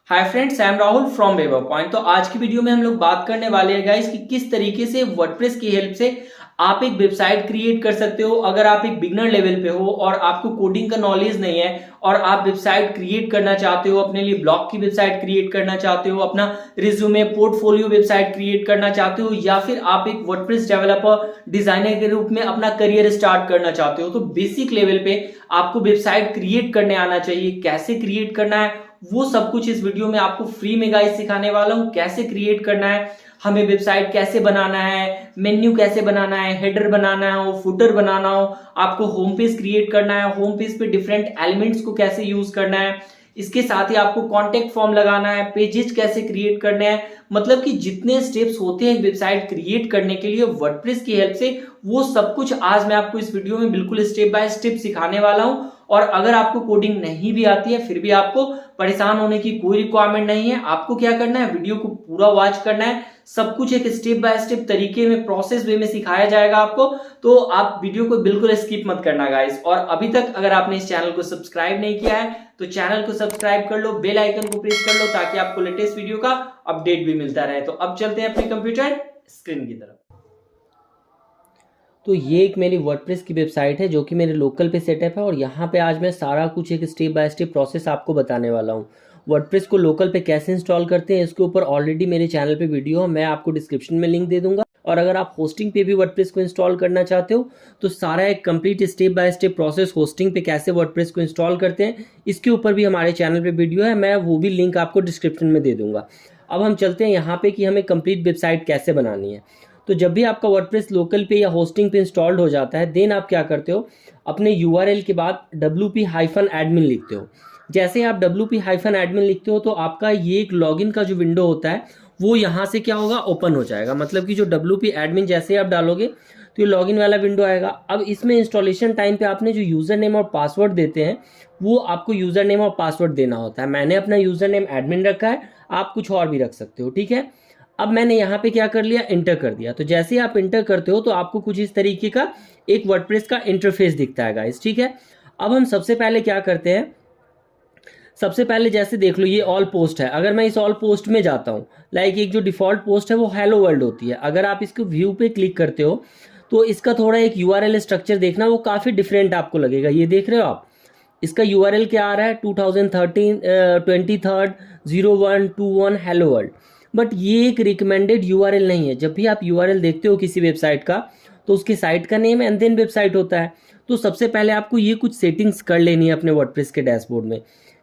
Hi friends, I am Rahul from Waver Point. तो आज की वीडियो में हम लोग बात करने वाले हैं गाइस कि किस तरीके से वर्डप्रेस की हेल्प से आप एक वेबसाइट क्रिएट कर सकते हो। अगर आप एक बिगनर लेवल पे हो और आपको कोडिंग का नॉलेज नहीं है और आप वेबसाइट क्रिएट करना चाहते हो, अपने लिए ब्लॉग की वेबसाइट क्रिएट करना चाहते हो, अपना रिज्यूमे पोर्टफोलियो वेबसाइट क्रिएट करना चाहते हो, या फिर आप एक वर्डप्रेस डेवलपर डिजाइनर के रूप में अपना करियर स्टार्ट करना चाहते हो, तो बेसिक लेवल पे आपको वेबसाइट क्रिएट करने आना चाहिए। कैसे क्रिएट करना है वो सब कुछ इस वीडियो में आपको फ्री में गाइस सिखाने वाला हूं। कैसे क्रिएट करना है, हमें वेबसाइट कैसे बनाना है, मेन्यू कैसे बनाना है, हेडर बनाना हो, फुटर बनाना हो, आपको होम पेज क्रिएट करना है, होम पेज पे डिफरेंट एलिमेंट्स को कैसे यूज करना है, इसके साथ ही आपको कॉन्टेक्ट फॉर्म लगाना है, पेजेस कैसे क्रिएट करने हैं। मतलब कि जितने स्टेप्स होते हैं वेबसाइट क्रिएट करने के लिए वर्डप्रेस की हेल्प से, वो सब कुछ आज मैं आपको इस वीडियो में बिल्कुल स्टेप बाय स्टेप सिखाने वाला हूं। और अगर आपको कोडिंग नहीं भी आती है फिर भी आपको परेशान होने की कोई रिक्वायरमेंट नहीं है। आपको क्या करना है, वीडियो को पूरा वॉच करना है। सब कुछ एक स्टेप बाय स्टेप तरीके में, प्रोसेस वे में सिखाया जाएगा आपको, तो आप वीडियो को बिल्कुल स्किप मत करना गाइस। और अभी तक अगर आपने इस चैनल को सब्सक्राइब नहीं किया है तो चैनल को सब्सक्राइब कर लो, बेल आइकन को प्रेस कर लो ताकि आपको लेटेस्ट वीडियो का अपडेट भी मिलता रहे। तो अब चलते हैं अपने कंप्यूटर स्क्रीन की तरफ। तो ये एक मेरी वर्डप्रेस की वेबसाइट है जो कि मेरे लोकल पे सेटअप है, और यहाँ पे आज मैं सारा कुछ एक स्टेप बाय स्टेप प्रोसेस आपको बताने वाला हूँ। वर्डप्रेस को लोकल पे कैसे इंस्टॉल करते हैं इसके ऊपर ऑलरेडी मेरे चैनल पे वीडियो है, मैं आपको डिस्क्रिप्शन में लिंक दे दूंगा। और अगर आप होस्टिंग पे भी वर्डप्रेस को इंस्टॉल करना चाहते हो तो सारा एक complete step by step process hosting पे कैसे वर्डप्रेस को इंस्टॉल करते हैं इसके ऊपर भी हमारे चैनल पे वीडियो है, मैं वो भी लिंक आपको डिस्क्रिप्शन में दे दूंगा। अब हम चलते हैं यहाँ पे कि हमें कंप्लीट वेबसाइट कैसे बनानी है। तो जब भी आपका वर्डप्रेस लोकल पे या होस्टिंग पे इंस्टॉल्ड हो जाता है, देन आप क्या करते हो, अपने यूआरएल के बाद wp-admin लिखते हो। जैसे आप wp-admin लिखते हो तो आपका ये एक लॉगिन का जो विंडो होता है वो यहाँ से क्या होगा, ओपन हो जाएगा। मतलब कि जो wp-admin जैसे आप डालोगे तो ये लॉगिन वाला विंडो आएगा। अब इसमें इंस्टॉलेशन टाइम पे आपने जो यूज़र नेम और पासवर्ड देते हैं वो आपको यूज़र नेम और पासवर्ड देना होता है। मैंने अपना यूज़र नेम एडमिन रखा है, आप कुछ और भी रख सकते हो, ठीक है। अब मैंने यहाँ पे क्या कर लिया, इंटर कर दिया। तो जैसे ही आप इंटर करते हो तो आपको कुछ इस तरीके का एक वर्डप्रेस का इंटरफेस दिखता है गाइस, ठीक है। अब हम सबसे पहले क्या करते हैं, सबसे पहले जैसे देख लो ये ऑल पोस्ट है। अगर मैं इस ऑल पोस्ट में जाता हूँ, लाइक एक जो डिफॉल्ट पोस्ट है वो हेलो वर्ल्ड होती है। अगर आप इसको व्यू पे क्लिक करते हो तो इसका थोड़ा एक यूआरएल स्ट्रक्चर देखना, वो काफ़ी डिफरेंट आपको लगेगा। ये देख रहे हो आप, इसका यूआरएल क्या आ रहा है, 2013 23/01/21 हेलो वर्ल्ड। बट ये एक रिकमेंडेड यूआरएल नहीं है। जब भी आप यूआरएल देखते हो किसी वेबसाइट का तो उसकी साइट का नेम एंड देन वेबसाइट होता है। तो सबसे पहले आपको ये कुछ सेटिंग्स कर लेनी है अपने वर्डप्रेस के डैशबोर्ड में।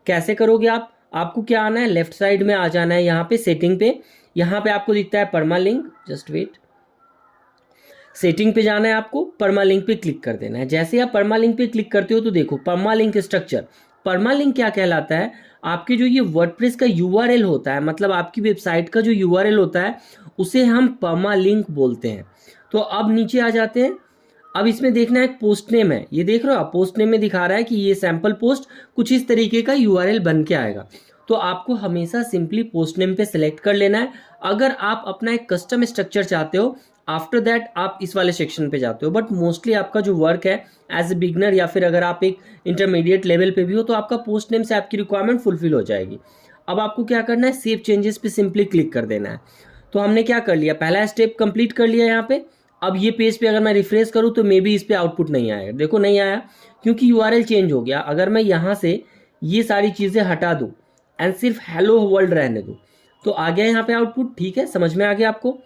कैसे करोगे आप, आपको क्या आना है, लेफ्ट साइड में आ जाना है, यहाँ पे सेटिंग पे, यहाँ पे आपको दिखता है परमालिंक, जस्ट वेट, सेटिंग पे जाना है, आपको परमालिंक पे क्लिक कर देना है। जैसे आप परमालिंक पे क्लिक करते हो तो देखो परमालिंक स्ट्रक्चर। परमालिंक क्या कहलाता है, आपके जो ये वर्डप्रेस का यूआरएल होता है, मतलब आपकी वेबसाइट का जो यूआरएल होता है उसे हम परमालिंक बोलते हैं। तो अब नीचे आ जाते हैं। अब इसमें देखना है पोस्ट नेम है, ये देख रहे हो आप, पोस्ट नेम में दिखा रहा है कि ये सैंपल पोस्ट कुछ इस तरीके का यूआरएल बन के आएगा। तो आपको हमेशा सिंपली पोस्ट नेम पे सिलेक्ट कर लेना है। अगर आप अपना एक कस्टम स्ट्रक्चर चाहते हो, आफ्टर दैट आप इस वाले सेक्शन पे जाते हो। बट मोस्टली आपका जो वर्क है एज ए बिगनर या फिर अगर आप एक इंटरमीडिएट लेवल पे भी हो तो आपका पोस्ट नेम से आपकी रिक्वायरमेंट फुलफिल हो जाएगी। अब आपको क्या करना है, सेव चेंजेस पे सिंपली क्लिक कर देना है। तो हमने क्या कर लिया, पहला स्टेप कंप्लीट कर लिया यहाँ पे। अब ये पेज पे अगर मैं रिफ्रेश करूँ तो मे बी इस पे आउटपुट नहीं आएगा। देखो नहीं आया क्योंकि यूआरएल चेंज हो गया। अगर मैं यहाँ से ये सारी चीज़ें हटा दूँ एंड सिर्फ हेलो वर्ल्ड रहने दूँ तो आ गया यहाँ पे आउटपुट, ठीक है, समझ में आ गया आपको।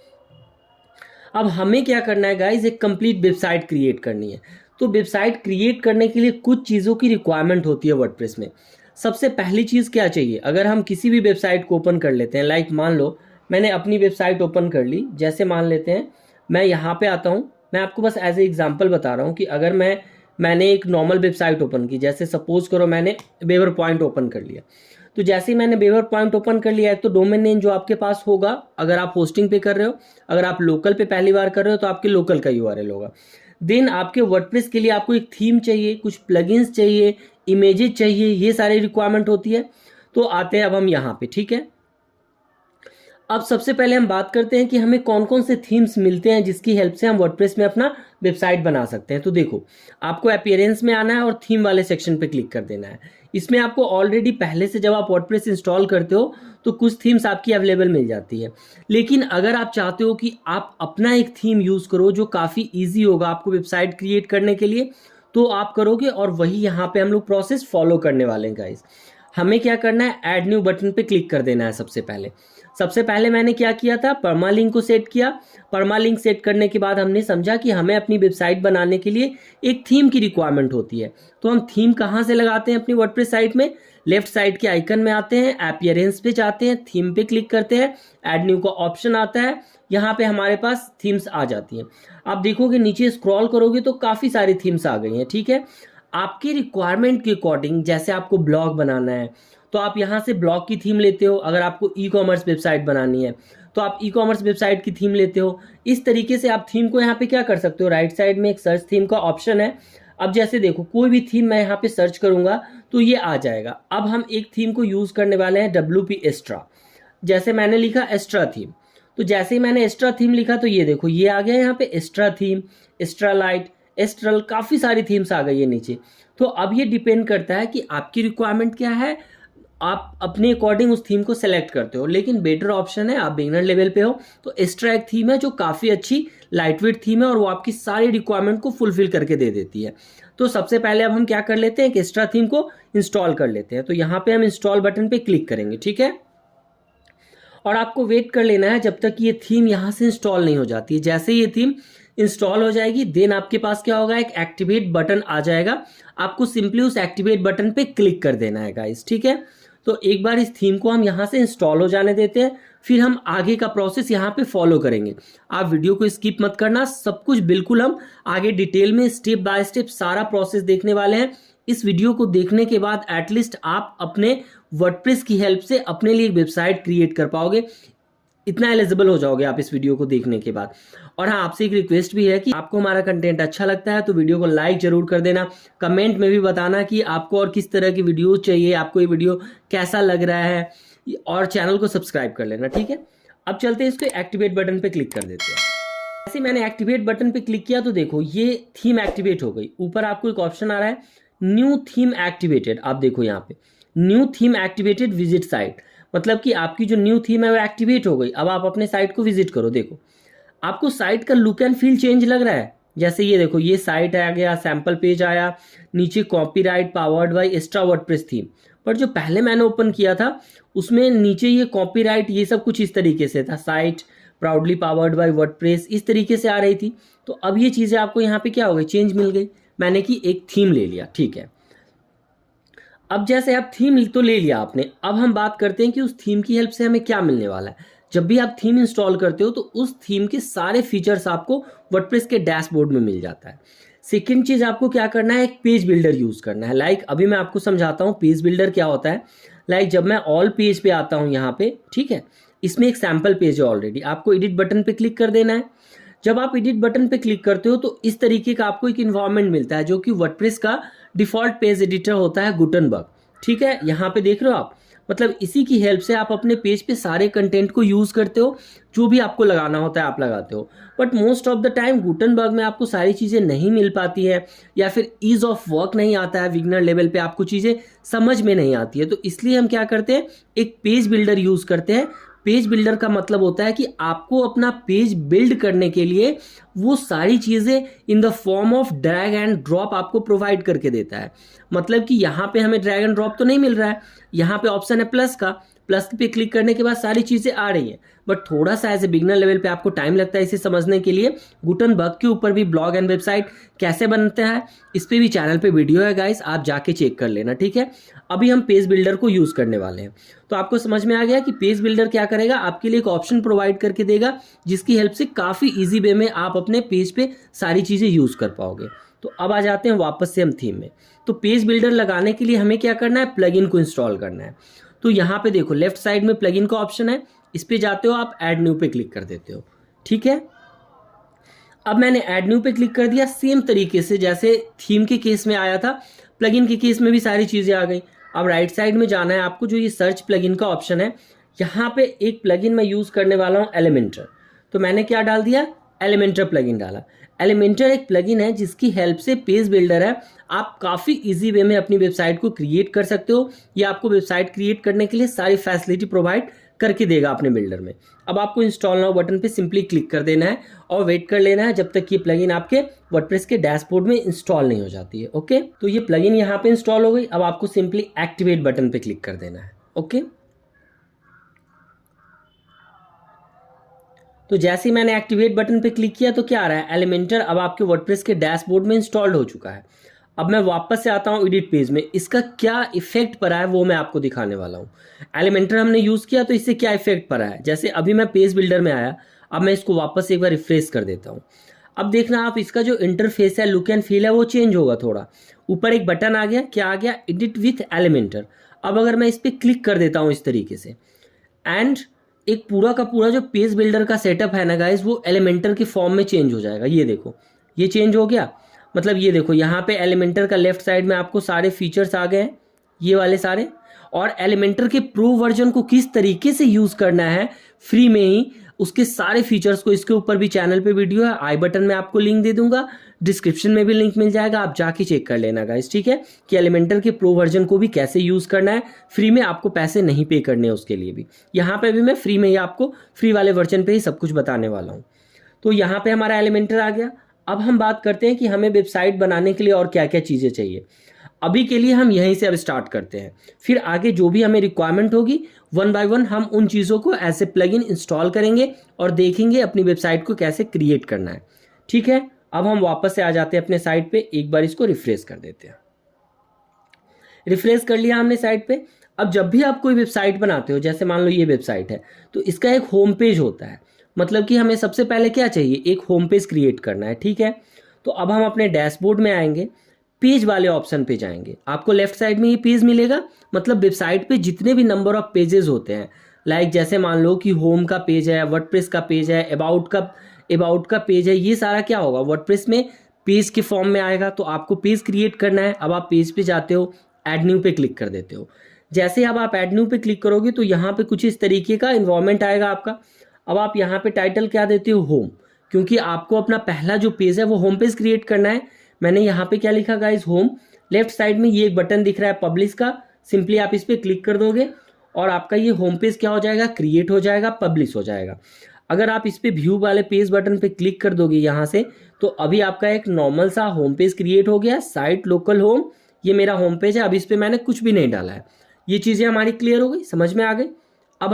अब हमें क्या करना है गाइज, एक कंप्लीट वेबसाइट क्रिएट करनी है। तो वेबसाइट क्रिएट करने के लिए कुछ चीज़ों की रिक्वायरमेंट होती है वर्डप्रेस में। सबसे पहली चीज़ क्या चाहिए, अगर हम किसी भी वेबसाइट को ओपन कर लेते हैं, लाइक मान लो मैंने अपनी वेबसाइट ओपन कर ली, जैसे मान लेते हैं मैं यहाँ पे आता हूँ। मैं आपको बस एज ए एग्जाम्पल बता रहा हूँ कि अगर मैंने एक नॉर्मल वेबसाइट ओपन की, जैसे सपोज करो मैंने वेवर पॉइंट ओपन कर लिया। तो जैसे ही मैंने वेवर पॉइंट ओपन कर लिया है तो डोमेन नेम जो आपके पास होगा, अगर आप होस्टिंग पे कर रहे हो, अगर आप लोकल पे पहली बार कर रहे हो तो आपके लोकल का यूआरएल होगा। देन आपके वर्डप्रेस के लिए आपको एक थीम चाहिए, कुछ प्लगइन्स चाहिए, इमेजेस चाहिए, ये सारी रिक्वायरमेंट होती है। तो आते हैं अब हम यहाँ पे, ठीक है। अब सबसे पहले हम बात करते हैं कि हमें कौन कौन से थीम्स मिलते हैं जिसकी हेल्प से हम वर्डप्रेस में अपना वेबसाइट बना सकते हैं। तो देखो, आपको अपीयरेंस में आना है और थीम वाले सेक्शन पे क्लिक कर देना है। इसमें आपको ऑलरेडी पहले से जब आप वर्डप्रेस इंस्टॉल करते हो तो कुछ थीम्स आपकी अवेलेबल मिल जाती है, लेकिन अगर आप चाहते हो कि आप अपना एक थीम यूज़ करो जो काफ़ी ईजी होगा आपको वेबसाइट क्रिएट करने के लिए, तो आप करोगे, और वही यहाँ पे हम लोग प्रोसेस फॉलो करने वाले हैं गाइस। हमें क्या करना है, ऐड न्यू बटन पे क्लिक कर देना है। सबसे पहले मैंने क्या किया था, परमालिंक को सेट किया। परमालिंक सेट करने के बाद हमने समझा कि हमें अपनी वेबसाइट बनाने के लिए एक थीम की रिक्वायरमेंट होती है। तो हम थीम कहाँ से लगाते हैं अपनी वर्डप्रेस साइट में, लेफ्ट साइड के आइकन में आते हैं, अपीयरेंस पे जाते हैं, थीम पे क्लिक करते हैं, ऐड न्यू का ऑप्शन आता है, यहाँ पे हमारे पास थीम्स आ जाती हैं। आप देखोगे नीचे स्क्रॉल करोगे तो काफ़ी सारी थीम्स आ गई हैं। ठीक है, आपकी रिक्वायरमेंट के अकॉर्डिंग, जैसे आपको ब्लॉग बनाना है तो आप यहाँ से ब्लॉग की थीम लेते हो, अगर आपको ई कॉमर्स वेबसाइट बनानी है तो आप ई कॉमर्स वेबसाइट की थीम लेते हो। इस तरीके से आप थीम को यहाँ पे क्या कर सकते हो, राइट साइड में एक सर्च थीम का ऑप्शन है। अब जैसे देखो, कोई भी थीम मैं यहाँ पे सर्च करूंगा तो ये आ जाएगा। अब हम एक थीम को यूज़ करने वाले हैं, WP एक्स्ट्रा। जैसे मैंने लिखा एक्स्ट्रा थीम, तो जैसे ही मैंने एक्स्ट्रा थीम लिखा तो ये देखो ये आ गया यहाँ पे extra theme, extra light, astral, काफ़ी सारी थीम्स आ गई है नीचे। तो अब ये डिपेंड करता है कि आपकी रिक्वायरमेंट क्या है, आप अपने अकॉर्डिंग उस थीम को सेलेक्ट करते हो। लेकिन बेटर ऑप्शन है, आप बिगनर लेवल पे हो तो एक्स्ट्रा एक थीम है जो काफ़ी अच्छी लाइटवेट थीम है और वो आपकी सारी रिक्वायरमेंट को फुलफिल करके दे देती है। तो सबसे पहले अब हम क्या कर लेते हैं कि एक्स्ट्रा थीम को इंस्टॉल कर लेते हैं। तो यहाँ पे हम इंस्टॉल बटन पे क्लिक करेंगे। ठीक है, और आपको वेट कर लेना है जब तक ये थीम यहाँ से इंस्टॉल नहीं हो जाती है। जैसे ये थीम इंस्टॉल हो जाएगी देन आपके पास क्या होगा, एक एक्टिवेट बटन आ जाएगा। आपको सिंपली उस एक्टिवेट बटन पे क्लिक कर देना है गाइस। ठीक है, तो एक बार इस थीम को हम यहाँ से इंस्टॉल हो जाने देते हैं, फिर हम आगे का प्रोसेस यहाँ पे फॉलो करेंगे। आप वीडियो को स्किप मत करना, सब कुछ बिल्कुल हम आगे डिटेल में स्टेप बाय स्टेप सारा प्रोसेस देखने वाले हैं। इस वीडियो को देखने के बाद एटलीस्ट आप अपने वर्डप्रेस की हेल्प से अपने लिए एक वेबसाइट क्रिएट कर पाओगे, इतना एलिजिबल हो जाओगे आप इस वीडियो को देखने के बाद। और हाँ, आपसे एक रिक्वेस्ट भी है कि आपको हमारा कंटेंट अच्छा लगता है तो वीडियो को लाइक जरूर कर देना, कमेंट में भी बताना कि आपको और किस तरह की वीडियो चाहिए, आपको ये वीडियो कैसा लग रहा है, और चैनल को सब्सक्राइब कर लेना। ठीक है, अब चलते हैं इसको एक्टिवेट बटन पे क्लिक कर देते हैं। जैसे मैंने एक्टिवेट बटन पे क्लिक किया तो देखो ये थीम एक्टिवेट हो गई। ऊपर आपको एक ऑप्शन आ रहा है न्यू थीम एक्टिवेटेड, आप देखो यहाँ पे new theme activated visit site, मतलब कि आपकी जो न्यू थीम है वो एक्टिवेट हो गई। अब आप अपने साइट को विजिट करो, देखो आपको साइट का लुक एंड फील चेंज लग रहा है। जैसे ये देखो ये साइट आ गया, सैंपल पेज आया, नीचे copyright powered by extra WordPress theme. पर जो पहले मैंने ओपन किया था उसमें नीचे ये कॉपीराइट ये सब कुछ इस तरीके से था, site proudly powered by WordPress इस तरीके से आ रही थी। तो अब ये चीज़ें आपको यहाँ पे क्या हो गई, चेंज मिल गई। मैंने कि एक थीम ले लिया। ठीक है, अब जैसे आप थीम तो ले लिया आपने, अब हम बात करते हैं कि उस थीम की हेल्प से हमें क्या मिलने वाला है। जब भी आप थीम इंस्टॉल करते हो तो उस थीम के सारे फीचर्स आपको वर्डप्रेस के डैशबोर्ड में मिल जाता है। सेकंड चीज आपको क्या करना है, एक पेज बिल्डर यूज करना है। लाइक अभी मैं आपको समझाता हूँ पेज बिल्डर क्या होता है। लाइक जब मैं ऑल पेज पे आता हूँ यहाँ पे, ठीक है, इसमें एक सैंपल पेज है ऑलरेडी, आपको एडिट बटन पे क्लिक कर देना है। जब आप एडिट बटन पे क्लिक करते हो तो इस तरीके का आपको एक इन्वायरमेंट मिलता है जो कि वर्डप्रेस का डिफॉल्ट पेज एडिटर होता है, गुटनबर्ग। ठीक है, यहाँ पे देख रहे हो आप, मतलब इसी की हेल्प से आप अपने पेज पे सारे कंटेंट को यूज करते हो, जो भी आपको लगाना होता है आप लगाते हो। But most of the time Gutenberg में आपको सारी चीज़ें नहीं मिल पाती है, या फिर ईज ऑफ वर्क नहीं आता है, बिगिनर लेवल पे आपको चीज़ें समझ में नहीं आती है। तो इसलिए हम क्या करते हैं, एक पेज बिल्डर यूज करते हैं। पेज बिल्डर का मतलब होता है कि आपको अपना पेज बिल्ड करने के लिए वो सारी चीज़ें in the form of drag and drop आपको प्रोवाइड करके देता है। मतलब कि यहाँ पे हमें ड्रैग एंड ड्रॉप तो नहीं मिल रहा है, यहाँ पे ऑप्शन है प्लस का, प्लस पे क्लिक करने के बाद सारी चीज़ें आ रही हैं। बट थोड़ा सा एज ए बिगिनर लेवल पे आपको टाइम लगता है इसे समझने के लिए। गुटनबर्ग के ऊपर भी ब्लॉग एंड वेबसाइट कैसे बनते हैं इस पे भी चैनल पे वीडियो है गाइस, आप जाके चेक कर लेना। ठीक है, अभी हम पेज बिल्डर को यूज़ करने वाले हैं। तो आपको समझ में आ गया कि पेज बिल्डर क्या करेगा, आपके लिए एक ऑप्शन प्रोवाइड करके देगा जिसकी हेल्प से काफ़ी ईजी वे में आप अपने पेज पे सारी चीज़ें यूज़ कर पाओगे। तो अब आ जाते हैं वापस से हम थीम में। तो पेज बिल्डर लगाने के लिए हमें क्या करना है, प्लगइन को इंस्टॉल करना है। तो यहाँ पे देखो लेफ्ट साइड में प्लगइन का ऑप्शन है, इस पे जाते हो आप, ऐड न्यू पे क्लिक कर देते हो। ठीक है, अब मैंने ऐड न्यू पे क्लिक कर दिया। सेम तरीके से जैसे थीम के केस में आया था, प्लगइन के केस में भी सारी चीज़ें आ गई। अब राइट साइड में जाना है आपको, जो ये सर्च प्लगइन का ऑप्शन है यहाँ पे एक प्लगइन मैं यूज़ करने वाला हूँ एलिमेंटर। तो मैंने क्या डाल दिया, एलिमेंटर प्लगइन डाला। एलिमेंटर एक प्लगइन है जिसकी हेल्प से पेज बिल्डर है, आप काफ़ी इजी वे में अपनी वेबसाइट को क्रिएट कर सकते हो। ये आपको वेबसाइट क्रिएट करने के लिए सारी फैसिलिटी प्रोवाइड करके देगा अपने बिल्डर में। अब आपको इंस्टॉल नाउ बटन पे सिंपली क्लिक कर देना है और वेट कर लेना है जब तक ये प्लगइन आपके वर्डप्रेस के डैशबोर्ड में इंस्टॉल नहीं हो जाती है। ओके, तो ये प्लगइन यहाँ पे इंस्टॉल हो गई। अब आपको सिंपली एक्टिवेट बटन पे क्लिक कर देना है। ओके, तो जैसे ही मैंने एक्टिवेट बटन पे क्लिक किया तो क्या आ रहा है, एलिमेंटर अब आपके वर्डप्रेस के डैशबोर्ड में इंस्टॉल्ड हो चुका है। अब मैं वापस से आता हूँ एडिट पेज में, इसका क्या इफेक्ट पड़ा है वो मैं आपको दिखाने वाला हूँ। एलिमेंटर हमने यूज़ किया तो इससे क्या इफेक्ट पड़ा है। जैसे अभी मैं पेज बिल्डर में आया, अब मैं इसको वापस से एक बार रिफ्रेश कर देता हूँ। अब देखना आप, इसका जो इंटरफेस है, लुक एंड फील है, वो चेंज होगा थोड़ा। ऊपर एक बटन आ गया, क्या आ गया, एडिट विथ एलिमेंटर। अब अगर मैं इस पर क्लिक कर देता हूँ इस तरीके से, एंड एक पूरा का पूरा जो पेज बिल्डर का सेटअप है ना गाइस, वो एलिमेंटर के फॉर्म में चेंज हो जाएगा। ये देखो, ये चेंज हो गया। मतलब ये देखो, यहाँ पे एलिमेंटर का लेफ्ट साइड में आपको सारे फीचर्स आ गए हैं, ये वाले सारे। और एलिमेंटर के प्रो वर्जन को किस तरीके से यूज़ करना है फ्री में ही, उसके सारे फीचर्स को, इसके ऊपर भी चैनल पे वीडियो है, आई बटन में आपको लिंक दे दूंगा, डिस्क्रिप्शन में भी लिंक मिल जाएगा, आप जाके चेक कर लेना गाइस, ठीक है, कि एलिमेंटर के प्रो वर्जन को भी कैसे यूज़ करना है फ्री में। आपको पैसे नहीं पे करने हैं उसके लिए भी। यहाँ पे भी मैं फ्री में ही आपको फ्री वाले वर्जन पे ही सब कुछ बताने वाला हूँ। तो यहाँ पे हमारा एलिमेंटर आ गया। अब हम बात करते हैं कि हमें वेबसाइट बनाने के लिए और क्या क्या चीज़ें चाहिए। अभी के लिए हम यहीं से अब स्टार्ट करते हैं, फिर आगे जो भी हमें रिक्वायरमेंट होगी वन बाय वन हम उन चीज़ों को ऐसे प्लगइन इंस्टॉल करेंगे और देखेंगे अपनी वेबसाइट को कैसे क्रिएट करना है। ठीक है, अब हम वापस से आ जाते हैं अपने साइट पे, एक बार इसको रिफ्रेश कर देते हैं। रिफ्रेश कर लिया हमने साइट पे। अब जब भी आप कोई वेबसाइट बनाते हो, जैसे मान लो ये वेबसाइट है, तो इसका एक होम पेज होता है। मतलब कि हमें सबसे पहले क्या चाहिए, एक होम पेज क्रिएट करना है। ठीक है, तो अब हम अपने डैशबोर्ड में आएंगे, पेज वाले ऑप्शन पे जाएंगे, आपको लेफ्ट साइड में ये पेज मिलेगा। मतलब वेबसाइट पे जितने भी नंबर ऑफ पेजेस होते हैं, लाइक जैसे मान लो कि होम का पेज है, वर्डप्रेस का पेज है, अबाउट का पेज है, ये सारा क्या होगा, वर्डप्रेस में पेज के फॉर्म में आएगा। तो आपको पेज क्रिएट करना है। अब आप पेज पे जाते हो, ऐड न्यू पे क्लिक कर देते हो। जैसे अब आप ऐड न्यू पे क्लिक करोगे तो यहाँ पे कुछ इस तरीके का इन्वायरमेंट आएगा आपका। अब आप यहाँ पे टाइटल क्या देते हो, होम, क्योंकि आपको अपना पहला जो पेज है वो होम पेज क्रिएट करना है। मैंने यहाँ पे क्या लिखा गाइस, होम। लेफ्ट साइड में ये एक बटन दिख रहा है पब्लिश का, सिंपली आप इस पर क्लिक कर दोगे और आपका ये होम पेज क्या हो जाएगा, क्रिएट हो जाएगा, पब्लिश हो जाएगा। अगर आप इस पे व्यू वाले पेज बटन पे क्लिक कर दोगे यहाँ से, तो अभी आपका एक नॉर्मल सा होम पेज क्रिएट हो गया। साइट लोकल होम, ये मेरा होम पेज है। अब इस पे मैंने कुछ भी नहीं डाला है। ये चीज़ें हमारी क्लियर हो गई, समझ में आ गई। अब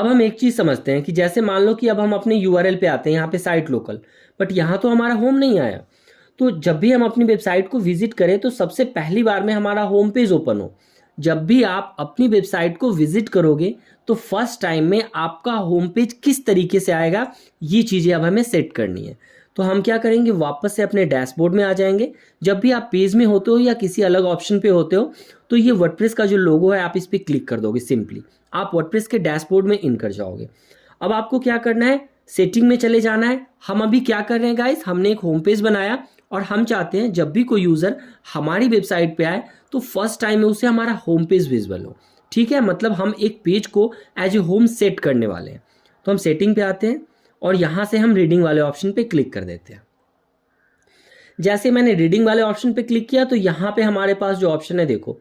हम एक चीज़ समझते हैं कि जैसे मान लो कि अब हम अपने यूआरएल पे आते हैं, यहाँ पे साइट लोकल, बट यहाँ तो हमारा होम नहीं आया। तो जब भी हम अपनी वेबसाइट को विजिट करें तो सबसे पहली बार में हमारा होम पेज ओपन हो। जब भी आप अपनी वेबसाइट को विजिट करोगे तो फर्स्ट टाइम में आपका होम पेज किस तरीके से आएगा, ये चीज़ें अब हमें सेट करनी है। तो हम क्या करेंगे, वापस से अपने डैशबोर्ड में आ जाएंगे। जब भी आप पेज में होते हो या किसी अलग ऑप्शन पे होते हो, तो ये वर्डप्रेस का जो लोगो है आप इस पर क्लिक कर दोगे, सिंपली आप वर्डप्रेस के डैशबोर्ड में इन कर जाओगे। अब आपको क्या करना है, सेटिंग में चले जाना है। हम अभी क्या कर रहे हैं गाइस, हमने एक होम पेज बनाया और हम चाहते हैं जब भी कोई यूज़र हमारी वेबसाइट पे आए तो फर्स्ट टाइम में उसे हमारा होम पेज विजिबल हो। ठीक है, मतलब हम एक पेज को एज ए होम सेट करने वाले हैं। तो हम सेटिंग पे आते हैं और यहाँ से हम रीडिंग वाले ऑप्शन पे क्लिक कर देते हैं। जैसे मैंने रीडिंग वाले ऑप्शन पे क्लिक किया तो यहाँ पे हमारे पास जो ऑप्शन है, देखो,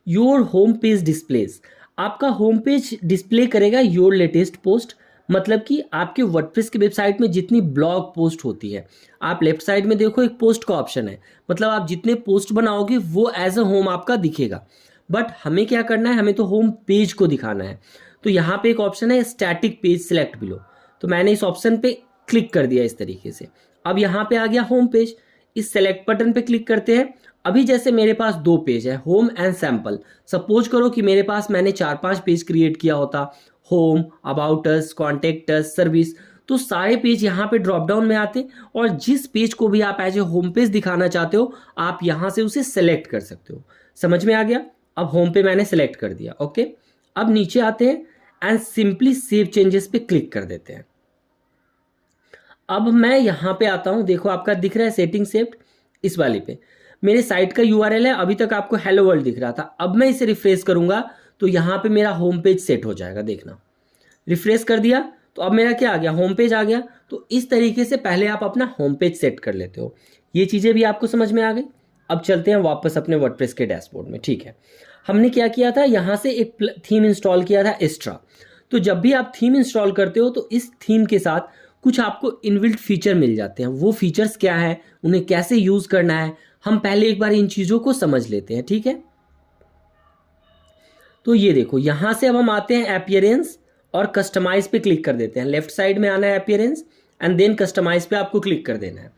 योर होम पेज डिस्प्लेस, आपका होम पेज डिस्प्ले करेगा योर लेटेस्ट पोस्ट। मतलब कि आपके वर्डप्रेस की वेबसाइट में जितनी ब्लॉग पोस्ट होती है, आप लेफ्ट साइड में देखो एक पोस्ट का ऑप्शन है, मतलब आप जितने पोस्ट बनाओगे वो एज अ होम आपका दिखेगा। बट हमें क्या करना है, हमें तो होम पेज को दिखाना है। तो यहाँ पे एक ऑप्शन है स्टैटिक पेज सिलेक्ट बिलो, तो मैंने इस ऑप्शन पे क्लिक कर दिया इस तरीके से। अब यहाँ पे आ गया होम पेज, इस सेलेक्ट बटन पे क्लिक करते हैं। अभी जैसे मेरे पास दो पेज है, होम एंड सैम्पल। सपोज करो कि मेरे पास मैंने 4-5 पेज क्रिएट किया होता, home, about us, contact us, service, तो सारे पेज यहाँ पे ड्रॉप डाउन में आते और जिस पेज को भी आप एज ए होम पेज दिखाना चाहते हो आप यहाँ से उसे सेलेक्ट कर सकते हो। समझ में आ गया। अब होम पे मैंने सेलेक्ट कर दिया। ओके, अब नीचे आते हैं एंड सिंपली सेव चेंजेस पे क्लिक कर देते हैं। अब मैं यहाँ पे आता हूँ, देखो आपका दिख रहा है सेटिंग सेव्ड, इस वाले पे मेरे साइट का यूआरएल है। अभी तक आपको हेलो वर्ल्ड दिख रहा था, अब मैं इसे रिफ्रेश करूंगा तो यहाँ पे मेरा होम पेज सेट हो जाएगा। देखना, रिफ्रेश कर दिया तो अब मेरा क्या आ गया, होम पेज आ गया। तो इस तरीके से पहले आप अपना होम पेज सेट कर लेते हो। ये चीज़ें भी आपको समझ में आ गई। अब चलते हैं वापस अपने वर्डप्रेस के डैशबोर्ड में। ठीक है, हमने क्या किया था, यहाँ से एक थीम इंस्टॉल किया था एक्स्ट्रा। तो जब भी आप थीम इंस्टॉल करते हो तो इस थीम के साथ कुछ आपको इनबिल्ट फीचर मिल जाते हैं। वो फीचर्स क्या है, उन्हें कैसे यूज़ करना है, हम पहले एक बार इन चीज़ों को समझ लेते हैं। ठीक है, तो ये देखो, यहाँ से अब हम आते हैं अपीयरेंस और कस्टमाइज पे क्लिक कर देते हैं। लेफ्ट साइड में आना है अपीयरेंस एंड देन कस्टमाइज पे आपको क्लिक कर देना है।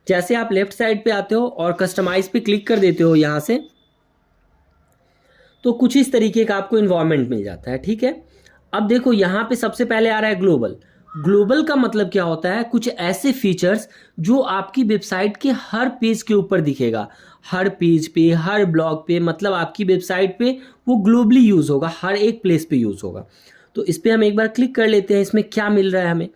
जैसे आप लेफ्ट साइड पे आते हो और कस्टमाइज पे क्लिक कर देते हो यहाँ से, तो कुछ इस तरीके का आपको इन्वायरमेंट मिल जाता है। ठीक है, अब देखो यहाँ पे सबसे पहले आ रहा है ग्लोबल। ग्लोबल का मतलब क्या होता है, कुछ ऐसे फीचर्स जो आपकी वेबसाइट के हर पेज के ऊपर दिखेगा, हर पेज पे, हर ब्लॉग पे, मतलब आपकी वेबसाइट पे वो ग्लोबली यूज़ होगा, हर एक प्लेस पे यूज़ होगा। तो इस पर हम एक बार क्लिक कर लेते हैं, इसमें क्या मिल रहा है हमें।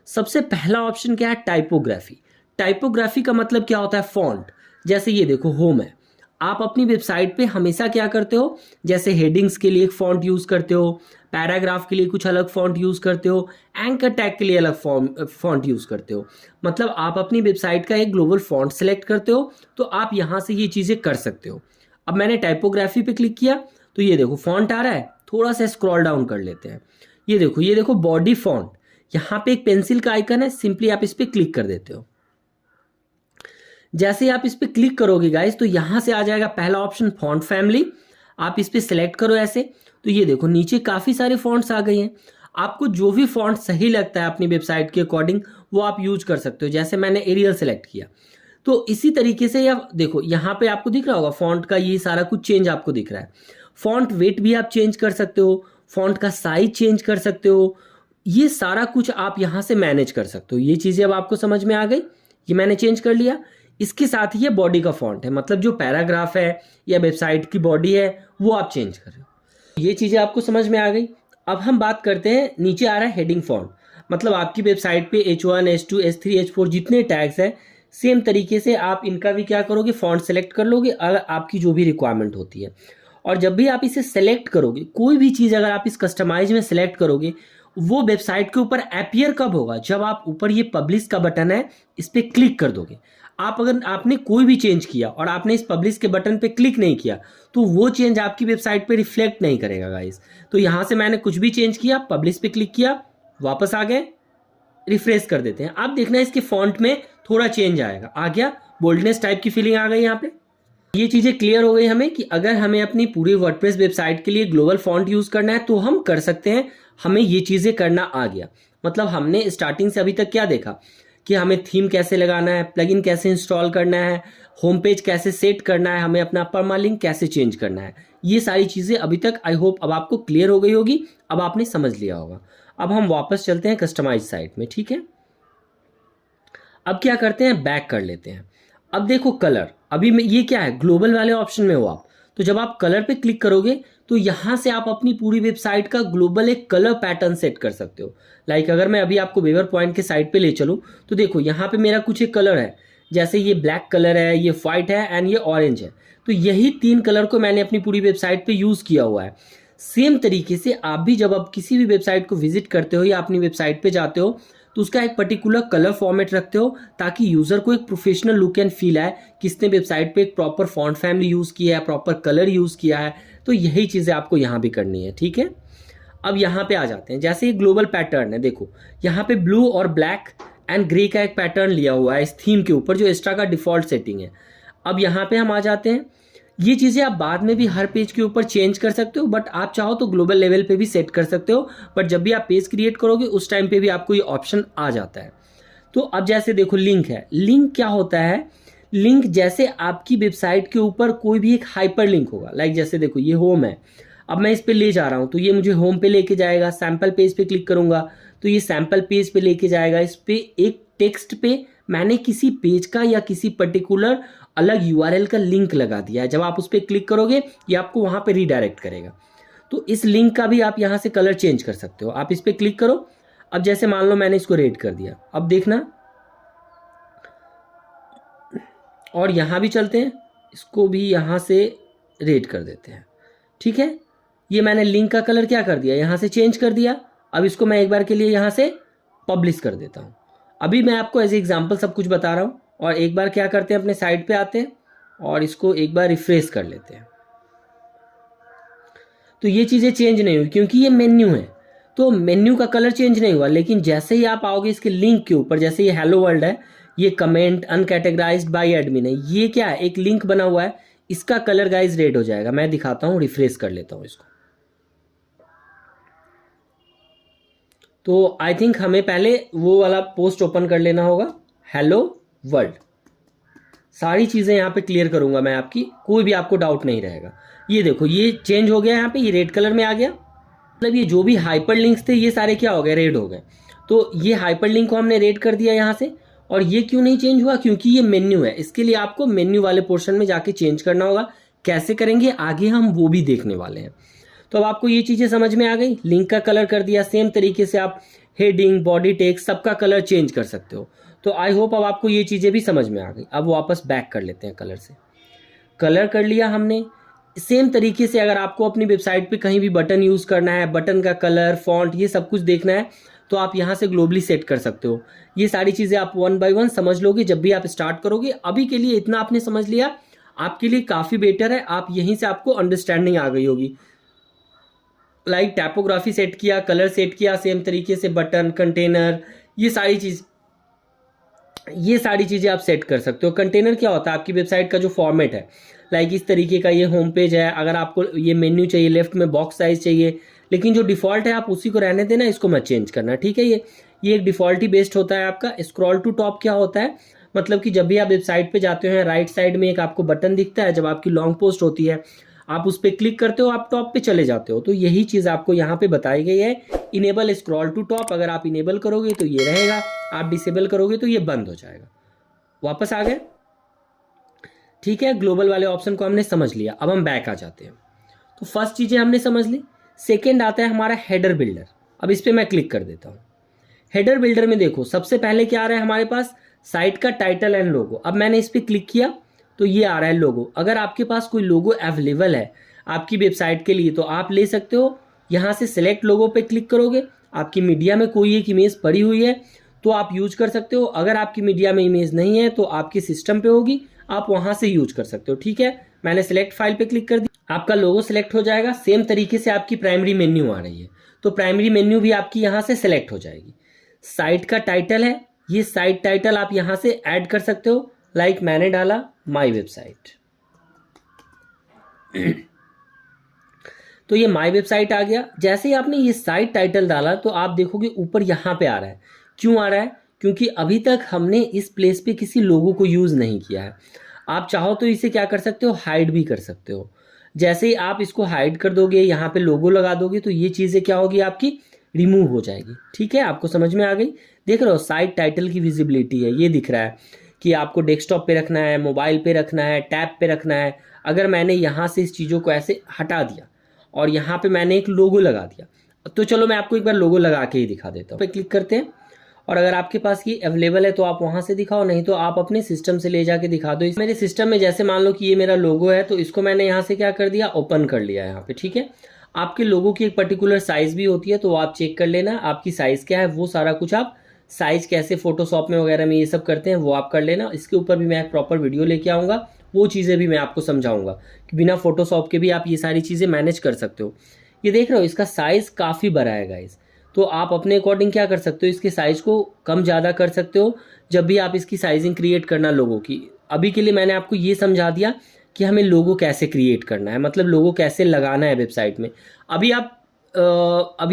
सबसे पहला ऑप्शन क्या है, टाइपोग्राफी। टाइपोग्राफी का मतलब क्या होता है, फॉन्ट। जैसे ये देखो, होम है, आप अपनी वेबसाइट पे हमेशा क्या करते हो, जैसे हेडिंग्स के लिए एक फॉन्ट यूज़ करते हो, पैराग्राफ के लिए कुछ अलग फॉन्ट यूज़ करते हो, एंकर टैग के लिए अलग फॉन्ट यूज़ करते हो। मतलब आप अपनी वेबसाइट का एक ग्लोबल फॉन्ट सेलेक्ट करते हो, तो आप यहाँ से ये चीज़ें कर सकते हो। अब मैंने टाइपोग्राफी पे क्लिक किया तो ये देखो फॉन्ट आ रहा है। थोड़ा सा स्क्रॉल डाउन कर लेते हैं, ये देखो, ये देखो बॉडी फॉन्ट। यहाँ पे एक पेंसिल का आइकन है, सिंपली आप इस पर क्लिक कर देते हो। जैसे आप इस पर क्लिक करोगे गाइस, तो यहाँ से आ जाएगा पहला ऑप्शन, फॉन्ट फैमिली। आप इस पर सेलेक्ट करो ऐसे, तो ये देखो नीचे काफ़ी सारे फॉन्ट्स आ गए हैं। आपको जो भी फॉन्ट सही लगता है अपनी वेबसाइट के अकॉर्डिंग वो आप यूज कर सकते हो। जैसे मैंने एरियल सेलेक्ट किया, तो इसी तरीके से या देखो यहाँ पे आपको दिख रहा होगा फॉन्ट का ये सारा कुछ चेंज आपको दिख रहा है। फॉन्ट वेट भी आप चेंज कर सकते हो, फॉन्ट का साइज चेंज कर सकते हो, ये सारा कुछ आप यहाँ से मैनेज कर सकते हो। ये चीज़ें अब आपको समझ में आ गई, ये मैंने चेंज कर लिया। इसके साथ ही ये बॉडी का फॉन्ट है, मतलब जो पैराग्राफ है या वेबसाइट की बॉडी है वो आप चेंज कर रहे हो। ये चीज़ें आपको समझ में आ गई। अब हम बात करते हैं, नीचे आ रहा है हेडिंग फॉन्ट। मतलब आपकी वेबसाइट पे H1, H2, H3, H4 जितने टैग्स हैं, सेम तरीके से आप इनका भी क्या करोगे, फॉन्ट सेलेक्ट कर लोगे अगर आपकी जो भी रिक्वायरमेंट होती है। और जब भी आप इसे सेलेक्ट करोगे, कोई भी चीज़ अगर आप इस कस्टमाइज में सेलेक्ट करोगे, वो वेबसाइट के ऊपर अपीयर कब होगा, जब आप ऊपर ये पब्लिश का बटन है इस पर क्लिक कर दोगे। आप अगर आपने कोई भी चेंज किया और आपने इस पब्लिश के बटन पे क्लिक नहीं किया, तो वो चेंज आपकी वेबसाइट पे रिफ्लेक्ट नहीं करेगा गाइस। तो यहाँ से मैंने कुछ भी चेंज किया, पब्लिश पे क्लिक किया, वापस आ गए, रिफ्रेश कर देते हैं। आप देखना इसके फॉन्ट में थोड़ा चेंज आएगा, आ गया, बोल्डनेस टाइप की फीलिंग आ गई यहाँ पे। ये चीज़ें क्लियर हो गई हमें कि अगर हमें अपनी पूरी वर्डप्रेस वेबसाइट के लिए ग्लोबल फॉन्ट यूज़ करना है तो हम कर सकते हैं। हमें ये चीज़ें करना आ गया। मतलब हमने स्टार्टिंग से अभी तक क्या देखा कि हमें थीम कैसे लगाना है, प्लगइन कैसे इंस्टॉल करना है, होम पेज कैसे सेट करना है, हमें अपना परमालिंक कैसे चेंज करना है। ये सारी चीज़ें अभी तक आई होप अब आपको क्लियर हो गई होगी, अब आपने समझ लिया होगा। अब हम वापस चलते हैं कस्टमाइज साइट में। ठीक है, अब क्या करते हैं, बैक कर लेते हैं। अब देखो कलर, अभी में ये क्या है, ग्लोबल वाले ऑप्शन में हो आप। तो जब आप कलर पे क्लिक करोगे तो यहाँ से आप अपनी पूरी वेबसाइट का ग्लोबल एक कलर पैटर्न सेट कर सकते हो। लाइक अगर मैं अभी आपको वेवर पॉइंट के साइट पे ले चलूँ तो देखो यहाँ पे मेरा कुछ एक कलर है, जैसे ये ब्लैक कलर है, ये वाइट है एंड ये ऑरेंज है। तो यही 3 कलर को मैंने अपनी पूरी वेबसाइट पे यूज़ किया हुआ है। सेम तरीके से आप भी जब आप किसी भी वेबसाइट को विजिट करते हो या अपनी वेबसाइट पे जाते हो तो उसका एक पर्टिकुलर कलर फॉर्मेट रखते हो, ताकि यूज़र को एक प्रोफेशनल लुक एंड फील आए, किसने वेबसाइट पे एक प्रॉपर फॉन्ट फैमिली यूज़ किया है, प्रॉपर कलर यूज़ किया है। तो यही चीज़ें आपको यहाँ भी करनी है। ठीक है, अब यहाँ पे आ जाते हैं। जैसे ये ग्लोबल पैटर्न है, देखो यहाँ पे ब्लू और ब्लैक एंड ग्रे का एक पैटर्न लिया हुआ है इस थीम के ऊपर, जो एक्स्ट्रा का डिफॉल्ट सेटिंग है। अब यहाँ पे हम आ जाते हैं, ये चीज़ें आप बाद में भी हर पेज के ऊपर चेंज कर सकते हो, बट आप चाहो तो ग्लोबल लेवल पे भी सेट कर सकते हो। बट जब भी आप पेज क्रिएट करोगे उस टाइम पे भी आपको ये ऑप्शन आ जाता है। तो अब जैसे देखो लिंक है, लिंक क्या होता है, लिंक जैसे आपकी वेबसाइट के ऊपर कोई भी एक हाइपर लिंक होगा। लाइक जैसे देखो ये होम है, अब मैं इस पे ले जा रहा हूँ तो ये मुझे होम पे लेके जाएगा। सैम्पल पेज पे क्लिक करूंगा तो ये सैम्पल पेज पे लेके जाएगा। इस पे एक टेक्स्ट पे मैंने किसी पेज का या किसी पर्टिकुलर अलग यूआरएल का लिंक लगा दिया है। जब आप उस पर क्लिक करोगे ये आपको वहां पे रीडायरेक्ट करेगा। तो इस लिंक का भी आप यहाँ से कलर चेंज कर सकते हो। आप इस पर क्लिक करो, अब जैसे मान लो मैंने इसको रेड कर दिया, अब देखना, और यहाँ भी चलते हैं, इसको भी यहाँ से रेड कर देते हैं। ठीक है, ये मैंने लिंक का कलर क्या कर दिया, यहाँ से चेंज कर दिया। अब इसको मैं एक बार के लिए यहाँ से पब्लिश कर देता हूँ। अभी मैं आपको एज एग्जाम्पल सब कुछ बता रहा हूँ। और एक बार क्या करते हैं, अपने साइट पे आते हैं और इसको एक बार रिफ्रेश कर लेते हैं। तो ये चीज़ें चेंज नहीं हुई क्योंकि ये मेन्यू है, तो मेन्यू का कलर चेंज नहीं हुआ। लेकिन जैसे ही आप आओगे इसके लिंक के ऊपर, जैसे ये हेलो वर्ल्ड है, ये कमेंट अनकैटेगराइज्ड बाय एडमिन है, ये क्या है, एक लिंक बना हुआ है, इसका कलर गाइज रेड हो जाएगा। मैं दिखाता हूँ, रिफ्रेश कर लेता हूँ इसको। तो आई थिंक हमें पहले वो वाला पोस्ट ओपन कर लेना होगा, हेलो वर्ल्ड। सारी चीज़ें यहाँ पे क्लियर करूंगा मैं आपकी, कोई भी आपको डाउट नहीं रहेगा। ये देखो ये चेंज हो गया, यहाँ पे ये रेड कलर में आ गया। मतलब ये जो भी हाइपर लिंक्स थे ये सारे क्या हो गए, रेड हो गए। तो ये हाइपर लिंक को हमने रेड कर दिया यहाँ से। और ये क्यों नहीं चेंज हुआ, क्योंकि ये मेन्यू है, इसके लिए आपको मेन्यू वाले पोर्शन में जाके चेंज करना होगा। कैसे करेंगे आगे हम वो भी देखने वाले हैं। तो अब आपको ये चीज़ें समझ में आ गई। लिंक का कलर कर दिया, सेम तरीके से आप हेडिंग, बॉडी टेक्स्ट सबका कलर चेंज कर सकते हो। तो आई होप अब आपको ये चीज़ें भी समझ में आ गई। अब वापस बैक कर लेते हैं, कलर से कलर कर लिया हमने। सेम तरीके से अगर आपको अपनी वेबसाइट पे कहीं भी बटन यूज़ करना है, बटन का कलर, फॉन्ट, ये सब कुछ देखना है, तो आप यहाँ से ग्लोबली सेट कर सकते हो। ये सारी चीज़ें आप वन बाय वन समझ लोगे जब भी आप स्टार्ट करोगे। अभी के लिए इतना आपने समझ लिया, आपके लिए काफ़ी बेटर है। आप यहीं से आपको अंडरस्टैंडिंग आ गई होगी। लाइक टाइपोग्राफी सेट किया, कलर सेट किया, सेम तरीके से बटन, कंटेनर, ये सारी चीज़ें आप सेट कर सकते हो। कंटेनर क्या होता है, आपकी वेबसाइट का जो फॉर्मेट है, लाइक इस तरीके का ये होम पेज है। अगर आपको ये मेन्यू चाहिए, लेफ्ट में बॉक्स साइज चाहिए, लेकिन जो डिफ़ॉल्ट है आप उसी को रहने देना, इसको मत चेंज करना, ठीक है। ये एक डिफ़ॉल्ट ही बेस्ड होता है आपका। स्क्रॉल टू टॉप क्या होता है, मतलब कि जब भी आप वेबसाइट पे जाते हैं, राइट साइड में एक आपको बटन दिखता है, जब आपकी लॉन्ग पोस्ट होती है आप उस पर क्लिक करते हो, आप टॉप पे चले जाते हो। तो यही चीज़ आपको यहाँ पे बताई गई है, इनेबल स्क्रॉल टू टॉप। अगर आप इनेबल करोगे तो ये रहेगा, आप डिसेबल करोगे तो ये बंद हो जाएगा। वापस आ गए, ठीक है। ग्लोबल वाले ऑप्शन को हमने समझ लिया। अब हम बैक आ जाते हैं। तो फर्स्ट चीज़ें हमने समझ ली। सेकेंड आता है हमारा हेडर बिल्डर। अब इस पर मैं क्लिक कर देता हूँ। हेडर बिल्डर में देखो सबसे पहले क्या आ रहा है हमारे पास, साइट का टाइटल एंड लोगो। अब मैंने इस पर क्लिक किया तो ये आ रहा है लोगो। अगर आपके पास कोई लोगो अवेलेबल है आपकी वेबसाइट के लिए तो आप ले सकते हो। यहाँ से सिलेक्ट लोगो पे क्लिक करोगे, आपकी मीडिया में कोई एक इमेज पड़ी हुई है तो आप यूज कर सकते हो। अगर आपकी मीडिया में इमेज नहीं है तो आपके सिस्टम पे होगी, आप वहाँ से यूज कर सकते हो, ठीक है। मैंने सिलेक्ट फाइल पे क्लिक कर दिया, आपका लोगो सिलेक्ट हो जाएगा। सेम तरीके से आपकी प्राइमरी मेन्यू आ रही है, तो प्राइमरी मेन्यू भी आपकी यहाँ से सिलेक्ट हो जाएगी। साइट का टाइटल है, ये साइट टाइटल आप यहाँ से ऐड कर सकते हो। लाइक मैंने डाला माई वेबसाइट, तो ये माई वेबसाइट आ गया। जैसे ही आपने ये साइट टाइटल डाला तो आप देखोगे ऊपर यहाँ पे आ रहा है। क्यों आ रहा है, क्योंकि अभी तक हमने इस प्लेस पे किसी लोगो को यूज़ नहीं किया है। आप चाहो तो इसे क्या कर सकते हो, हाइड भी कर सकते हो। जैसे ही आप इसको हाइड कर दोगे, यहाँ पे लोगो लगा दोगे, तो ये चीज़ें क्या होगी, आपकी रिमूव हो जाएगी, ठीक है। आपको समझ में आ गई। देख रहे हो साइट टाइटल की विजिबिलिटी है, ये दिख रहा है कि आपको डेस्कटॉप पे रखना है, मोबाइल पे रखना है, टैब पे रखना है। अगर मैंने यहाँ से इस चीज़ों को ऐसे हटा दिया और यहाँ पे मैंने एक लोगो लगा दिया, तो चलो मैं आपको एक बार लोगो लगा के ही दिखा देता हूँ। पे क्लिक करते हैं और अगर आपके पास ये अवेलेबल है तो आप वहाँ से दिखाओ, नहीं तो आप अपने सिस्टम से ले जाके दिखा दो। मेरे सिस्टम में जैसे मान लो कि ये मेरा लोगो है, तो इसको मैंने यहाँ से क्या कर दिया, ओपन कर लिया यहाँ पे, ठीक है। आपके लोगो की एक पर्टिकुलर साइज भी होती है, तो आप चेक कर लेना आपकी साइज क्या है। वो सारा कुछ आप साइज कैसे फोटोशॉप में वगैरह में ये सब करते हैं वो आप कर लेना। इसके ऊपर भी मैं एक प्रॉपर वीडियो लेके आऊँगा, वो चीज़ें भी मैं आपको समझाऊंगा कि बिना फोटोशॉप के भी आप ये सारी चीज़ें मैनेज कर सकते हो। ये देख रहे हो इसका साइज़ काफ़ी बड़ा है गाइस, तो आप अपने अकॉर्डिंग क्या कर सकते हो, इसके साइज़ को कम ज़्यादा कर सकते हो जब भी आप इसकी साइजिंग क्रिएट करना लोगों की। अभी के लिए मैंने आपको ये समझा दिया कि हमें लोगो कैसे क्रिएट करना है, मतलब लोगो कैसे लगाना है वेबसाइट में। अभी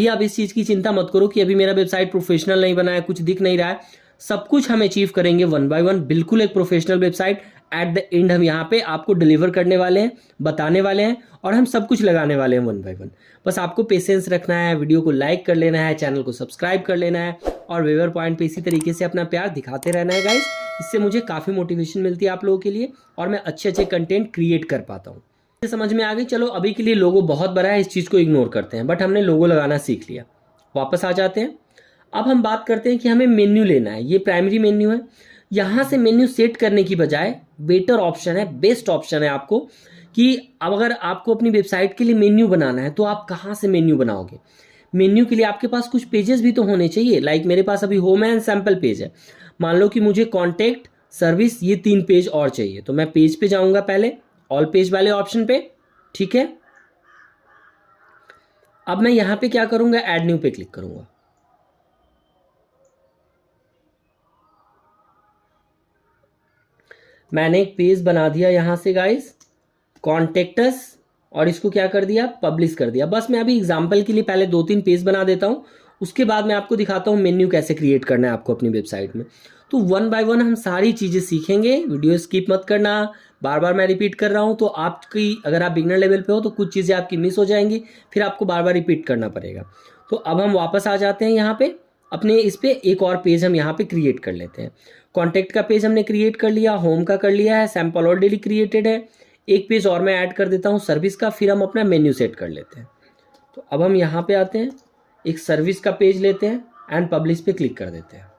आप इस चीज़ की चिंता मत करो कि अभी मेरा वेबसाइट प्रोफेशनल नहीं बना है, कुछ दिख नहीं रहा है। सब कुछ हम अचीव करेंगे वन बाय वन, बिल्कुल एक professional website at the end हम यहाँ पे आपको डिलीवर करने वाले हैं, बताने वाले हैं, और हम सब कुछ लगाने वाले हैं वन बाय वन। बस आपको पेशेंस रखना है, वीडियो को लाइक कर लेना है, चैनल को सब्सक्राइब कर लेना है, और वेवर पॉइंट पे इसी तरीके से अपना प्यार दिखाते रहना है गाइस। इससे मुझे काफ़ी मोटिवेशन मिलती है आप लोगों के लिए, और मैं अच्छे अच्छे कंटेंट क्रिएट कर पाता हूँ। समझ में आ गई। चलो अभी के लिए लोगो बहुत बड़ा है, इस चीज़ को इग्नोर करते हैं, बट हमने लोगो लगाना सीख लिया। वापस आ जाते हैं। अब हम बात करते हैं कि हमें मेन्यू लेना है। ये प्राइमरी मेन्यू है। यहाँ से मेन्यू सेट करने की बजाय बेटर ऑप्शन है, बेस्ट ऑप्शन है आपको कि अब अगर आपको अपनी वेबसाइट के लिए मेन्यू बनाना है तो आप कहाँ से मेन्यू बनाओगे। मेन्यू के लिए आपके पास कुछ पेजेस भी तो होने चाहिए। लाइक मेरे पास अभी होम एंड सैम्पल पेज है। मान लो कि मुझे कॉन्टैक्ट, सर्विस, ये 3 पेज और चाहिए, तो मैं पेज पे जाऊंगा पहले, ऑल पेज वाले ऑप्शन पे। ठीक है, अब मैं यहां पे क्या करूंगा, ऐड न्यू पे क्लिक करूंगा। मैंने एक पेज बना दिया यहां से गाइस, कॉन्टेक्टस, और इसको क्या कर दिया, पब्लिश कर दिया। बस मैं अभी एग्जांपल के लिए पहले 2-3 पेज बना देता हूं, उसके बाद मैं आपको दिखाता हूं मेन्यू कैसे क्रिएट करना है आपको अपनी वेबसाइट में। तो वन बाय वन हम सारी चीज़ें सीखेंगे, वीडियो स्किप मत करना। बार बार मैं रिपीट कर रहा हूं तो आपकी, अगर आप बिगनर लेवल पे हो तो कुछ चीज़ें आपकी मिस हो जाएंगी, फिर आपको बार बार रिपीट करना पड़ेगा। तो अब हम वापस आ जाते हैं यहाँ पे अपने इस पे, एक और पेज हम यहाँ पे क्रिएट कर लेते हैं। कॉन्टैक्ट का पेज हमने क्रिएट कर लिया, होम का कर लिया है, सैम्पल ऑलरेडी क्रिएटेड है। एक पेज और मैं ऐड कर देता हूँ सर्विस का, फिर हम अपना मेन्यू सेट कर लेते हैं। तो अब हम यहाँ पे आते हैं, एक सर्विस का पेज लेते हैं एंड पब्लिश पे क्लिक कर देते हैं।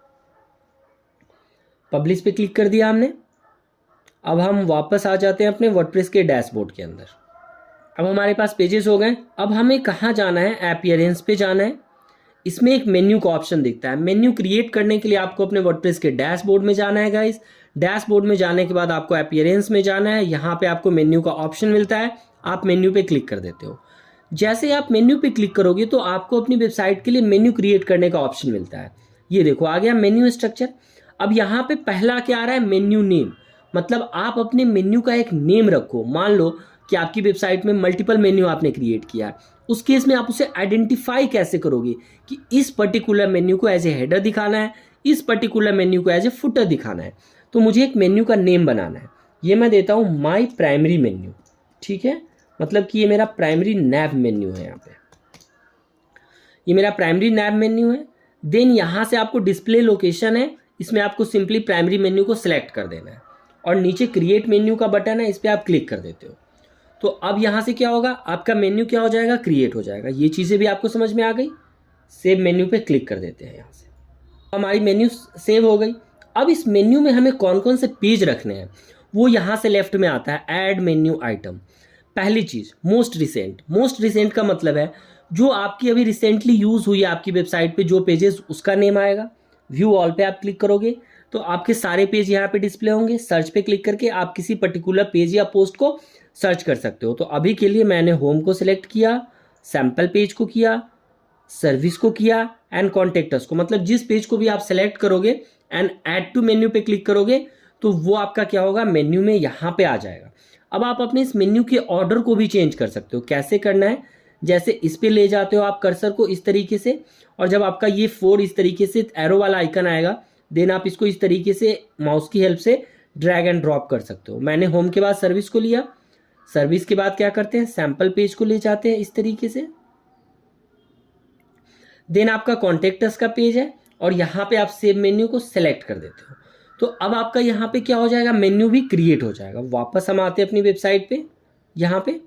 पब्लिश पे क्लिक कर दिया हमने। अब हम वापस आ जाते हैं अपने वर्डप्रेस के डैशबोर्ड के अंदर। अब हमारे पास पेजेस हो गए। अब हमें कहाँ जाना है, अपीयरेंस पे जाना है। इसमें एक मेन्यू का ऑप्शन दिखता है। मेन्यू क्रिएट करने के लिए आपको अपने वर्डप्रेस के डैशबोर्ड में जाना है गाइस। डैशबोर्ड में जाने के बाद आपको अपीयरेंस में जाना है। यहाँ पे आपको मेन्यू का ऑप्शन मिलता है, आप मेन्यू पे क्लिक कर देते हो। जैसे आप मेन्यू पे क्लिक करोगे तो आपको अपनी वेबसाइट के लिए मेन्यू क्रिएट करने का ऑप्शन मिलता है। ये देखो आ गया मेन्यू स्ट्रक्चर। अब यहाँ पे पहला क्या आ रहा है, मेन्यू नेम। मतलब आप अपने मेन्यू का एक नेम रखो। मान लो कि आपकी वेबसाइट में मल्टीपल मेन्यू आपने क्रिएट किया है, उस केस में आप उसे आइडेंटिफाई कैसे करोगे कि इस पर्टिकुलर मेन्यू को एज ए हेडर दिखाना है, इस पर्टिकुलर मेन्यू को एज ए फुटर दिखाना है। तो मुझे एक मेन्यू का नेम बनाना है। ये मैं देता हूँ माई प्राइमरी मेन्यू। ठीक है, मतलब कि ये मेरा प्राइमरी नैव मेन्यू है। यहाँ पे ये मेरा प्राइमरी नैव मेन्यू है। देन यहाँ से आपको डिस्प्ले लोकेशन है, इसमें आपको सिंपली प्राइमरी मेन्यू को सिलेक्ट कर देना है और नीचे क्रिएट मेन्यू का बटन है, इस पर आप क्लिक कर देते हो। तो अब यहाँ से क्या होगा, आपका मेन्यू क्या हो जाएगा, क्रिएट हो जाएगा। ये चीज़ें भी आपको समझ में आ गई। सेव मेन्यू पे क्लिक कर देते हैं। यहाँ से हमारी मेन्यू सेव हो गई। अब इस मेन्यू में हमें कौन कौन से पेज रखने हैं वो यहाँ से लेफ्ट में आता है, ऐड मेन्यू आइटम। पहली चीज़ मोस्ट रिसेंट। मोस्ट रिसेंट का मतलब है जो आपकी अभी रिसेंटली यूज़ हुई है आपकी वेबसाइट पे जो पेजेस, उसका नेम आएगा। व्यू ऑल पे आप क्लिक करोगे तो आपके सारे पेज यहाँ पे डिस्प्ले होंगे। सर्च पे क्लिक करके आप किसी पर्टिकुलर पेज या पोस्ट को सर्च कर सकते हो। तो अभी के लिए मैंने होम को सिलेक्ट किया, सैम्पल पेज को किया, सर्विस को किया एंड कॉन्टेक्टस को। मतलब जिस पेज को भी आप सेलेक्ट करोगे एंड ऐड टू मेन्यू पे क्लिक करोगे तो वो आपका क्या होगा, मेन्यू में यहाँ पे आ जाएगा। अब आप अपने इस मेन्यू के ऑर्डर को भी चेंज कर सकते हो। कैसे करना है, जैसे इस पे ले जाते हो आप कर्सर को इस तरीके से, और जब आपका ये 4 इस तरीके से एरो वाला आइकन आएगा, देन आप इसको इस तरीके से माउस की हेल्प से ड्रैग एंड ड्रॉप कर सकते हो। मैंने होम के बाद सर्विस को लिया, सर्विस के बाद क्या करते हैं, सैंपल पेज को ले जाते हैं इस तरीके से। देन आपका कॉन्टेक्टस का पेज है और यहाँ पे आप सेव मेन्यू को सेलेक्ट कर देते हो। तो अब आपका यहाँ पे क्या हो जाएगा, मेन्यू भी क्रिएट हो जाएगा। वापस हम आते हैं अपनी वेबसाइट पे। यहाँ पे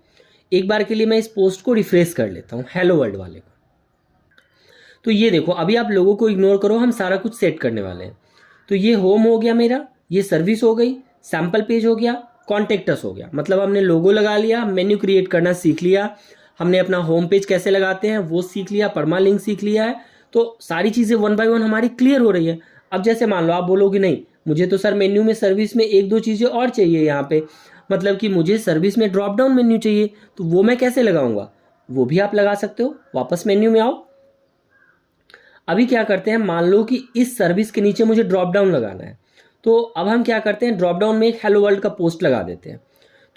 एक बार के लिए मैं इस पोस्ट को रिफ्रेश कर लेता हूँ, हेलो वर्ल्ड वाले को। तो ये देखो अभी आप लोगों को इग्नोर करो, हम सारा कुछ सेट करने वाले हैं। तो ये होम हो गया मेरा, ये सर्विस हो गई, सैम्पल पेज हो गया, कॉन्टेक्टस हो गया। मतलब हमने लोगो लगा लिया, मेन्यू क्रिएट करना सीख लिया, हमने अपना होम पेज कैसे लगाते हैं वो सीख लिया, परमा लिंक सीख लिया है। तो सारी चीज़ें वन बाय वन हमारी क्लियर हो रही है। अब जैसे मान लो आप बोलोगे नहीं मुझे तो सर मेन्यू में सर्विस में 1-2 चीज़ें और चाहिए यहाँ पे, मतलब कि मुझे सर्विस में ड्रॉप डाउन मेन्यू चाहिए, तो वो मैं कैसे लगाऊंगा, वो भी आप लगा सकते हो। वापस मेन्यू में आओ। अभी क्या करते हैं, मान लो कि इस सर्विस के नीचे मुझे ड्रॉप डाउन लगाना है, तो अब हम क्या करते हैं, ड्रॉप डाउन में एक हेलो वर्ल्ड का पोस्ट लगा देते हैं।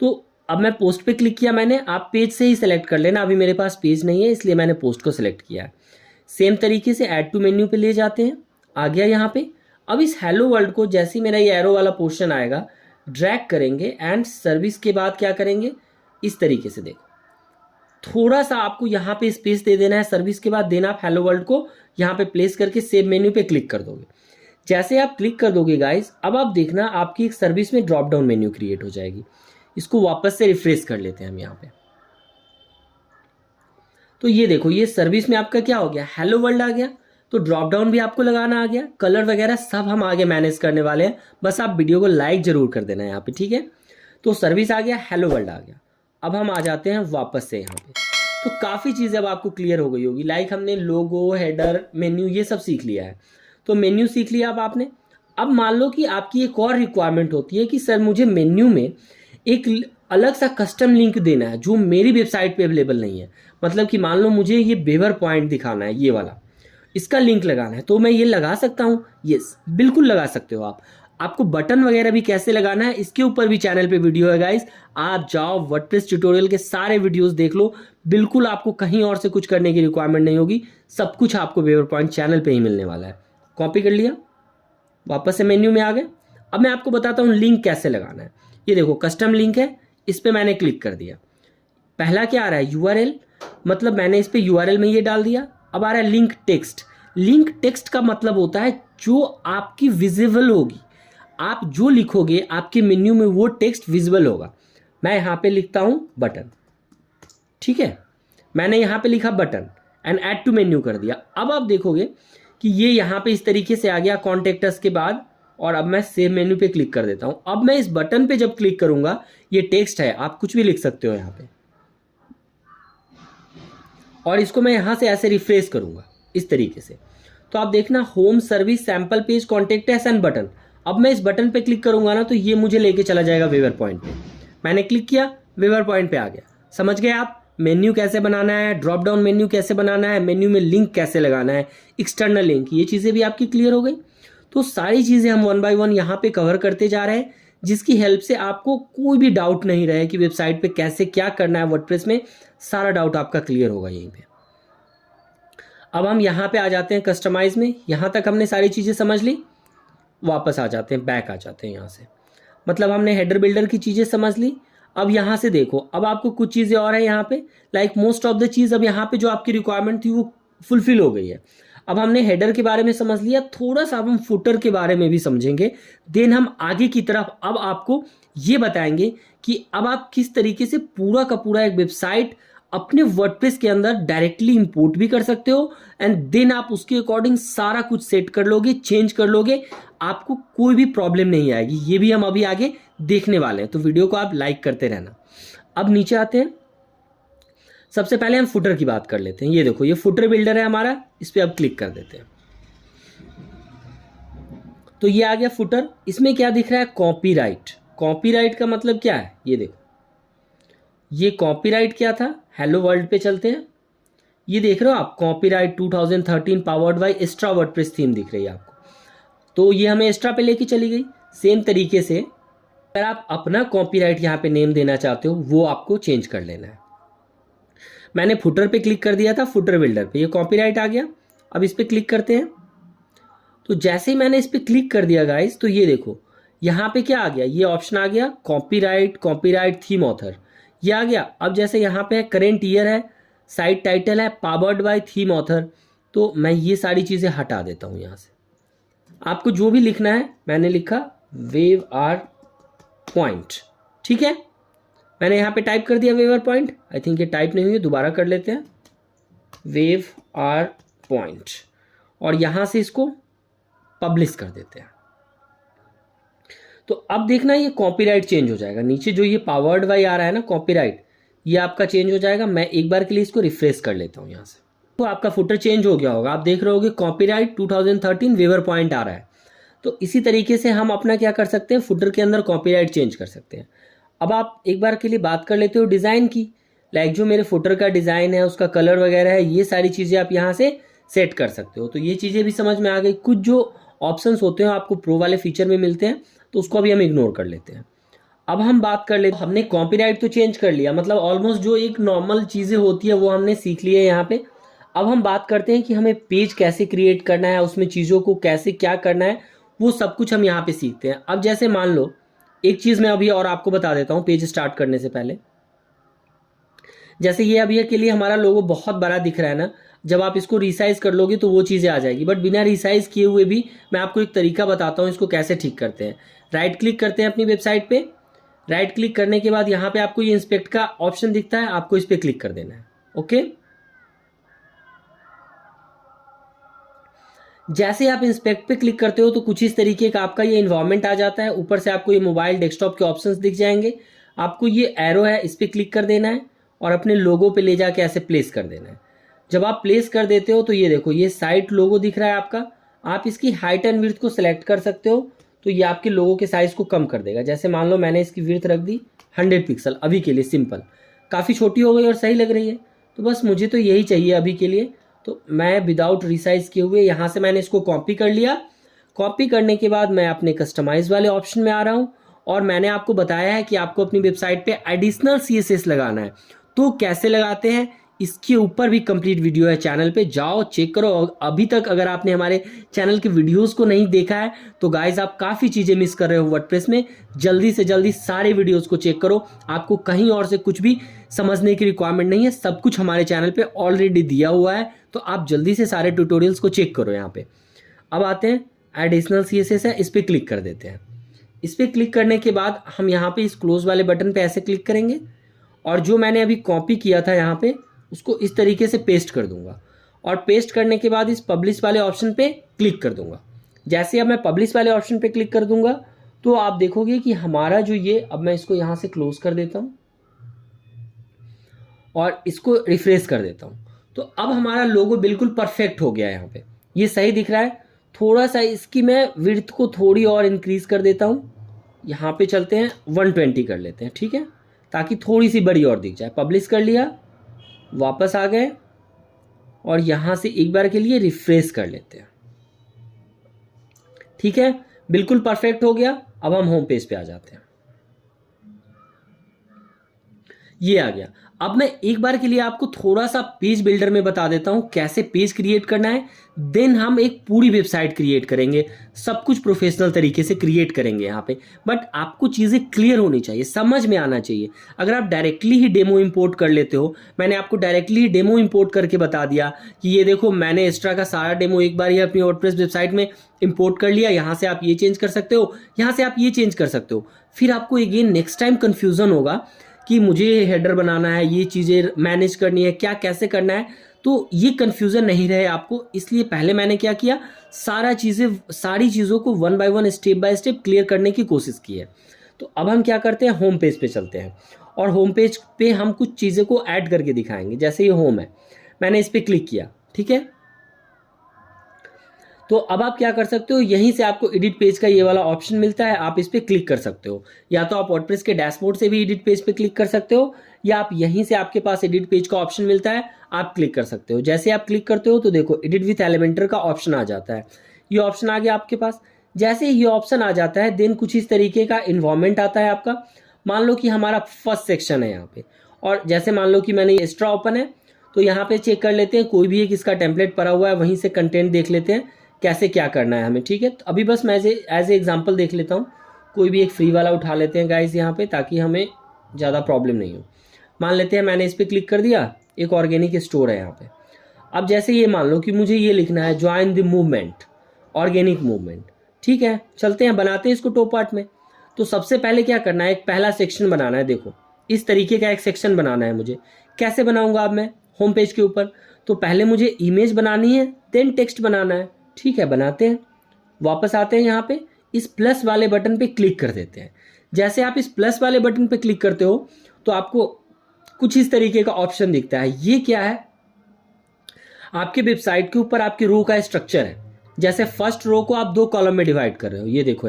तो अब मैं पोस्ट पे क्लिक किया मैंने, आप पेज से ही सेलेक्ट कर लेना, अभी मेरे पास पेज नहीं है इसलिए मैंने पोस्ट को सिलेक्ट किया है। सेम तरीके से ऐड टू मेन्यू पे ले जाते हैं, आ गया यहाँ पे। अब इस हेलो वर्ल्ड को जैसे ही मेरा ये एरो वाला पोर्शन आएगा ड्रैग करेंगे एंड सर्विस के बाद क्या करेंगे, इस तरीके से देखो थोड़ा सा आपको यहाँ पे स्पेस दे देना है। सर्विस के बाद देना आप हेलो वर्ल्ड को यहाँ पे प्लेस करके सेव मेन्यू पे क्लिक कर दोगे। जैसे आप क्लिक कर दोगे गाइस, अब आप देखना आपकी एक सर्विस में ड्रॉप डाउन मेन्यू क्रिएट हो जाएगी। इसको वापस से रिफ्रेश कर लेते हैं हम यहाँ पे। तो ये देखो ये सर्विस में आपका क्या हो गया, हेलो वर्ल्ड आ गया। तो ड्रॉप डाउन भी आपको लगाना आ गया, कलर वगैरह सब हम आगे मैनेज करने वाले हैं, बस आप वीडियो को लाइक जरूर कर देना यहाँ पे, ठीक है। तो सर्विस आ गया, हेलो वर्ल्ड आ गया। अब हम आ जाते हैं वापस से यहाँ पे। तो काफ़ी चीज़ें अब आपको क्लियर हो गई होगी। लाइक हमने लोगो, हेडर, मेन्यू ये सब सीख लिया है। तो मेन्यू सीख लिया अब आपने। अब मान लो कि आपकी एक और रिक्वायरमेंट होती है कि सर मुझे मेन्यू में एक अलग सा कस्टम लिंक देना है जो मेरी वेबसाइट पे अवेलेबल नहीं है। मतलब कि मान लो मुझे ये बेवर पॉइंट दिखाना है, ये वाला, इसका लिंक लगाना है, तो मैं ये लगा सकता हूँ? यस, बिल्कुल लगा सकते हो आप। आपको बटन वगैरह भी कैसे लगाना है इसके ऊपर भी चैनल पे वीडियो है गाइस। आप जाओ वर्डप्रेस ट्यूटोरियल के सारे वीडियोस देख लो। बिल्कुल आपको कहीं और से कुछ करने की रिक्वायरमेंट नहीं होगी, सब कुछ आपको वेवर पॉइंट चैनल पे ही मिलने वाला है। कॉपी कर लिया, वापस से मेन्यू में आ गए। अब मैं आपको बताता हूँ लिंक कैसे लगाना है। ये देखो कस्टम लिंक है, इस पर मैंने क्लिक कर दिया। पहला क्या आ रहा है? यूआरएल, मतलब मैंने इस पर यूआरएल में ये डाल दिया। अब आ रहा है लिंक टेक्स्ट। लिंक टेक्स्ट का मतलब होता है जो आपकी विजिबल होगी, आप जो लिखोगे आपके मेन्यू में वो टेक्स्ट विजिबल होगा। मैं यहाँ पे लिखता हूँ बटन, ठीक है, मैंने यहाँ पे लिखा button and add to menu कर दिया। अब आप देखोगे कि ये यहाँ पे इस तरीके से आ गया कॉन्टेक्ट अस के बाद। और अब मैं सेव मेन्यू पे क्लिक कर देता हूँ। अब मैं इस बटन पे जब क्लिक करूंगा, ये टेक्स्ट है, आप कुछ भी लिख सकते हो यहाँ पे, और इसको मैं यहाँ से ऐसे रिफ्रेश करूंगा इस तरीके से। तो आप देखना home service sample page contact us and button. अब मैं इस बटन पे क्लिक करूंगा ना, तो ये मुझे लेके चला जाएगा वेवर पॉइंट पे। मैंने क्लिक किया, वेवर पॉइंट पे आ गया। समझ गए आप मेन्यू कैसे बनाना है, ड्रॉप डाउन मेन्यू कैसे बनाना है, मेन्यू में लिंक कैसे लगाना है, एक्सटर्नल लिंक, ये चीज़ें भी आपकी क्लियर हो गई। तो सारी चीज़ें हम 1 बाय 1 यहाँ पे कवर करते जा रहे हैं, जिसकी हेल्प से आपको कोई भी डाउट नहीं रहे कि वेबसाइट पे कैसे क्या करना है। वर्डप्रेस में सारा डाउट आपका क्लियर होगा यहीं पे। अब हम यहाँ पे आ जाते हैं कस्टमाइज में। यहाँ तक हमने सारी चीज़ें समझ ली। वापस आ जाते हैं, बैक आ जाते हैं यहाँ से। मतलब हमने हेडर बिल्डर की चीज़ें समझ ली। अब यहाँ से देखो, अब आपको कुछ चीज़ें और है यहाँ पे, लाइक मोस्ट ऑफ द चीज़ अब यहाँ पे जो आपकी रिक्वायरमेंट थी वो फुलफिल हो गई है। अब हमने हेडर के बारे में समझ लिया, थोड़ा सा अब हम फुटर के बारे में भी समझेंगे। देन हम आगे की तरफ अब आपको ये बताएंगे कि अब आप किस तरीके से पूरा का पूरा एक वेबसाइट अपने वर्डप्रेस के अंदर डायरेक्टली इंपोर्ट भी कर सकते हो एंड देन आप उसके अकॉर्डिंग सारा कुछ सेट कर लोगे, चेंज कर लोगे, आपको कोई भी प्रॉब्लम नहीं आएगी। ये भी हम अभी आगे देखने वाले हैं, तो वीडियो को आप लाइक करते रहना। अब नीचे आते हैं, सबसे पहले हम फुटर की बात कर लेते हैं। ये देखो, ये फुटर बिल्डर है हमारा, इस पर अब क्लिक कर देते हैं। तो ये आ गया फुटर। इसमें क्या दिख रहा है? कॉपीराइट। कॉपीराइट का मतलब क्या है? ये देखो, ये कॉपीराइट क्या था? हेलो वर्ल्ड पे चलते हैं। ये देख रहे हो आप, copyright 2013 powered by extra WordPress theme दिख रही है आपको। तो ये हमें एक्स्ट्रा पे लेके चली गई। सेम तरीके से अगर आप अपना कॉपीराइट यहाँ पे नेम देना चाहते हो, वो आपको चेंज कर लेना है। मैंने फुटर पे क्लिक कर दिया था, फुटर बिल्डर पे, ये कॉपीराइट आ गया। अब इस पर क्लिक करते हैं। तो जैसे ही मैंने इस पर क्लिक कर दिया गाइस, तो ये देखो यहाँ पे क्या आ गया, ये ऑप्शन आ गया कॉपीराइट, कॉपीराइट थीम ऑथर, ये आ गया। अब जैसे यहाँ पे करेंट ईयर है, साइट टाइटल है पावर्ड बाय थीम ऑथर, तो मैं ये सारी चीज़ें हटा देता हूँ यहाँ से। आपको जो भी लिखना है, मैंने लिखा वेव आर पॉइंट, ठीक है, मैंने यहाँ पे टाइप कर दिया वेवर पॉइंट। आई थिंक ये टाइप नहीं हुई है, दोबारा कर लेते हैं, वेव आर पॉइंट, और यहाँ से इसको पब्लिश कर देते हैं। तो अब देखना ये कॉपीराइट चेंज हो जाएगा। नीचे जो ये पावर्ड बाय आ रहा है ना कॉपीराइट, ये आपका चेंज हो जाएगा। मैं एक बार के लिए इसको रिफ्रेश कर लेता हूँ यहाँ से, तो आपका फुटर चेंज हो गया होगा। आप देख रहे होगे कॉपीराइट 2013 वेवर पॉइंट आ रहा है। तो इसी तरीके से हम अपना क्या कर सकते हैं, फुटर के अंदर कॉपीराइट चेंज कर सकते हैं। अब आप एक बार के लिए बात कर लेते हो डिज़ाइन की, लाइक जो मेरे फुटर का डिज़ाइन है, उसका कलर वगैरह है, ये सारी चीज़ें आप यहाँ से सेट कर सकते हो। तो ये चीज़ें भी समझ में आ गई। कुछ जो ऑप्शंस होते हैं आपको प्रो वाले फीचर में मिलते हैं, तो उसको अभी हम इग्नोर कर लेते हैं। अब हम बात कर लेते, हमने कॉपीराइट तो चेंज कर लिया, मतलब ऑलमोस्ट जो एक नॉर्मल चीज़ें होती है वो हमने सीख ली है यहाँ पे। अब हम बात करते हैं कि हमें पेज कैसे क्रिएट करना है, उसमें चीज़ों को कैसे क्या करना है, वो सब कुछ हम यहाँ पे सीखते हैं। अब जैसे मान लो एक चीज़ मैं अभी और आपको बता देता हूँ पेज स्टार्ट करने से पहले। जैसे ये अभी के लिए हमारा लोगो बहुत बड़ा दिख रहा है ना, जब आप इसको रिसाइज कर लोगे तो वो चीज़ें आ जाएगी। बट बिना रिसाइज किए हुए भी मैं आपको एक तरीका बताता हूँ इसको कैसे ठीक करते हैं। राइट क्लिक करते हैं अपनी वेबसाइट पे। राइट क्लिक करने के बाद यहाँ पे आपको ये इंस्पेक्ट का ऑप्शन दिखता है, आपको इस पर क्लिक कर देना है। ओके, जैसे आप इंस्पेक्ट पे क्लिक करते हो तो कुछ इस तरीके का आपका ये इन्वायरमेंट आ जाता है। ऊपर से आपको ये मोबाइल डेस्कटॉप के ऑप्शंस दिख जाएंगे। आपको ये एरो है इस पर क्लिक कर देना है और अपने लोगो पे ले जाके ऐसे प्लेस कर देना है। जब आप प्लेस कर देते हो तो ये देखो ये साइट लोगो दिख रहा है आपका। आप इसकी हाइट एंड विड्थ को सिलेक्ट कर सकते हो, तो ये आपके लोगो के साइज़ को कम कर देगा। जैसे मान लो मैंने इसकी विड्थ रख दी 100 पिक्सल अभी के लिए, सिंपल। काफ़ी छोटी हो गई और सही लग रही है, तो बस मुझे तो यही चाहिए अभी के लिए। तो मैं विदाउट रिसाइज किए हुए यहाँ से मैंने इसको कॉपी कर लिया। कॉपी करने के बाद मैं अपने कस्टमाइज वाले ऑप्शन में आ रहा हूँ और मैंने आपको बताया है कि आपको अपनी वेबसाइट पे एडिशनल CSS लगाना है। तो कैसे लगाते हैं इसके ऊपर भी कंप्लीट वीडियो है, चैनल पे जाओ चेक करो। अभी तक अगर आपने हमारे चैनल के वीडियोस को नहीं देखा है तो गाइज आप काफ़ी चीज़ें मिस कर रहे हो वर्डप्रेस में। जल्दी से जल्दी सारे वीडियोस को चेक करो, आपको कहीं और से कुछ भी समझने की रिक्वायरमेंट नहीं है, सब कुछ हमारे चैनल पे ऑलरेडी दिया हुआ है। तो आप जल्दी से सारे ट्यूटोरियल्स को चेक करो। यहाँ पे अब आते हैं एडिशनल CSS है, इस पर क्लिक कर देते हैं। इस पर क्लिक करने के बाद हम यहाँ पे इस क्लोज वाले बटन पे ऐसे क्लिक करेंगे और जो मैंने अभी कॉपी किया था यहाँ पे उसको इस तरीके से पेस्ट कर दूंगा और पेस्ट करने के बाद इस पब्लिश वाले ऑप्शन पे क्लिक कर दूंगा। जैसे अब मैं पब्लिश वाले ऑप्शन पे क्लिक कर दूंगा तो आप देखोगे कि हमारा जो ये, अब मैं इसको यहाँ से क्लोज कर देता हूँ और इसको रिफ्रेश कर देता हूँ, तो अब हमारा लोगो बिल्कुल परफेक्ट हो गया है। यहाँ पे ये सही दिख रहा है। थोड़ा सा इसकी मैं विड्थ को थोड़ी और इंक्रीज कर देता हूँ। यहाँ पे चलते हैं 120 कर लेते हैं, ठीक है, ताकि थोड़ी सी बड़ी और दिख जाए। पब्लिश कर लिया, वापस आ गए और यहाँ से एक बार के लिए रिफ्रेश कर लेते हैं। ठीक है, बिल्कुल परफेक्ट हो गया। अब हम होम पेज पे आ जाते हैं। ये आ गया। अब मैं एक बार के लिए आपको थोड़ा सा पेज बिल्डर में बता देता हूं कैसे पेज क्रिएट करना है। देन हम एक पूरी वेबसाइट क्रिएट करेंगे, सब कुछ प्रोफेशनल तरीके से क्रिएट करेंगे यहाँ पे। बट आपको चीज़ें क्लियर होनी चाहिए, समझ में आना चाहिए। अगर आप डायरेक्टली ही डेमो इंपोर्ट कर लेते हो, मैंने आपको डायरेक्टली ही डेमो इंपोर्ट करके बता दिया कि ये देखो मैंने एक्स्ट्रा का सारा डेमो एक बार ही अपनी वर्डप्रेस वेबसाइट में इंपोर्ट कर लिया, यहाँ से आप ये चेंज कर सकते हो, यहाँ से आप ये चेंज कर सकते हो। फिर आपको अगेन नेक्स्ट टाइम कन्फ्यूजन होगा कि मुझे हेडर बनाना है, ये चीज़ें मैनेज करनी है, क्या कैसे करना है, तो ये कन्फ्यूज़न नहीं रहे आपको। इसलिए पहले मैंने क्या किया, सारी चीज़ों को 1 by 1 step by step clear करने की कोशिश की है। तो अब हम क्या करते हैं, होम पेज पे चलते हैं और होम पेज पे हम कुछ चीज़ों को ऐड करके दिखाएंगे। जैसे ये होम है, मैंने इस पर क्लिक किया, ठीक है। तो अब आप क्या कर सकते हो, यहीं से आपको एडिट पेज का ये वाला ऑप्शन मिलता है, आप इस पर क्लिक कर सकते हो। या तो आप वर्डप्रेस के डैशबोर्ड से भी एडिट पेज पे क्लिक कर सकते हो, या आप यहीं से आपके पास एडिट पेज का ऑप्शन मिलता है, आप क्लिक कर सकते हो। जैसे आप क्लिक करते हो तो देखो एडिट विथ एलिमेंटर का ऑप्शन आ जाता है। ये ऑप्शन आ गया आपके पास। जैसे ये ऑप्शन आ जाता है देन कुछ इस तरीके का इन्वायरमेंट आता है आपका। मान लो कि हमारा फर्स्ट सेक्शन है यहाँ पे, और जैसे मान लो कि मैंने ये एक्स्ट्रा ओपन है, तो यहाँ पे चेक कर लेते हैं, कोई भी एक इसका टेम्पलेट पड़ा हुआ है, वहीं से कंटेंट देख लेते हैं कैसे क्या करना है हमें। ठीक है, तो अभी बस मैं एज ए एग्जांपल देख लेता हूँ। कोई भी एक फ्री वाला उठा लेते हैं गाइस यहाँ पे, ताकि हमें ज़्यादा प्रॉब्लम नहीं हो। मान लेते हैं मैंने इस पर क्लिक कर दिया, एक ऑर्गेनिक स्टोर है यहाँ पे। अब जैसे ये मान लो कि मुझे ये लिखना है join the movement, organic movement. ठीक है, चलते हैं बनाते हैं इसको टॉप पार्ट में। तो सबसे पहले क्या करना है, एक पहला सेक्शन बनाना है। देखो इस तरीके का एक सेक्शन बनाना है मुझे। कैसे बनाऊंगा अब मैं होम पेज के ऊपर, तो पहले मुझे इमेज बनानी है, देन टेक्स्ट बनाना है। ठीक है, बनाते हैं। वापस आते हैं यहाँ पे, इस प्लस वाले बटन पे क्लिक कर देते हैं। जैसे आप इस प्लस वाले बटन पे क्लिक करते हो तो आपको कुछ इस तरीके का ऑप्शन दिखता है। ये क्या है, आपके वेबसाइट के ऊपर आपकी रो का स्ट्रक्चर है। जैसे फर्स्ट रो को आप 2 कॉलम में डिवाइड कर रहे हो, ये देखो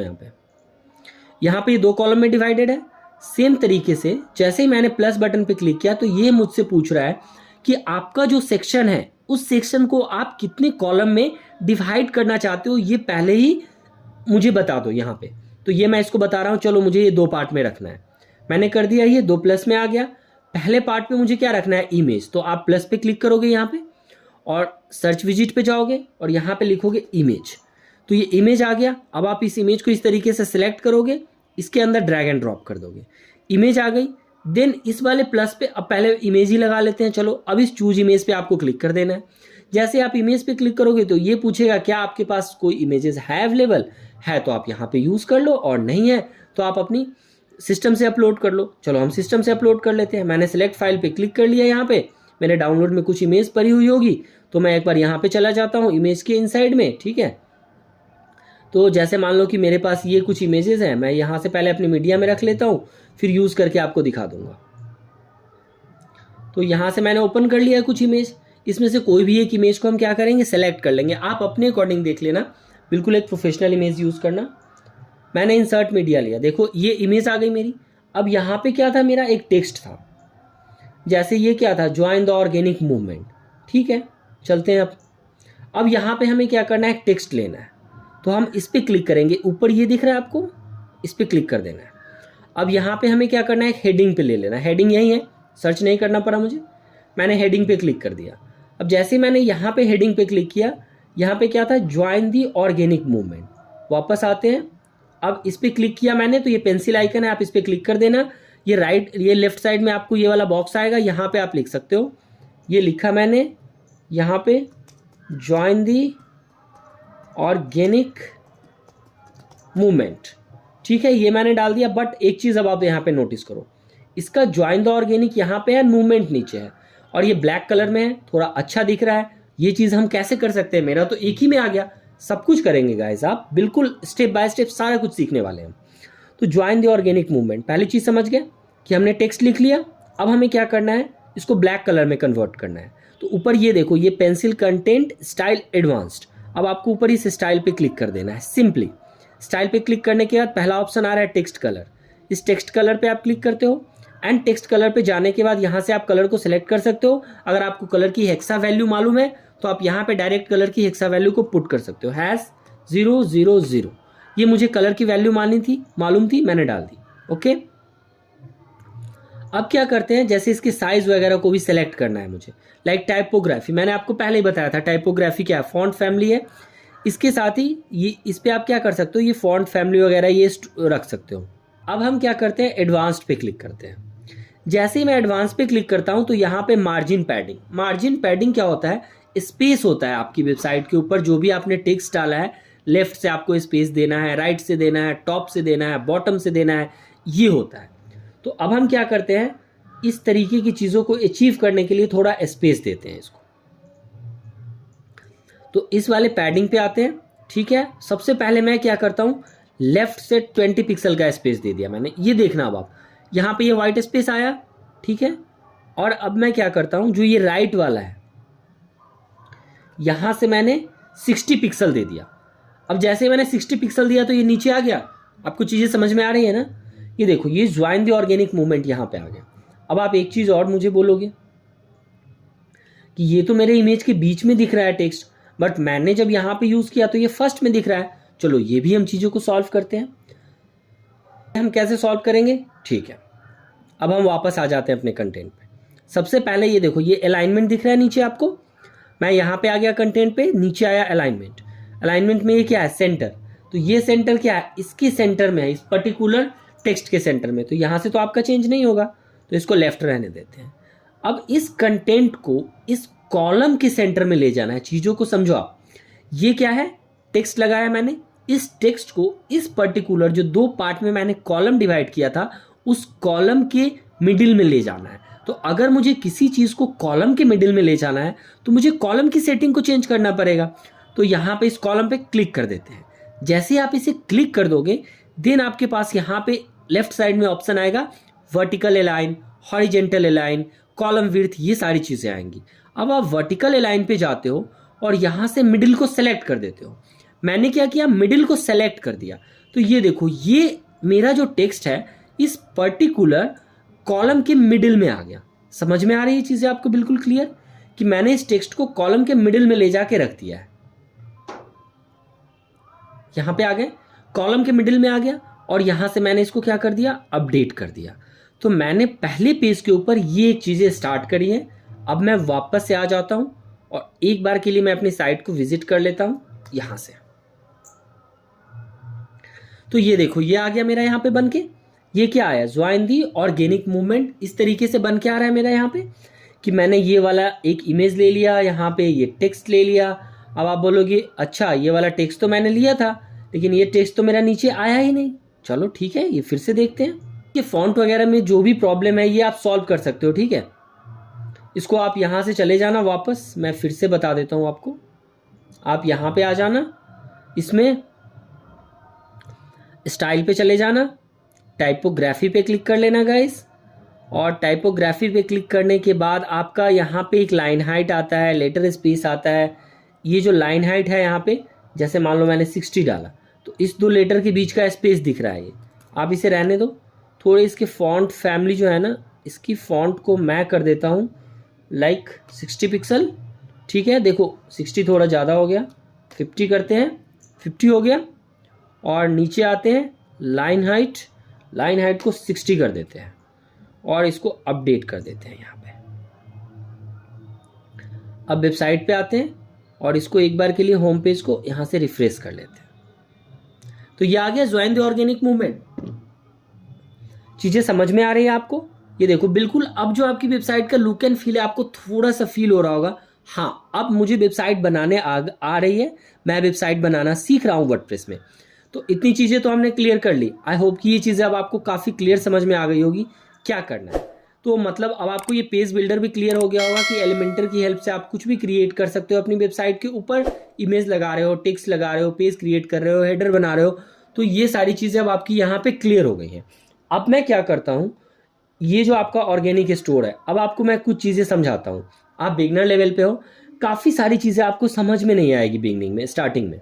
यहाँ पे 2 कॉलम में डिवाइडेड है। सेम तरीके से जैसे ही मैंने प्लस बटन पे क्लिक किया तो ये मुझसे पूछ रहा है कि आपका जो सेक्शन है उस सेक्शन को आप कितने कॉलम में डिवाइड करना चाहते हो, ये पहले ही मुझे बता दो यहाँ पे। तो ये मैं इसको बता रहा हूँ, चलो मुझे ये 2 पार्ट में रखना है। मैंने कर दिया, ये 2 प्लस में आ गया। पहले पार्ट पे मुझे क्या रखना है, इमेज। तो आप प्लस पे क्लिक करोगे यहाँ पे और सर्च विजिट पे जाओगे और यहाँ पे लिखोगे इमेज। तो ये इमेज आ गया। अब आप इस इमेज को इस तरीके से सिलेक्ट करोगे, इसके अंदर ड्रैग एंड ड्रॉप कर दोगे, इमेज आ गई। देन इस वाले प्लस पे अब पहले इमेज ही लगा लेते हैं। चलो अब इस चूज इमेज पे आपको क्लिक कर देना है। जैसे आप इमेज पे क्लिक करोगे तो ये पूछेगा क्या आपके पास कोई इमेजेस है अवेलेबल, है तो आप यहाँ पे यूज़ कर लो, और नहीं है तो आप अपनी सिस्टम से अपलोड कर लो। चलो हम सिस्टम से अपलोड कर लेते हैं। मैंने सेलेक्ट फाइल पे क्लिक कर लिया। यहाँ पे मेरे डाउनलोड में कुछ इमेज पड़ी हुई होगी, तो मैं एक बार यहाँ पे चला जाता हूँ इमेज के इनसाइड में। ठीक है, तो जैसे मान लो कि मेरे पास ये कुछ इमेजेस हैं, मैं यहाँ से पहले अपनी मीडिया में रख लेता हूँ, फिर यूज़ करके आपको दिखा दूंगा। तो यहाँ से मैंने ओपन कर लिया कुछ इमेज, इसमें से कोई भी एक इमेज को हम क्या करेंगे, सेलेक्ट कर लेंगे। आप अपने अकॉर्डिंग देख लेना, बिल्कुल एक प्रोफेशनल इमेज यूज़ करना। मैंने इंसर्ट मीडिया लिया, देखो ये इमेज आ गई मेरी। अब यहाँ पे क्या था, मेरा एक टेक्स्ट था, जैसे ये क्या था, ज्वाइन द ऑर्गेनिक मूवमेंट। ठीक है, चलते हैं। अब यहाँ पे हमें क्या करना है, एक टेक्स्ट लेना है, तो हम इस पर क्लिक करेंगे। ऊपर ये दिख रहा है आपको, इस पर क्लिक कर देना है। अब यहाँ पे हमें क्या करना है, एक हेडिंग पे ले लेना है। हेडिंग यही है, सर्च नहीं करना पड़ा मुझे, मैंने हेडिंग पे क्लिक कर दिया। अब जैसे मैंने यहाँ पे हेडिंग पे क्लिक किया, यहाँ पे क्या था, ज्वाइन दी ऑर्गेनिक मूवमेंट। वापस आते हैं, अब इस पर क्लिक किया मैंने, तो ये पेंसिल आइकन है, आप इस पर क्लिक कर देना। ये लेफ्ट साइड में आपको ये वाला बॉक्स आएगा, यहाँ पे आप लिख सकते हो, ये लिखा मैंने यहाँ पे, ज्वाइन दी ऑर्गेनिक मूवमेंट। ठीक है, ये मैंने डाल दिया। बट एक चीज़ अब आप यहाँ पे नोटिस करो, इसका ज्वाइन द ऑर्गेनिक यहाँ पे है, मूवमेंट नीचे है, और ये ब्लैक कलर में है, थोड़ा अच्छा दिख रहा है। ये चीज़ हम कैसे कर सकते हैं, मेरा तो एक ही में आ गया। सब कुछ करेंगे गाइस, आप बिल्कुल स्टेप बाय स्टेप सारा कुछ सीखने वाले हैं। तो ज्वाइन द ऑर्गेनिक मूवमेंट, पहली चीज़ समझ गए कि हमने टेक्स्ट लिख लिया। अब हमें क्या करना है, इसको ब्लैक कलर में कन्वर्ट करना है। तो ऊपर ये देखो, ये पेंसिल कंटेंट स्टाइल एडवांस्ड। अब आपको ऊपर इस स्टाइल पे क्लिक कर देना है। सिंपली स्टाइल पे क्लिक करने के बाद पहला ऑप्शन आ रहा है टेक्स्ट कलर। इस टेक्स्ट कलर पे आप क्लिक करते हो, एंड टेक्स्ट कलर पे जाने के बाद यहाँ से आप कलर को सिलेक्ट कर सकते हो। अगर आपको कलर की हेक्सा वैल्यू मालूम है तो आप यहाँ पे डायरेक्ट कलर की हेक्सा वैल्यू को पुट कर सकते हो, #000। ये मुझे कलर की वैल्यू मालूम थी, मैंने डाल दी। ओके, अब क्या करते हैं, जैसे इसके साइज वगैरह को भी सिलेक्ट करना है मुझे, लाइक टाइपोग्राफी। मैंने आपको पहले ही बताया था टाइपोग्राफी क्या है, फॉन्ट फैमिली है। इसके साथ ही ये इस पे आप क्या कर सकते हो, ये फॉन्ट फैमिली वगैरह ये रख सकते हो। अब हम क्या करते हैं, एडवांस्ड पे क्लिक करते हैं। जैसे ही मैं एडवांस पे क्लिक करता हूं तो यहाँ पे मार्जिन पैडिंग क्या होता है, स्पेस होता है आपकी वेबसाइट के ऊपर। जो भी आपने टेक्स्ट डाला है, लेफ्ट से आपको स्पेस देना है, राइट से देना है, टॉप से देना है, बॉटम से देना है, ये होता है। तो अब हम क्या करते हैं, इस तरीके की चीज़ों को अचीव करने के लिए थोड़ा स्पेस देते हैं इसको। तो इस वाले पैडिंग पे आते हैं। ठीक है, सबसे पहले मैं क्या करता हूँ, लेफ्ट से 20 पिक्सल का स्पेस दे दिया मैंने। ये देखना अब आप, यहाँ पे ये वाइट स्पेस आया, ठीक है। और अब मैं क्या करता हूँ, जो ये राइट वाला है, यहाँ से मैंने 60 पिक्सल दे दिया। अब जैसे मैंने 60 पिक्सल दिया तो ये नीचे आ गया। आपको चीज़ें समझ में आ रही है ना। ये देखो, ये ज्वाइन द ऑर्गेनिक मूवमेंट यहाँ पे आ गया। अब आप एक चीज़ और मुझे बोलोगे कि ये तो मेरे इमेज के बीच में दिख रहा है टेक्स्ट, बट मैंने जब यहाँ पे यूज़ किया तो ये फर्स्ट में दिख रहा है। चलो ये भी हम चीज़ों को सॉल्व करते हैं। हम कैसे सॉल्व करेंगे, ठीक है। अब हम वापस आ जाते हैं अपने कंटेंट पे। सबसे पहले ये देखो, ये अलाइनमेंट दिख रहा है नीचे आपको। मैं यहाँ पे आ गया कंटेंट पे, नीचे आया अलाइनमेंट में ये क्या है, सेंटर। तो ये सेंटर क्या है, इसके सेंटर में है, इस पर्टिकुलर टेक्स्ट के सेंटर में। तो यहाँ से तो आपका चेंज नहीं होगा, तो इसको लेफ्ट रहने देते हैं। अब इस कंटेंट को इस कॉलम के सेंटर में ले जाना है। चीज़ों को समझो आप, ये क्या है, टेक्स्ट लगाया मैंने। इस टेक्स्ट को इस पर्टिकुलर जो 2 पार्ट में मैंने कॉलम डिवाइड किया था, उस कॉलम के मिडिल में ले जाना है। तो अगर मुझे किसी चीज़ को कॉलम के मिडिल में ले जाना है तो मुझे कॉलम की सेटिंग को चेंज करना पड़ेगा। तो यहाँ पे इस कॉलम पे क्लिक कर देते हैं। जैसे आप इसे क्लिक कर दोगे, देन आपके पास यहाँ पे लेफ्ट साइड में ऑप्शन आएगा, vertical align, horizontal align, column width, ये सारी चीज़ें आएंगी। अब आप वर्टिकल अलाइन पे जाते हो और यहाँ से मिडिल को सेलेक्ट कर देते हो। मैंने क्या किया, मिडिल को सेलेक्ट कर दिया। तो ये देखो, ये मेरा जो टेक्स्ट है इस पर्टिकुलर कॉलम के मिडिल में आ गया। समझ में आ रही है चीज़ें आपको बिल्कुल क्लियर, कि मैंने इस टेक्स्ट को कॉलम के मिडिल में ले जाके रख दिया है। यहाँ पे आ गए, कॉलम के मिडिल में आ गया, और यहाँ से मैंने इसको क्या कर दिया, अपडेट कर दिया। तो मैंने पहले पेज के ऊपर ये एक चीज़ें स्टार्ट करी है। अब मैं वापस से आ जाता हूँ और एक बार के लिए मैं अपनी साइट को विजिट कर लेता हूँ यहाँ से। तो ये देखो, ये आ गया मेरा यहाँ पे बन के। ये क्या आया, ज्वाइन दी ऑर्गेनिक मूवमेंट। इस तरीके से बन के आ रहा है मेरा यहाँ पे, कि मैंने ये वाला एक इमेज ले लिया, यहाँ पे ये टेक्स्ट ले लिया। अब आप बोलोगे, अच्छा ये वाला टेक्स्ट तो मैंने लिया था, लेकिन ये टेक्स्ट तो मेरा नीचे आया ही नहीं। चलो ठीक है, ये फिर से देखते हैं। ये फॉन्ट वगैरह में जो भी प्रॉब्लम है ये आप सॉल्व कर सकते हो, ठीक है। इसको आप यहाँ से चले जाना वापस, मैं फिर से बता देता हूँ आपको। आप यहाँ पे आ जाना, इसमें स्टाइल पे चले जाना, टाइपोग्राफी पे क्लिक कर लेना गाइस, और टाइपोग्राफी पे क्लिक करने के बाद आपका यहाँ पे एक लाइन हाइट आता है, लेटर स्पेस आता है। ये जो लाइन हाइट है यहाँ पे, जैसे मान लो मैंने 60 डाला तो इस दो लेटर के बीच का स्पेस दिख रहा है, ये आप इसे रहने दो। थोड़े इसके फॉन्ट फैमिली जो है ना, इसकी फॉन्ट को मैं कर देता हूँ लाइक 60 पिक्सल। ठीक है, देखो 60 थोड़ा ज़्यादा हो गया, 50 करते हैं, 50 हो गया। और नीचे आते हैं, लाइन हाइट को 60 कर देते हैं और इसको अपडेट कर देते हैं यहाँ पे। अब वेबसाइट पे आते हैं और इसको एक बार के लिए होम पेज को यहाँ से रिफ्रेश कर लेते हैं। तो ये आ गया ज्वाइन द ऑर्गेनिक मूवमेंट। चीज़ें समझ में आ रही है आपको? ये देखो बिल्कुल अब जो आपकी वेबसाइट का लुक एंड फील है आपको थोड़ा सा फील हो रहा होगा, हाँ अब मुझे वेबसाइट बनाने आ रही है, मैं वेबसाइट बनाना सीख रहा हूँ वर्डप्रेस में। तो इतनी चीज़ें तो हमने क्लियर कर ली। आई होप कि ये चीज़ें अब आपको काफ़ी क्लियर समझ में आ गई होगी क्या करना है। तो मतलब अब आपको ये पेज बिल्डर भी क्लियर हो गया होगा कि एलिमेंटर की हेल्प से आप कुछ भी क्रिएट कर सकते हो अपनी वेबसाइट के ऊपर। इमेज लगा रहे हो, टेक्स्ट लगा रहे हो, पेज क्रिएट कर रहे हो, हेडर बना रहे हो, तो ये सारी चीज़ें अब आपकी यहाँ पे क्लियर हो गई हैं। अब मैं क्या करता हूँ, ये जो आपका ऑर्गेनिक स्टोर है, अब आपको मैं कुछ चीज़ें समझाता हूँ। आप बिगनर लेवल पे हो, काफ़ी सारी चीज़ें आपको समझ में नहीं आएगी बिगनिंग में, स्टार्टिंग में।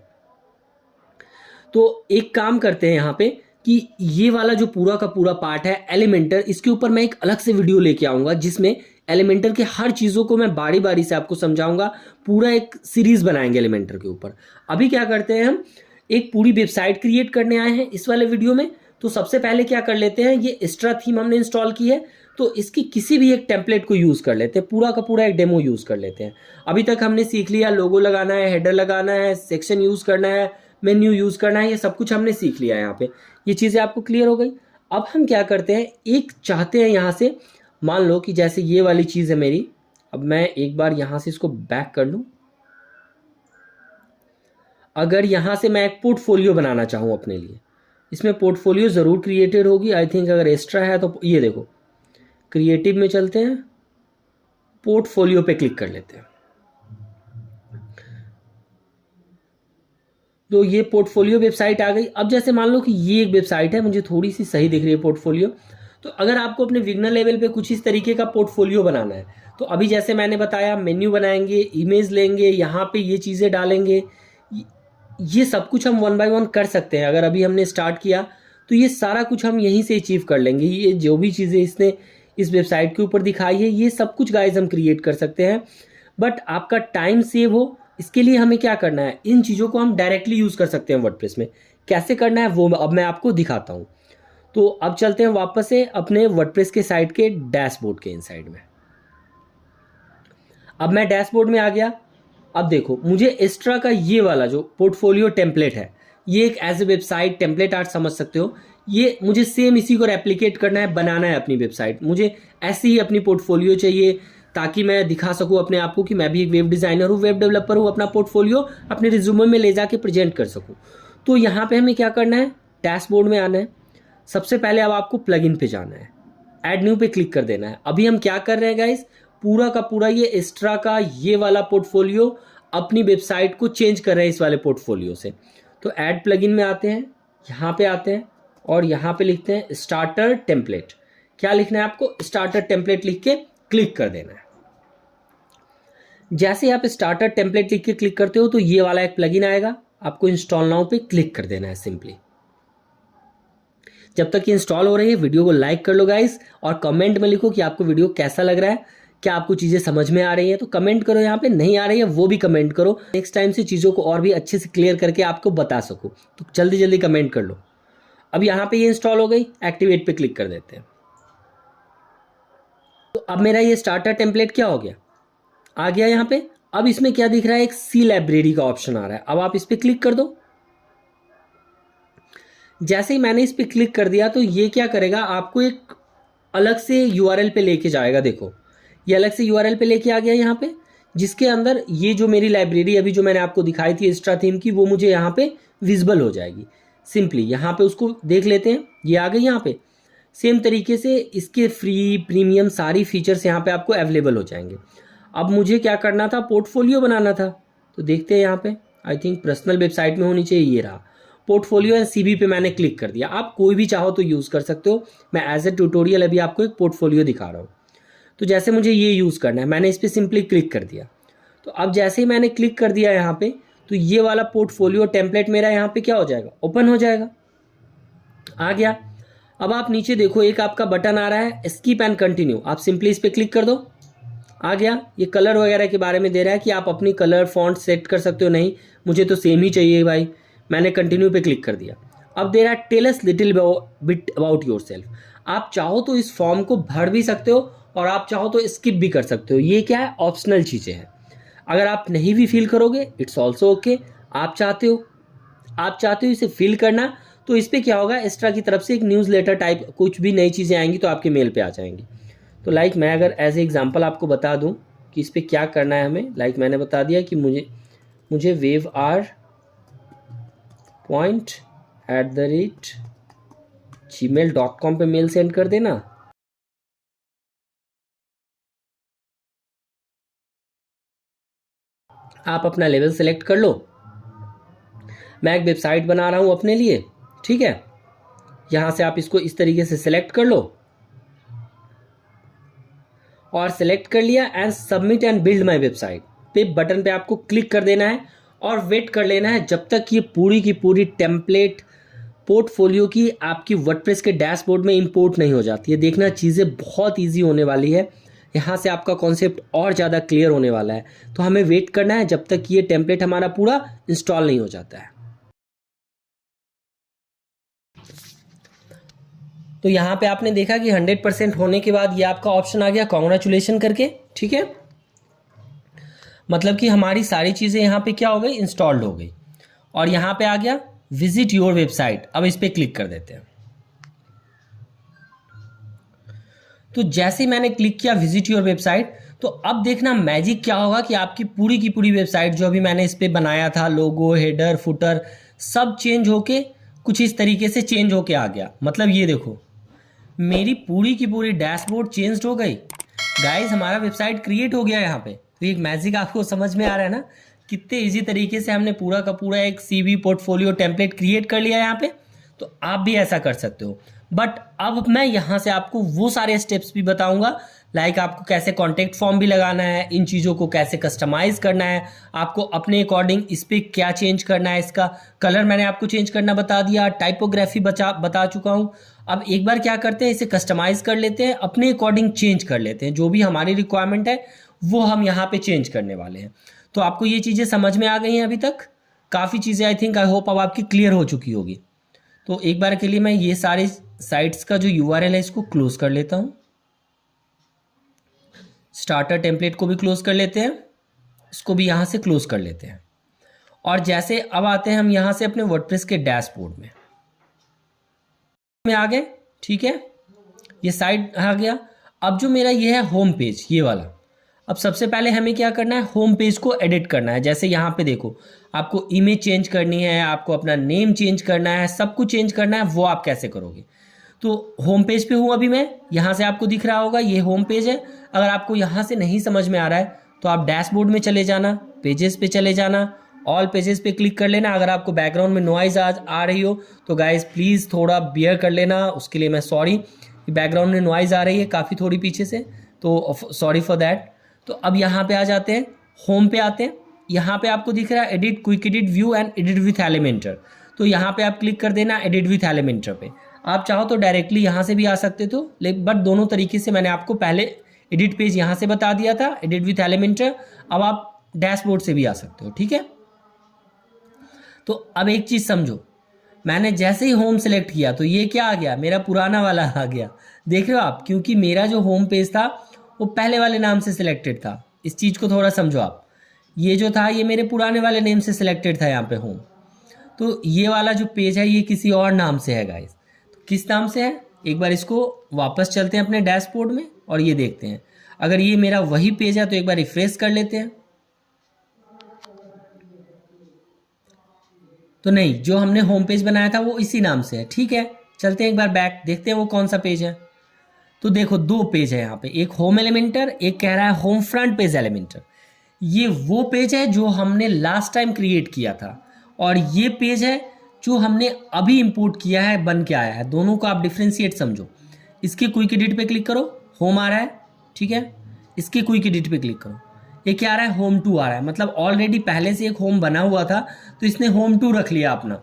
तो एक काम करते हैं यहाँ पे कि ये वाला जो पूरा का पूरा पार्ट है एलिमेंटर, इसके ऊपर मैं एक अलग से वीडियो लेके आऊँगा जिसमें एलिमेंटर के हर चीज़ों को मैं बारी बारी से आपको समझाऊंगा। पूरा एक सीरीज़ बनाएंगे एलिमेंटर के ऊपर। अभी क्या करते हैं, हम एक पूरी वेबसाइट क्रिएट करने आए हैं इस वाले वीडियो में। तो सबसे पहले क्या कर लेते हैं, ये एक्स्ट्रा थीम हमने इंस्टॉल की है तो इसकी किसी भी एक टेम्पलेट को यूज़ कर लेते हैं, पूरा का पूरा एक डेमो यूज़ कर लेते हैं। अभी तक हमने सीख लिया लोगो लगाना है, हेडर लगाना है, सेक्शन यूज़ करना है, मेन्यू यूज़ करना है, ये सब कुछ हमने सीख लिया है। यहाँ पे ये चीज़ें आपको क्लियर हो गई। अब हम क्या करते हैं, एक चाहते हैं यहाँ से, मान लो कि जैसे ये वाली चीज़ है मेरी, अब मैं एक बार यहाँ से इसको बैक कर लूँ। अगर यहाँ से मैं एक पोर्टफोलियो बनाना चाहूँ अपने लिए, इसमें पोर्टफोलियो ज़रूर क्रिएटेड होगी आई थिंक। अगर एक्स्ट्रा है तो ये देखो क्रिएटिव में चलते हैं, पोर्टफोलियो पे क्लिक कर लेते हैं। तो ये पोर्टफोलियो वेबसाइट आ गई। अब जैसे मान लो कि ये एक वेबसाइट है, मुझे थोड़ी सी सही दिख रही है पोर्टफोलियो। तो अगर आपको अपने बिगनर लेवल पे कुछ इस तरीके का पोर्टफोलियो बनाना है, तो अभी जैसे मैंने बताया मेन्यू बनाएंगे, इमेज लेंगे, यहाँ पे ये चीज़ें डालेंगे, ये सब कुछ हम वन बाय वन कर सकते हैं। अगर अभी हमने स्टार्ट किया तो ये सारा कुछ हम यहीं से अचीव कर लेंगे। ये जो भी चीज़ें इसने इस वेबसाइट के ऊपर दिखाई है, ये सब कुछ गाइस हम क्रिएट कर सकते हैं। बट आपका टाइम सेव हो, इसके लिए हमें क्या करना है, इन चीज़ों को हम डायरेक्टली यूज़ कर सकते हैं वर्डप्रेस में। कैसे करना है वो अब मैं आपको दिखाता हूँ। तो अब चलते हैं वापस से अपने वर्डप्रेस के साइट के डैशबोर्ड के इनसाइड में। अब मैं डैशबोर्ड में आ गया। अब देखो मुझे एक्स्ट्रा का ये वाला जो पोर्टफोलियो टेम्पलेट है, ये एक as a website template art समझ सकते हो। ये मुझे सेम इसी को रेप्लिकेट करना है, बनाना है अपनी वेबसाइट। मुझे ऐसी ही अपनी पोर्टफोलियो चाहिए ताकि मैं दिखा सकूं अपने आप को कि मैं भी एक वेब डिज़ाइनर हूँ, वेब डेवलपर हूँ। अपना पोर्टफोलियो अपने रिज्यूमे में ले जाके प्रेजेंट कर सकूँ। तो यहाँ पे हमें क्या करना है, डैशबोर्ड में आना है। सबसे पहले अब आपको प्लगइन पे जाना है, ऐड न्यू पे क्लिक कर देना है। अभी हम क्या कर रहे हैं गाइस, पूरा का पूरा ये एक्स्ट्रा का ये वाला पोर्टफोलियो अपनी वेबसाइट को चेंज कर रहे हैं इस वाले पोर्टफोलियो से। तो ऐड प्लगइन में आते हैं, यहाँ पे आते हैं और यहाँ पे लिखते हैं स्टार्टर टेम्पलेट। क्या लिखना है आपको, स्टार्टर टेम्पलेट लिख के क्लिक कर देना है। जैसे आप स्टार्टर टेम्पलेट लिख के क्लिक करते हो तो ये वाला एक प्लगइन आएगा, आपको इंस्टॉल नाउ पे क्लिक कर देना है सिंपली। जब तक ये इंस्टॉल हो रही है वीडियो को लाइक कर लो गाइस, और कमेंट में लिखो कि आपको वीडियो कैसा लग रहा है, क्या आपको चीज़ें समझ में आ रही है। तो कमेंट करो, यहाँ पे नहीं आ रही है वो भी कमेंट करो, नेक्स्ट टाइम से चीज़ों को और भी अच्छे से क्लियर करके आपको बता सकूँ। तो जल्दी जल्दी कमेंट कर लो। अब यहाँ पे ये इंस्टॉल हो गई, एक्टिवेट पे क्लिक कर देते हैं। तो अब मेरा ये स्टार्टर टेम्पलेट क्या हो गया, आ गया यहाँ पे। अब इसमें क्या दिख रहा है, एक सी लाइब्रेरी का ऑप्शन आ रहा है। अब आप इस पर क्लिक कर दो। जैसे ही मैंने इस पर क्लिक कर दिया तो ये क्या करेगा, आपको एक अलग से यूआरएल पे लेके जाएगा। देखो ये अलग से यूआरएल पे लेके आ गया यहाँ पे, जिसके अंदर ये जो मेरी लाइब्रेरी अभी जो मैंने आपको दिखाई थी एक्स्ट्रा थीम की, वो मुझे यहाँ पे विजिबल हो जाएगी। सिंपली यहाँ पे उसको देख लेते हैं, ये आ गई यहाँ पे। सेम तरीके से इसके फ्री प्रीमियम सारी फीचर्स यहाँ पे आपको अवेलेबल हो जाएंगे। अब मुझे क्या करना था, पोर्टफोलियो बनाना था। तो देखते हैं यहाँ पे, आई थिंक पर्सनल वेबसाइट में होनी चाहिए, ये रहा पोर्टफोलियो एंड सीवी पे मैंने क्लिक कर दिया। आप कोई भी चाहो तो यूज़ कर सकते हो, मैं एज ए ट्यूटोरियल अभी आपको एक पोर्टफोलियो दिखा रहा हूँ। तो जैसे मुझे ये यूज़ करना है, मैंने इस पर सिंपली क्लिक कर दिया। तो अब जैसे ही मैंने क्लिक कर दिया यहाँ पे, तो ये वाला पोर्टफोलियो टेम्पलेट मेरा यहाँ पे क्या हो जाएगा, ओपन हो जाएगा, आ गया। अब आप नीचे देखो एक आपका बटन आ रहा है स्किप एंड कंटिन्यू, आप सिंपली इस पर क्लिक कर दो, आ गया। ये कलर वगैरह के बारे में दे रहा है कि आप अपनी कलर फॉन्ट सेट कर सकते हो, नहीं मुझे तो सेम ही चाहिए भाई, मैंने कंटिन्यू पे क्लिक कर दिया। अब दे रहा है tell us little bit about yourself, आप चाहो तो इस फॉर्म को भर भी सकते हो और आप चाहो तो स्किप भी कर सकते हो, ये क्या है ऑप्शनल चीज़ें हैं। अगर आप नहीं भी फिल करोगे इट्स ऑल्सो ओके, आप चाहते हो इसे फिल करना, तो इस पर क्या होगा, एक्स्ट्रा की तरफ से एक न्यूज़लेटर टाइप कुछ भी नई चीज़ें आएंगी तो आपके मेल पे आ जाएंगी। तो लाइक मैं अगर एज ए एग्जांपल आपको बता दूं कि इस पर क्या करना है हमें, लाइक मैंने बता दिया कि मुझे wavr@gmail.com पे मेल सेंड कर देना। आप अपना लेवल सेलेक्ट कर लो, मैं एक वेबसाइट बना रहा हूँ अपने लिए, ठीक है। यहाँ से आप इसको इस तरीके से सिलेक्ट कर लो और सिलेक्ट कर लिया and submit and build my website पे बटन पे आपको क्लिक कर देना है और वेट कर लेना है जब तक ये पूरी की पूरी टेम्पलेट पोर्टफोलियो की आपकी वर्डप्रेस के डैशबोर्ड में इंपोर्ट नहीं हो जाती है। देखना चीज़ें बहुत ईजी होने वाली है, यहाँ से आपका कॉन्सेप्ट और ज़्यादा क्लियर होने वाला है। तो हमें वेट करना है जब तक ये टेम्पलेट हमारा पूरा इंस्टॉल नहीं हो जाता है। तो यहाँ पे आपने देखा कि 100% होने के बाद ये आपका ऑप्शन आ गया कॉन्ग्रेचुलेशन करके, ठीक है। मतलब कि हमारी सारी चीज़ें यहाँ पे क्या हो गई, इंस्टॉल्ड हो गई। और यहाँ पे आ गया विजिट योर वेबसाइट, अब इस पर क्लिक कर देते हैं। तो जैसे ही मैंने क्लिक किया विजिट योर वेबसाइट, तो अब देखना मैजिक क्या होगा कि आपकी पूरी की पूरी वेबसाइट जो अभी मैंने इस पर बनाया था, लोगो हेडर फुटर सब चेंज होके कुछ इस तरीके से चेंज होके आ गया। मतलब ये देखो मेरी पूरी की पूरी डैशबोर्ड चेंज हो गई गाइस, हमारा वेबसाइट क्रिएट हो गया यहाँ पे। तो एक मैजिक आपको समझ में आ रहा है ना, कितने इजी तरीके से हमने पूरा का पूरा एक सीवी पोर्टफोलियो टेम्पलेट क्रिएट कर लिया यहाँ पे। तो आप भी ऐसा कर सकते हो। बट अब मैं यहाँ से आपको वो सारे स्टेप्स भी बताऊंगा, लाइक आपको कैसे कॉन्टेक्ट फॉर्म भी लगाना है, इन चीज़ों को कैसे कस्टमाइज़ करना है, आपको अपने अकॉर्डिंग इस पर क्या चेंज करना है, इसका कलर मैंने आपको चेंज करना बता दिया, टाइपोग्राफी बता चुका हूँ। अब एक बार क्या करते हैं, इसे कस्टमाइज़ कर लेते हैं, अपने अकॉर्डिंग चेंज कर लेते हैं, जो भी हमारी रिक्वायरमेंट है वो हम यहाँ पे चेंज करने वाले हैं। तो आपको ये चीज़ें समझ में आ गई हैं अभी तक, काफ़ी चीज़ें आई थिंक आई होप अब आपकी क्लियर हो चुकी होगी। तो एक बार के लिए मैं ये सारे साइट्स का जो URL है इसको क्लोज कर लेता हूँ, स्टार्टर टेम्पलेट को भी क्लोज कर लेते हैं, इसको भी यहाँ से क्लोज कर लेते हैं। और जैसे अब आते हैं हम यहाँ से अपने वर्डप्रेस के डैशबोर्ड में आ गए, ठीक है, ये साइट आ गया। अब जो मेरा ये है होम पेज, ये वाला, अब सबसे पहले हमें क्या करना है, होम पेज को एडिट करना है। जैसे यहाँ पे देखो आपको इमेज चेंज करनी है, आपको अपना नेम चेंज करना है, सब कुछ चेंज करना है, वो आप कैसे करोगे। तो होम पेज पे हूँ अभी मैं, यहाँ से आपको दिख रहा होगा ये होम पेज है। अगर आपको यहाँ से नहीं समझ में आ रहा है तो आप डैशबोर्ड में चले जाना, पेजेस पे चले जाना, ऑल पेजेस पे क्लिक कर लेना। अगर आपको बैकग्राउंड में नॉइज आ रही हो तो गाइज प्लीज़ थोड़ा बियर कर लेना, उसके लिए मैं सॉरी, बैकग्राउंड में नॉइज आ रही है काफ़ी थोड़ी पीछे से, तो सॉरी फॉर दैट। तो अब यहाँ पे आ जाते हैं, होम पे आते हैं, यहाँ पे आपको दिख रहा है edit, quick edit, view and edit with Elementor. तो यहाँ पे आप क्लिक कर देना एडिट विथ एलिमेंटर पे। आप चाहो तो डायरेक्टली यहाँ से भी आ सकते थे, लेकिन बट दोनों तरीके से मैंने आपको पहले एडिट पेज यहाँ से बता दिया था, एडिट विथ एलिमेंटर। अब आप डैशबोर्ड से भी आ सकते हो, ठीक है। तो अब एक चीज़ समझो, मैंने जैसे ही होम सेलेक्ट किया तो ये क्या आ गया, मेरा पुराना वाला आ गया, देख रहे हो आप, क्योंकि मेरा जो होम पेज था वो पहले वाले नाम से सिलेक्टेड था। इस चीज़ को थोड़ा समझो आप, ये जो था ये मेरे पुराने वाले नेम से सिलेक्टेड था यहाँ पे होम। तो ये वाला जो पेज है ये किसी और नाम से है गाइस। तो किस नाम से है, एक बार इसको वापस चलते हैं अपने डैशबोर्ड में और ये देखते हैं। अगर ये मेरा वही पेज है तो एक बार रिफ्रेश कर लेते हैं, तो नहीं, जो हमने होम पेज बनाया था वो इसी नाम से है, ठीक है। चलते हैं एक बार बैक, देखते हैं वो कौन सा पेज है। तो देखो दो पेज है यहाँ पे, एक होम एलिमेंटर, एक कह रहा है होम फ्रंट पेज एलिमेंटर। ये वो पेज है जो हमने लास्ट टाइम क्रिएट किया था और ये पेज है जो हमने अभी इंपोर्ट किया है बन के आया है, दोनों को आप डिफ्रेंशिएट समझो। इसके क्विक एडिट पे क्लिक करो, होम आ रहा है, ठीक है। इसके क्विक एडिट पे क्लिक करो, ये क्या आ रहा है, होम 2 आ रहा है, मतलब ऑलरेडी पहले से एक होम बना हुआ था तो इसने होम 2 रख लिया अपना।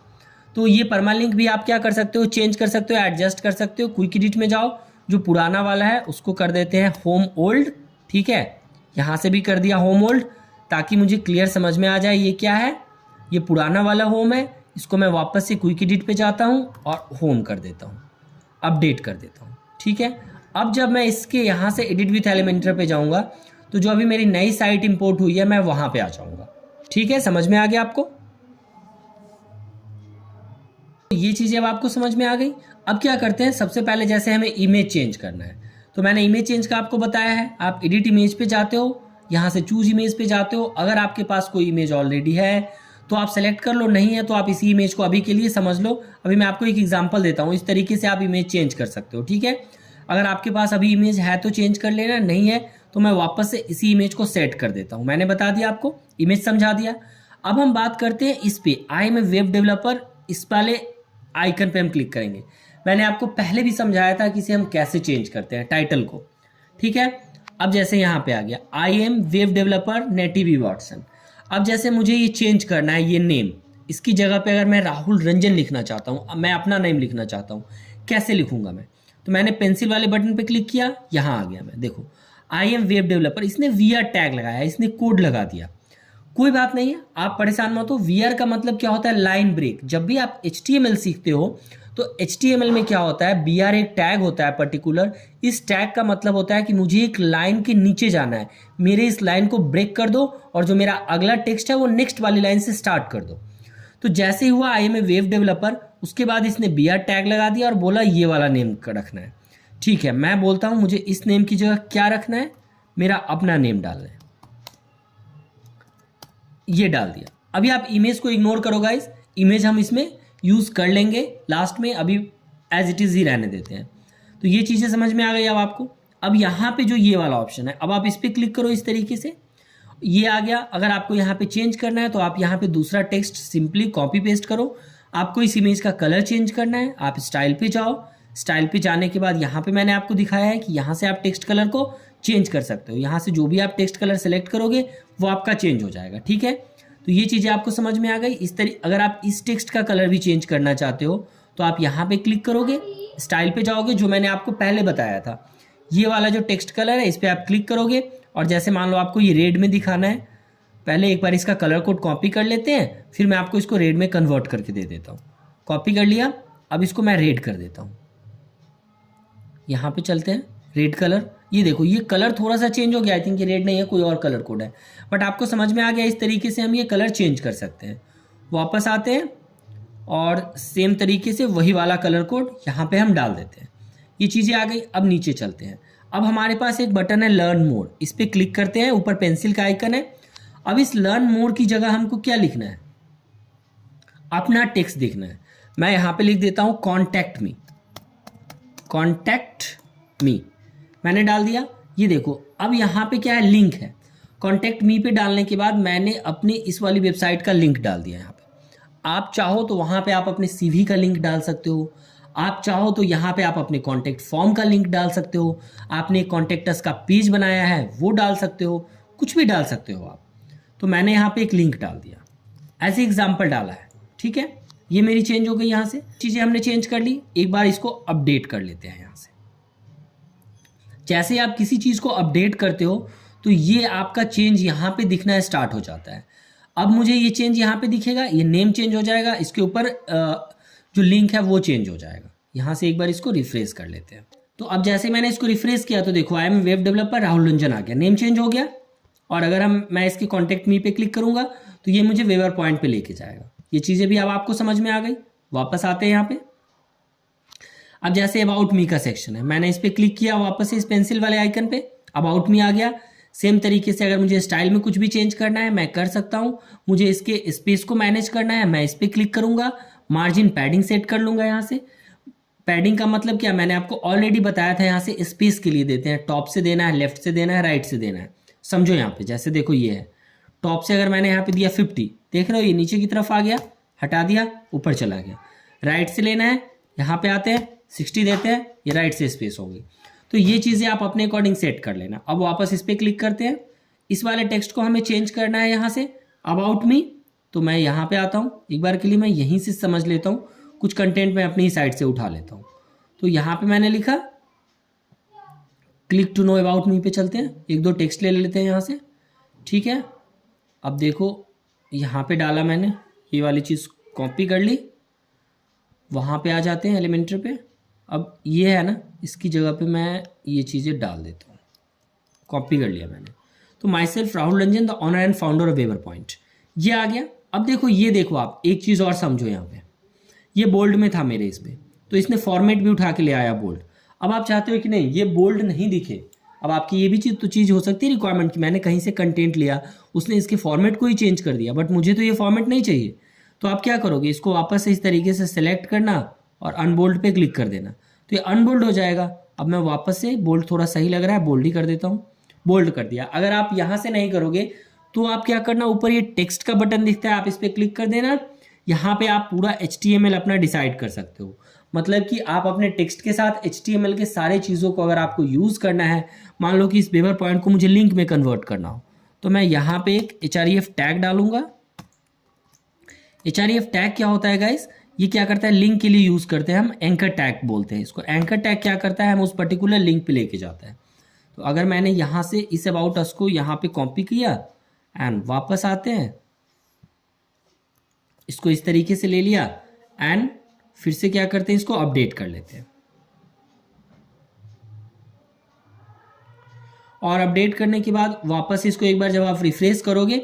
तो ये परमालिंक भी आप क्या कर सकते हो, चेंज कर सकते हो, एडजस्ट कर सकते हो। क्विक एडिट में जाओ, जो पुराना वाला है उसको कर देते हैं होम ओल्ड, ठीक है। यहाँ से भी कर दिया होम ओल्ड, ताकि मुझे क्लियर समझ में आ जाए ये क्या है, ये पुराना वाला होम है। इसको मैं वापस से क्विक एडिट पे जाता हूँ और होम कर देता हूँ, अपडेट कर देता हूँ, ठीक है। अब जब मैं इसके यहाँ से एडिट विथ एलिमेंटर पे जाऊँगा तो जो अभी मेरी नई साइट इंपोर्ट हुई है मैं वहाँ पे आ जाऊँगा, ठीक है। समझ में आ गया आपको, ये चीज़ें अब आपको समझ में आ गई। अब क्या करते हैं, सबसे पहले जैसे हमें इमेज चेंज करना है, तो मैंने इमेज चेंज का आपको बताया है। आप एडिट इमेज पे जाते हो, यहाँ से चूज इमेज पे जाते हो। अगर आपके पास कोई इमेज ऑलरेडी है तो आप सेलेक्ट कर लो, नहीं है तो आप इसी इमेज को अभी के लिए समझ लो। अभी मैं आपको एक एग्जांपल देता हूँ, इस तरीके से आप इमेज चेंज कर सकते हो, ठीक है। अगर आपके पास अभी इमेज है तो चेंज कर लेना, नहीं है तो मैं वापस से इसी इमेज को सेट कर देता हूँ। मैंने बता दिया आपको, इमेज समझा दिया। अब हम बात करते हैं इस पे, I am a web developer, इस वाले आइकन पे हम क्लिक करेंगे। मैंने आपको पहले भी समझाया था कि इसे हम कैसे चेंज करते हैं, टाइटल को, ठीक है। अब जैसे यहाँ पे आ गया, आई am web developer native Watson. अब जैसे मुझे ये चेंज करना है, ये नेम, इसकी जगह पे अगर मैं राहुल रंजन लिखना चाहता हूँ, मैं अपना नेम लिखना चाहता हूँ, कैसे लिखूंगा मैं, तो मैंने पेंसिल वाले बटन पे क्लिक किया, यहाँ आ गया मैं, देखो आई एम वेब डेवलपर। इसने वीआर टैग लगाया, इसने कोड लगा दिया, कोई बात नहीं है, आप परेशान मत हो। वीआर का मतलब क्या होता है, लाइन ब्रेक। जब भी आप HTML सीखते हो तो HTML में क्या होता है, BR एक टैग होता है पर्टिकुलर। इस टैग का मतलब होता है कि मुझे एक लाइन के नीचे जाना है, मेरे इस लाइन को ब्रेक कर दो और जो मेरा अगला टेक्स्ट है वो नेक्स्ट वाली लाइन से स्टार्ट कर दो। तो जैसे ही हुआ I am a web developer, उसके बाद इसने BR टैग लगा दिया और बोला ये वाला नेम रखना है, ठीक है। मैं बोलता हूँ मुझे इस नेम की जगह क्या रखना है, मेरा अपना नेम डालना है, ये डाल दिया। अभी आप इमेज को इग्नोर करो गाइस, इमेज हम इसमें यूज कर लेंगे लास्ट में, अभी एज इट इज ही रहने देते हैं। तो ये चीजें समझ में आ गई अब आपको। अब यहाँ पे जो ये वाला ऑप्शन है, अब आप इस पर क्लिक करो, इस तरीके से ये आ गया। अगर आपको यहाँ पे चेंज करना है तो आप यहाँ पे दूसरा टेक्स्ट सिंपली कॉपी पेस्ट करो। आपको इस इमेज का कलर चेंज करना है, आप स्टाइल पे जाओ। स्टाइल पे जाने के बाद यहाँ पे मैंने आपको दिखाया है कि यहाँ से आप टेक्स्ट कलर को चेंज कर सकते हो। यहाँ से जो भी आप टेक्स्ट कलर सेलेक्ट करोगे वो आपका चेंज हो जाएगा, ठीक है। तो ये चीज़ें आपको समझ में आ गई। इस तरीके अगर आप इस टेक्स्ट का कलर भी चेंज करना चाहते हो तो आप यहाँ पे क्लिक करोगे, स्टाइल पे जाओगे, जो मैंने आपको पहले बताया था, ये वाला जो टेक्स्ट कलर है इस पर आप क्लिक करोगे। और जैसे मान लो आपको ये रेड में दिखाना है, पहले एक बार इसका कलर कोड कॉपी कर लेते हैं, फिर मैं आपको इसको रेड में कन्वर्ट करके दे देता हूँ। कॉपी कर लिया, अब इसको मैं रेड कर देता हूँ। यहाँ पे चलते हैं, रेड कलर, ये देखो ये कलर थोड़ा सा चेंज हो गया। आई थिंक ये रेड नहीं है, कोई और कलर कोड है, बट आपको समझ में आ गया। इस तरीके से हम ये कलर चेंज कर सकते हैं। वापस आते हैं और सेम तरीके से वही वाला कलर कोड यहाँ पे हम डाल देते हैं। ये चीज़ें आ गई। अब नीचे चलते हैं। अब हमारे पास एक बटन है लर्न मोर, इस पर क्लिक करते हैं, ऊपर पेंसिल का आइकन है। अब इस लर्न मोर की जगह हमको क्या लिखना है, अपना टेक्स्ट देखना है। मैं यहाँ पे लिख देता हूँ कॉन्टैक्ट मी, कॉन्टैक्ट मी मैंने डाल दिया। ये देखो अब यहाँ पे क्या है, लिंक है। कॉन्टैक्ट मी पे डालने के बाद मैंने अपनी इस वाली वेबसाइट का लिंक डाल दिया यहाँ पे। आप चाहो तो वहाँ पे आप अपने CV का लिंक डाल सकते हो, आप चाहो तो यहाँ पे आप अपने कॉन्टैक्ट फॉर्म का लिंक डाल सकते हो, आपने कॉन्टैक्ट का पेज बनाया है वो डाल सकते हो, कुछ भी डाल सकते हो आप। तो मैंने यहाँ पे एक लिंक डाल दिया, ऐसे एग्जाम्पल डाला है, ठीक है। ये मेरी चेंज हो गई। यहाँ से चीज़ें हमने चेंज कर ली। एक बार इसको अपडेट कर लेते हैं यहाँ से। जैसे आप किसी चीज़ को अपडेट करते हो तो ये आपका चेंज यहाँ पे दिखना स्टार्ट हो जाता है। अब मुझे ये चेंज यहाँ पे दिखेगा, ये नेम चेंज हो जाएगा, इसके ऊपर जो लिंक है वो चेंज हो जाएगा। यहाँ से एक बार इसको रिफ्रेश कर लेते हैं। तो अब जैसे मैंने इसको रिफ्रेश किया तो देखो I am web developer Rahul Ranjan आ गया, नेम चेंज हो गया। और अगर मैं इसके कॉन्टैक्ट मी पे क्लिक करूंगा तो ये मुझे वेबर पॉइंट पे लेके जाएगा। ये चीज़ें भी अब आपको समझ में आ गई। वापस आते हैं यहाँ पे। अब जैसे अबाउट मी का सेक्शन है, मैंने इस पर क्लिक किया, वापस इस पेंसिल वाले आइकन पे अबाउट मी आ गया। सेम तरीके से अगर मुझे स्टाइल में कुछ भी चेंज करना है मैं कर सकता हूँ। मुझे इसके स्पेस को मैनेज करना है, मैं इस पर क्लिक करूँगा, मार्जिन पैडिंग सेट कर लूँगा। यहाँ से पैडिंग का मतलब क्या, मैंने आपको ऑलरेडी बताया था। यहाँ से स्पेस के लिए देते हैं, टॉप से देना है, लेफ्ट से देना है, राइट से देना है। समझो यहाँ पे जैसे देखो ये है, टॉप से अगर मैंने यहाँ पे दिया 50, देख रहे हो ये नीचे की तरफ आ गया, हटा दिया, ऊपर चला गया। राइट से लेना है, यहाँ पे आते हैं 60 देते हैं, ये राइट से स्पेस होगी। तो ये चीज़ें आप अपने अकॉर्डिंग सेट कर लेना। अब वापस इस पर क्लिक करते हैं, इस वाले टेक्स्ट को हमें चेंज करना है यहाँ से अबाउट मी। तो मैं यहाँ पे आता हूँ, एक बार के लिए मैं यहीं से समझ लेता हूँ, कुछ कंटेंट मैं अपनी ही साइड से उठा लेता हूँ। तो यहाँ पे मैंने लिखा click to know about me पे चलते हैं, एक दो टेक्स्ट ले लेते हैं यहाँ से, ठीक है। अब देखो यहाँ पे डाला मैंने, ये वाली चीज़ कॉपी कर ली, वहाँ पे आ जाते हैं एलिमेंटर पे। अब ये है ना, इसकी जगह पे मैं ये चीज़ें डाल देता हूँ, कॉपी कर लिया मैंने। तो myself Rahul Ranjan, the owner and founder of Waver Point, ये आ गया। अब देखो ये देखो, आप एक चीज़ और समझो, यहाँ पे ये बोल्ड में था मेरे इस पर, तो इसने फॉर्मेट भी उठा के ले आया बोल्ड। अब आप चाहते हो कि नहीं ये बोल्ड नहीं दिखे, अब आपकी ये भी चीज़ हो सकती है रिक्वायरमेंट की, मैंने कहीं से कंटेंट लिया, उसने इसके फॉर्मेट को ही चेंज कर दिया, बट मुझे तो ये फॉर्मेट नहीं चाहिए। तो आप क्या करोगे, इसको वापस से इस तरीके से सेलेक्ट करना और अनबोल्ड पे क्लिक कर देना, तो ये अनबोल्ड हो जाएगा। अब मैं वापस से, बोल्ड थोड़ा सही लग रहा है, बोल्ड ही कर देता हूँ, बोल्ड कर दिया। अगर आप यहाँ से नहीं करोगे तो आप क्या करना, ऊपर ये टेक्स्ट का बटन दिखता है, आप इस पर क्लिक कर देना। यहाँ पे आप पूरा HTML अपना डिसाइड कर सकते हो, मतलब कि आप अपने टेक्स्ट के साथ HTML के सारे चीज़ों को अगर आपको यूज़ करना है, मान लो कि इस वेवर पॉइंट को मुझे लिंक में कन्वर्ट करना हो, तो मैं यहाँ पे एक href टैग डालूंगा। href टैग क्या होता है गाइस, ये क्या करता है, लिंक के लिए यूज़ करते हैं हम, एंकर टैग बोलते हैं इसको। एंकर टैग क्या करता है, हम उस पर्टिकुलर लिंक पे लेके जाता है। तो अगर मैंने यहाँ से इस अबाउट अस को यहाँ पे कॉपी किया एंड वापस आते हैं, इसको इस तरीके से ले लिया एंड फिर से क्या करते हैं, इसको अपडेट कर लेते हैं। और अपडेट करने के बाद वापस इसको एक बार जब आप रिफ्रेश करोगे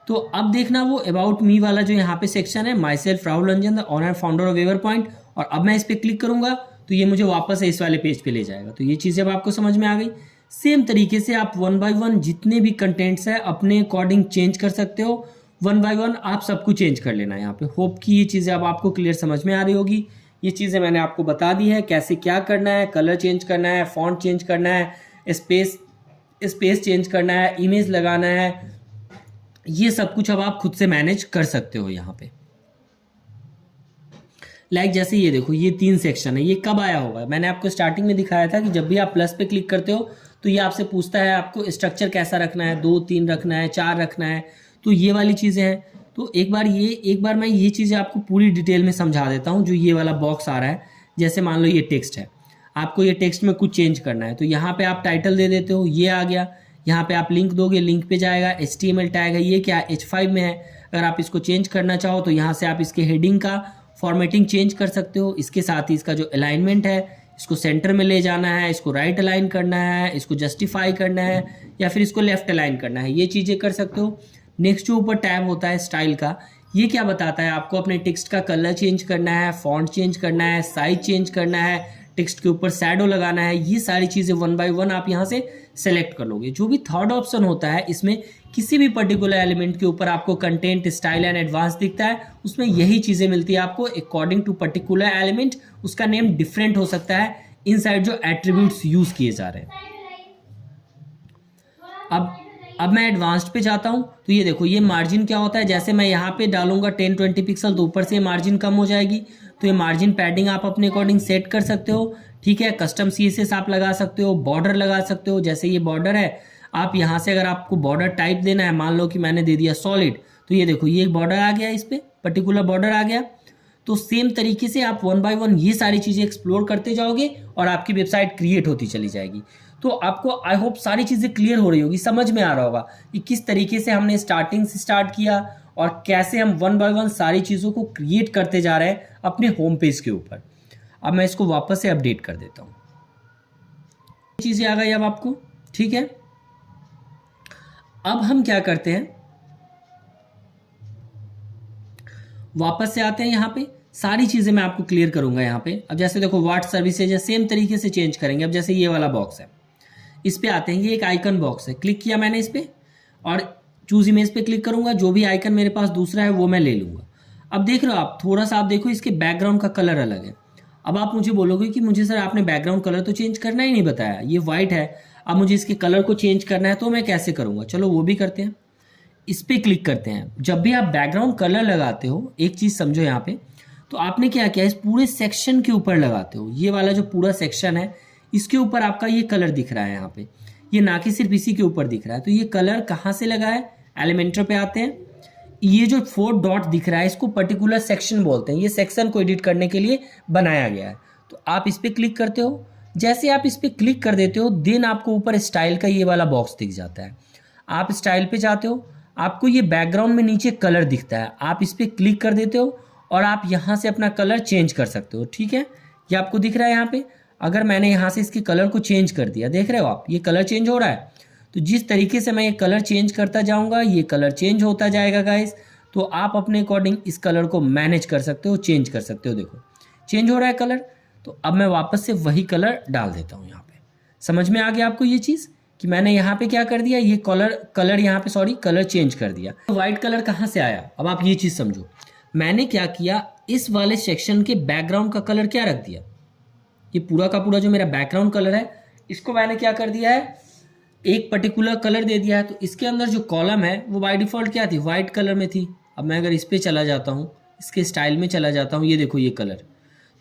तो अब देखना वो अबाउट मी वाला जो यहाँ पे सेक्शन है, myself Rahul Ranjan, the owner founder of Waver Point, और अब मैं इस पर क्लिक करूंगा तो ये मुझे वापस इस वाले पेज पे ले जाएगा। तो ये चीज़ अब आपको समझ में आ गई। सेम तरीके से आप 1 बाय 1 जितने भी कंटेंट्स है अपने अकॉर्डिंग चेंज कर सकते हो, 1 बाय 1 आप सबको चेंज कर लेना है यहाँ पे। होप कि ये चीज़ें अब आपको क्लियर समझ में आ रही होगी। ये चीज़ें मैंने आपको बता दी है, कैसे क्या करना है, कलर चेंज करना है, फॉन्ट चेंज करना है, स्पेस चेंज करना है, इमेज लगाना है, ये सब कुछ अब आप खुद से मैनेज कर सकते हो यहाँ पे। लाइक जैसे ये देखो, ये 3 सेक्शन है, ये कब आया होगा, मैंने आपको स्टार्टिंग में दिखाया था कि जब भी आप प्लस पे क्लिक करते हो तो ये आपसे पूछता है आपको स्ट्रक्चर कैसा रखना है, 2, 3 रखना है, 4 रखना है, तो ये वाली चीज़ें हैं। तो एक बार मैं ये चीज़ें आपको पूरी डिटेल में समझा देता हूँ। जो ये वाला बॉक्स आ रहा है, जैसे मान लो ये टेक्स्ट है, आपको ये टेक्स्ट में कुछ चेंज करना है, तो यहाँ पे आप टाइटल दे देते हो, ये आ गया। यहाँ पे आप लिंक दोगे, लिंक पे जाएगा, HTML टैग है, ये क्या H5 में है। अगर आप इसको चेंज करना चाहो तो यहाँ से आप इसके हेडिंग का फॉर्मेटिंग चेंज कर सकते हो। इसके साथ ही इसका जो अलाइनमेंट है, इसको सेंटर में ले जाना है, इसको राइट अलाइन करना है, इसको जस्टिफाई करना है, या फिर इसको लेफ्ट अलाइन करना है, ये चीज़ें कर सकते हो। नेक्स्ट जो ऊपर टैब होता है स्टाइल का, ये क्या बताता है, आपको अपने टेक्स्ट का कलर चेंज करना है, फॉन्ट चेंज करना है, साइज चेंज करना है, टेक्स्ट के ऊपर शैडो लगाना है, ये सारी चीज़ें 1 बाय 1 आप यहाँ से सेलेक्ट कर लोगे। जो भी थर्ड ऑप्शन होता है, इसमें किसी भी पर्टिकुलर एलिमेंट के ऊपर आपको कंटेंट, स्टाइल एंड एडवांस दिखता है, उसमें यही चीज़ें मिलती है आपको अकॉर्डिंग टू पर्टिकुलर एलिमेंट। उसका नेम डिफरेंट हो सकता है इनसाइड जो एट्रीब्यूट्स यूज़ किए जा रहे हैं। अब मैं एडवांस्ड पे जाता हूँ, तो ये देखो, ये मार्जिन क्या होता है, जैसे मैं यहाँ पे डालूंगा 10-20 पिक्सल तो ऊपर से मार्जिन कम हो जाएगी। तो ये मार्जिन पैडिंग आप अपने अकॉर्डिंग सेट कर सकते हो, ठीक है। कस्टम CSS आप लगा सकते हो, बॉर्डर लगा सकते हो, जैसे ये बॉर्डर है, आप यहाँ से अगर आपको बॉर्डर टाइप देना है, मान लो कि मैंने दे दिया सॉलिड, तो ये देखो ये एक बॉर्डर आ गया, इस पर पर्टिकुलर बॉर्डर आ गया। तो सेम तरीके से आप 1 बाय 1 ये सारी चीज़ें एक्सप्लोर करते जाओगे और आपकी वेबसाइट क्रिएट होती चली जाएगी। तो आपको आई होप सारी चीज़ें क्लियर हो रही होगी, समझ में आ रहा होगा कि किस तरीके से हमने स्टार्टिंग से स्टार्ट किया और कैसे हम 1 बाय 1 सारी चीज़ों को क्रिएट करते जा रहे हैं अपने होम पेज के ऊपर। अब मैं इसको वापस से अपडेट कर देता हूँ, चीज़ें आ गई अब आपको, ठीक है। अब हम क्या करते हैं, वापस से आते हैं यहाँ पे, सारी चीज़ें मैं आपको क्लियर करूंगा यहाँ पे। अब जैसे देखो व्हाट सर्विसेज है, सेम तरीके से चेंज करेंगे। अब जैसे ये वाला बॉक्स है, इस पे आते हैं, ये एक आइकन बॉक्स है, क्लिक किया मैंने इस पे और चूज इमेज पे क्लिक करूंगा, जो भी आइकन मेरे पास दूसरा है वो मैं ले लूंगा। अब देख रहे हो आप, थोड़ा सा आप देखो इसके बैकग्राउंड का कलर अलग है। अब आप मुझे बोलोगे कि मुझे सर आपने बैकग्राउंड कलर तो चेंज करना ही नहीं बताया, ये वाइट है, अब मुझे इसके कलर को चेंज करना है, तो मैं कैसे करूँगा, चलो वो भी करते हैं। इस पर क्लिक करते हैं, जब भी आप बैकग्राउंड कलर लगाते हो, एक चीज़ समझो यहाँ पे, तो आपने क्या किया, इस पूरे सेक्शन के ऊपर लगाते हो, ये वाला जो पूरा सेक्शन है इसके ऊपर आपका ये कलर दिख रहा है यहाँ पे, ये ना कि सिर्फ इसी के ऊपर दिख रहा है। तो ये कलर कहाँ से लगा है, एलिमेंटर पे आते हैं, ये जो 4 डॉट दिख रहा है इसको पर्टिकुलर सेक्शन बोलते हैं, ये सेक्शन को एडिट करने के लिए बनाया गया है। तो आप इस पर क्लिक करते हो, जैसे आप इस पर क्लिक कर देते हो देन आपको ऊपर स्टाइल का ये वाला बॉक्स दिख जाता है। आप स्टाइल पे जाते हो, आपको ये बैकग्राउंड में नीचे कलर दिखता है, आप इस पर क्लिक कर देते हो और आप यहाँ से अपना कलर चेंज कर सकते हो। ठीक है, ये आपको दिख रहा है यहाँ पे। अगर मैंने यहाँ से इसके कलर को चेंज कर दिया, देख रहे हो आप, ये कलर चेंज हो रहा है। तो जिस तरीके से मैं ये कलर चेंज करता जाऊँगा ये कलर चेंज होता जाएगा गाइस। तो आप अपने अकॉर्डिंग इस कलर को मैनेज कर सकते हो, चेंज कर सकते हो। देखो चेंज हो रहा है कलर। तो अब मैं वापस से वही कलर डाल देता हूँ यहाँ पे। समझ में आ गया आपको ये चीज़ कि मैंने यहाँ पे क्या कर दिया, ये कलर यहाँ पे कलर चेंज कर दिया। तो वाइट कलर कहाँ से आया, अब आप ये चीज़ समझो। मैंने क्या किया, इस वाले सेक्शन के बैकग्राउंड का कलर क्या रख दिया, ये पूरा का पूरा जो मेरा बैकग्राउंड कलर है इसको मैंने क्या कर दिया है, एक पर्टिकुलर कलर दे दिया है। तो इसके अंदर जो कॉलम है वो बाय डिफ़ॉल्ट क्या थी, वाइट कलर में थी। अब मैं अगर इस पर चला जाता हूँ, इसके स्टाइल में चला जाता हूँ, ये देखो ये कलर,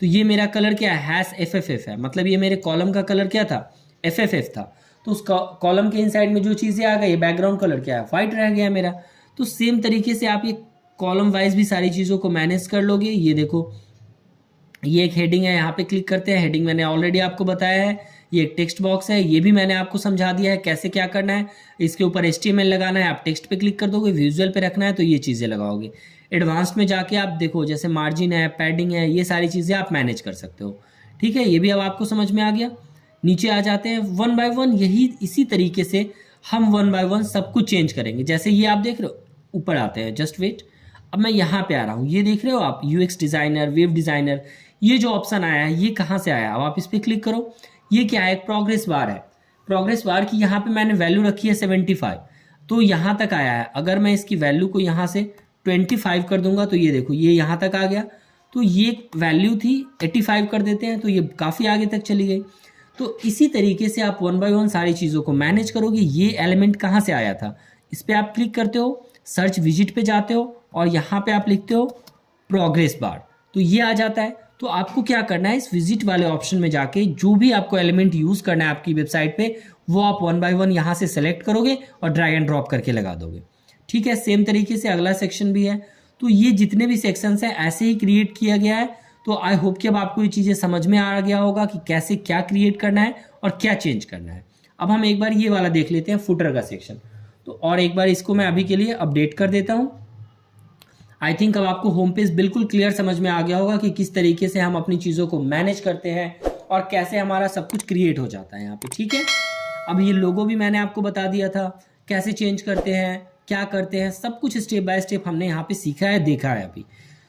तो ये मेरा कलर क्या है, FFF है, मतलब ये मेरे कॉलम का कलर क्या था, FFF था। तो उस कॉलम के इनसाइड में जो चीज़ें आ गई, बैकग्राउंड कलर क्या है, वाइट रह गया मेरा। तो सेम तरीके से आप ये कॉलम वाइज भी सारी चीज़ों को मैनेज कर लोगे। ये देखो ये एक हेडिंग है, यहाँ पे क्लिक करते हैं, हेडिंग मैंने ऑलरेडी आपको बताया है। ये एक टेक्स्ट बॉक्स है, ये भी मैंने आपको समझा दिया है कैसे क्या करना है। इसके ऊपर HTML लगाना है, आप टेक्स्ट पे क्लिक कर दोगे, विजुअल पे रखना है तो ये चीज़ें लगाओगे। एडवांस्ड में जाके आप देखो जैसे मार्जिन है, पैडिंग है, ये सारी चीज़ें आप मैनेज कर सकते हो। ठीक है, ये भी अब आपको समझ में आ गया। नीचे आ जाते हैं 1 बाय 1, यही इसी तरीके से हम 1 बाय 1 सब कुछ चेंज करेंगे। जैसे ये आप देख रहे हो, ऊपर आते हैं, जस्ट वेट, अब मैं यहाँ पे आ रहा हूँ, ये देख रहे हो आप, UX डिज़ाइनर, वेब डिज़ाइनर, ये जो ऑप्शन आया है ये कहाँ से आया, अब आप इस पर क्लिक करो। ये क्या है, एक प्रोग्रेस बार है। प्रोग्रेस बार की यहाँ पे मैंने वैल्यू रखी है 75, तो यहाँ तक आया है। अगर मैं इसकी वैल्यू को यहाँ से 25 कर दूंगा तो ये देखो ये यहाँ तक आ गया। तो ये वैल्यू थी 85 कर देते हैं तो ये काफ़ी आगे तक चली गई। तो इसी तरीके से आप 1 बाय 1 सारी चीज़ों को मैनेज करोगे। ये एलिमेंट कहाँ से आया था, इस पर आप क्लिक करते हो, सर्च विजिट पे जाते हो और यहाँ पे आप लिखते हो प्रोग्रेस बार, तो ये आ जाता है। तो आपको क्या करना है, इस विजिट वाले ऑप्शन में जाके जो भी आपको एलिमेंट यूज़ करना है आपकी वेबसाइट पे वो आप 1 बाय 1 यहाँ से सेलेक्ट करोगे और ड्रैग एंड ड्रॉप करके लगा दोगे। ठीक है, सेम तरीके से अगला सेक्शन भी है। तो ये जितने भी सेक्शंस हैं ऐसे ही क्रिएट किया गया है। तो आई होप कि अब आपको ये चीज़ें समझ में आ गया होगा कि कैसे क्या क्रिएट करना है और क्या चेंज करना है। अब हम एक बार ये वाला देख लेते हैं, फुटर का सेक्शन। तो और एक बार इसको मैं अभी के लिए अपडेट कर देता हूँ। आई थिंक अब आपको होम पेज बिल्कुल क्लियर समझ में आ गया होगा कि किस तरीके से हम अपनी चीज़ों को मैनेज करते हैं और कैसे हमारा सब कुछ क्रिएट हो जाता है यहाँ पे। ठीक है, अब ये लोगो भी मैंने आपको बता दिया था कैसे चेंज करते हैं, क्या करते हैं, सब कुछ स्टेप बाय स्टेप हमने यहाँ पे सीखा है, देखा है अभी।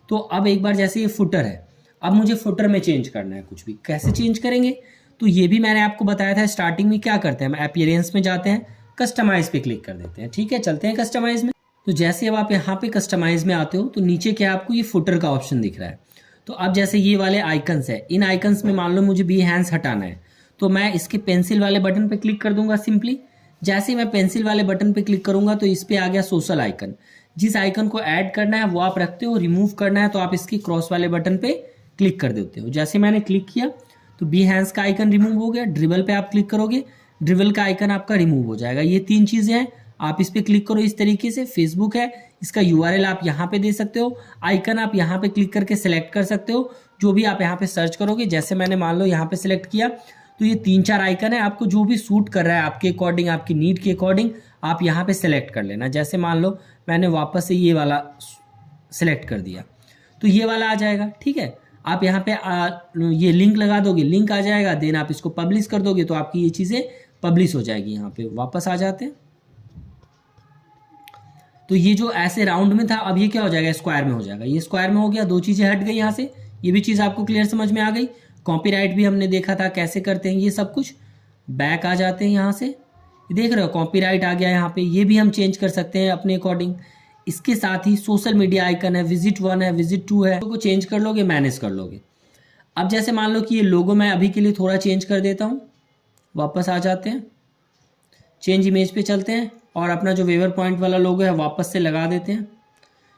तो अब एक बार जैसे ये फुटर है, अब मुझे फुटर में चेंज करना है कुछ भी, कैसे चेंज करेंगे तो ये भी मैंने आपको बताया था। स्टार्टिंग में क्या करते हैं, हम अपीयरेंस में जाते हैं, कस्टमाइज पे क्लिक कर देते हैं। ठीक है, चलते हैं कस्टमाइज में। तो जैसे अब आप यहाँ पे कस्टमाइज में आते हो तो नीचे क्या आपको ये फुटर का ऑप्शन दिख रहा है। तो अब जैसे ये वाले आइकन्स है, इन आइकन्स में मान लो मुझे behance हटाना है तो मैं इसके पेंसिल वाले बटन पे क्लिक कर दूंगा सिंपली। जैसे ही मैं पेंसिल वाले बटन पे क्लिक करूंगा तो इस पे आ गया सोशल आइकन। जिस आइकन को ऐड करना है वो आप रखते हो, रिमूव करना है तो आप इसकी क्रॉस वाले बटन पे क्लिक कर देते हो। जैसे मैंने क्लिक किया तो behance का आइकन रिमूव हो गया। ड्रिबल पे आप क्लिक करोगे, ड्रिबल का आइकन आपका रिमूव हो जाएगा। ये 3 चीज़ें हैं, आप इस पर क्लिक करो इस तरीके से। फेसबुक है, इसका URL आप यहाँ पे दे सकते हो, आइकन आप यहाँ पे क्लिक करके सिलेक्ट कर सकते हो जो भी आप यहाँ पे सर्च करोगे। जैसे मैंने मान लो यहाँ पे सिलेक्ट किया तो ये 3-4 आइकन है, आपको जो भी सूट कर रहा है आपके अकॉर्डिंग, आपकी नीड के अकॉर्डिंग आप यहाँ पे सिलेक्ट कर लेना। जैसे मान लो मैंने वापस से ये वाला सिलेक्ट कर दिया तो ये वाला आ जाएगा। ठीक है, आप यहाँ पे ये लिंक लगा दोगे, लिंक आ जाएगा, देन आप इसको पब्लिश कर दोगे तो आपकी ये चीज़ें पब्लिश हो जाएगी। यहाँ पे वापस आ जाते हैं तो ये जो ऐसे राउंड में था अब ये क्या हो जाएगा, स्क्वायर में हो जाएगा। ये स्क्वायर में हो गया, 2 चीज़ें हट गई यहाँ से, ये भी चीज़ आपको क्लियर समझ में आ गई। कॉपीराइट भी हमने देखा था कैसे करते हैं ये सब कुछ। बैक आ जाते हैं यहाँ से, देख रहे हो कॉपीराइट आ गया यहाँ पे, ये भी हम चेंज कर सकते हैं अपने अकॉर्डिंग। इसके साथ ही सोशल मीडिया आइकन है, विजिट 1 है, विजिट 2 है, तो चेंज कर लोगे, मैनेज कर लोगे। अब जैसे मान लो कि ये लोगो मैं अभी के लिए थोड़ा चेंज कर देता हूँ, वापस आ जाते हैं, चेंज इमेज पे चलते हैं। और अपना जो वेवर पॉइंट वाला लोगो है वापस से लगा देते हैं।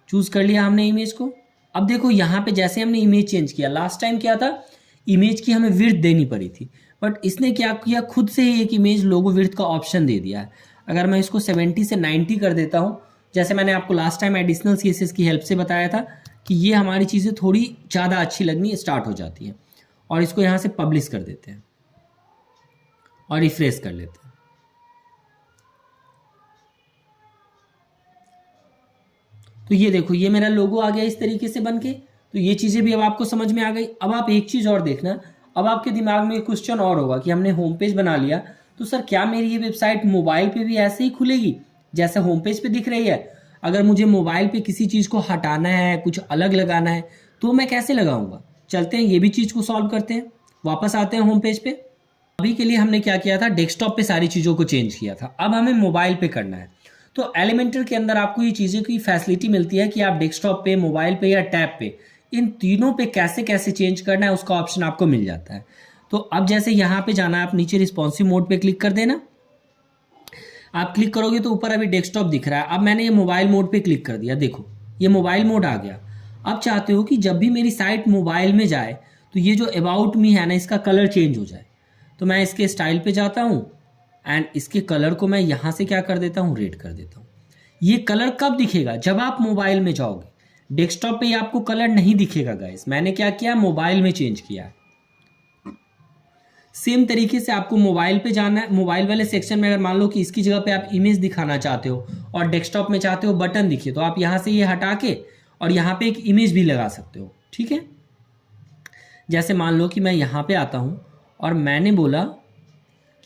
चूज़ कर लिया हमने इमेज को। अब देखो यहाँ पे जैसे हमने इमेज चेंज किया, लास्ट टाइम क्या था, इमेज की हमें विड्थ देनी पड़ी थी, बट इसने क्या किया, खुद से ही एक इमेज लोगो विड्थ का ऑप्शन दे दिया है। अगर मैं इसको 70 से 90 कर देता हूँ, जैसे मैंने आपको लास्ट टाइम एडिशनल सीएसएस की हेल्प से बताया था कि ये हमारी चीज़ें थोड़ी ज़्यादा अच्छी लगनी स्टार्ट हो जाती हैं। और इसको यहाँ से पब्लिश कर देते हैं और रिफ्रेश कर लेते हैं। तो ये देखो, ये मेरा लोगो आ गया इस तरीके से बन के। तो ये चीज़ें भी अब आपको समझ में आ गई। अब आप एक चीज़ और देखना, अब आपके दिमाग में एक क्वेश्चन और होगा कि हमने होम पेज बना लिया, तो सर क्या मेरी ये वेबसाइट मोबाइल पे भी ऐसे ही खुलेगी जैसे होम पेज पे दिख रही है? अगर मुझे मोबाइल पे किसी चीज़ को हटाना है, कुछ अलग लगाना है, तो मैं कैसे लगाऊंगा? चलते हैं ये भी चीज़ को सॉल्व करते हैं। वापस आते हैं होम पेज पे। अभी के लिए हमने क्या किया था, डेस्कटॉप पे सारी चीज़ों को चेंज किया था। अब हमें मोबाइल पे करना है। तो एलिमेंटर के अंदर आपको ये चीज़ें की फैसिलिटी मिलती है कि आप डेस्कटॉप पे, मोबाइल पे या टैब पे, इन तीनों पे कैसे कैसे चेंज करना है उसका ऑप्शन आपको मिल जाता है। तो अब जैसे यहाँ पे जाना है, आप नीचे रिस्पॉन्सिव मोड पे क्लिक कर देना। आप क्लिक करोगे तो ऊपर अभी डेस्कटॉप दिख रहा है। अब मैंने ये मोबाइल मोड पे क्लिक कर दिया, देखो ये मोबाइल मोड आ गया। अब चाहते हो कि जब भी मेरी साइट मोबाइल में जाए तो ये जो अबाउट मी है ना, इसका कलर चेंज हो जाए। तो मैं इसके स्टाइल पे जाता हूँ एंड इसके कलर को मैं यहाँ से क्या कर देता हूँ, रेड कर देता हूँ। ये कलर कब दिखेगा, जब आप मोबाइल में जाओगे। डेस्कटॉप पे ये आपको कलर नहीं दिखेगा गाइस। मैंने क्या किया, मोबाइल में चेंज किया है। सेम तरीके से आपको मोबाइल पे जाना है। मोबाइल वाले सेक्शन में अगर मान लो कि इसकी जगह पे आप इमेज दिखाना चाहते हो और डेस्कटॉप में चाहते हो बटन दिखे, तो आप यहाँ से ये हटा के और यहाँ पे एक इमेज भी लगा सकते हो। ठीक है, जैसे मान लो कि मैं यहाँ पे आता हूँ और मैंने बोला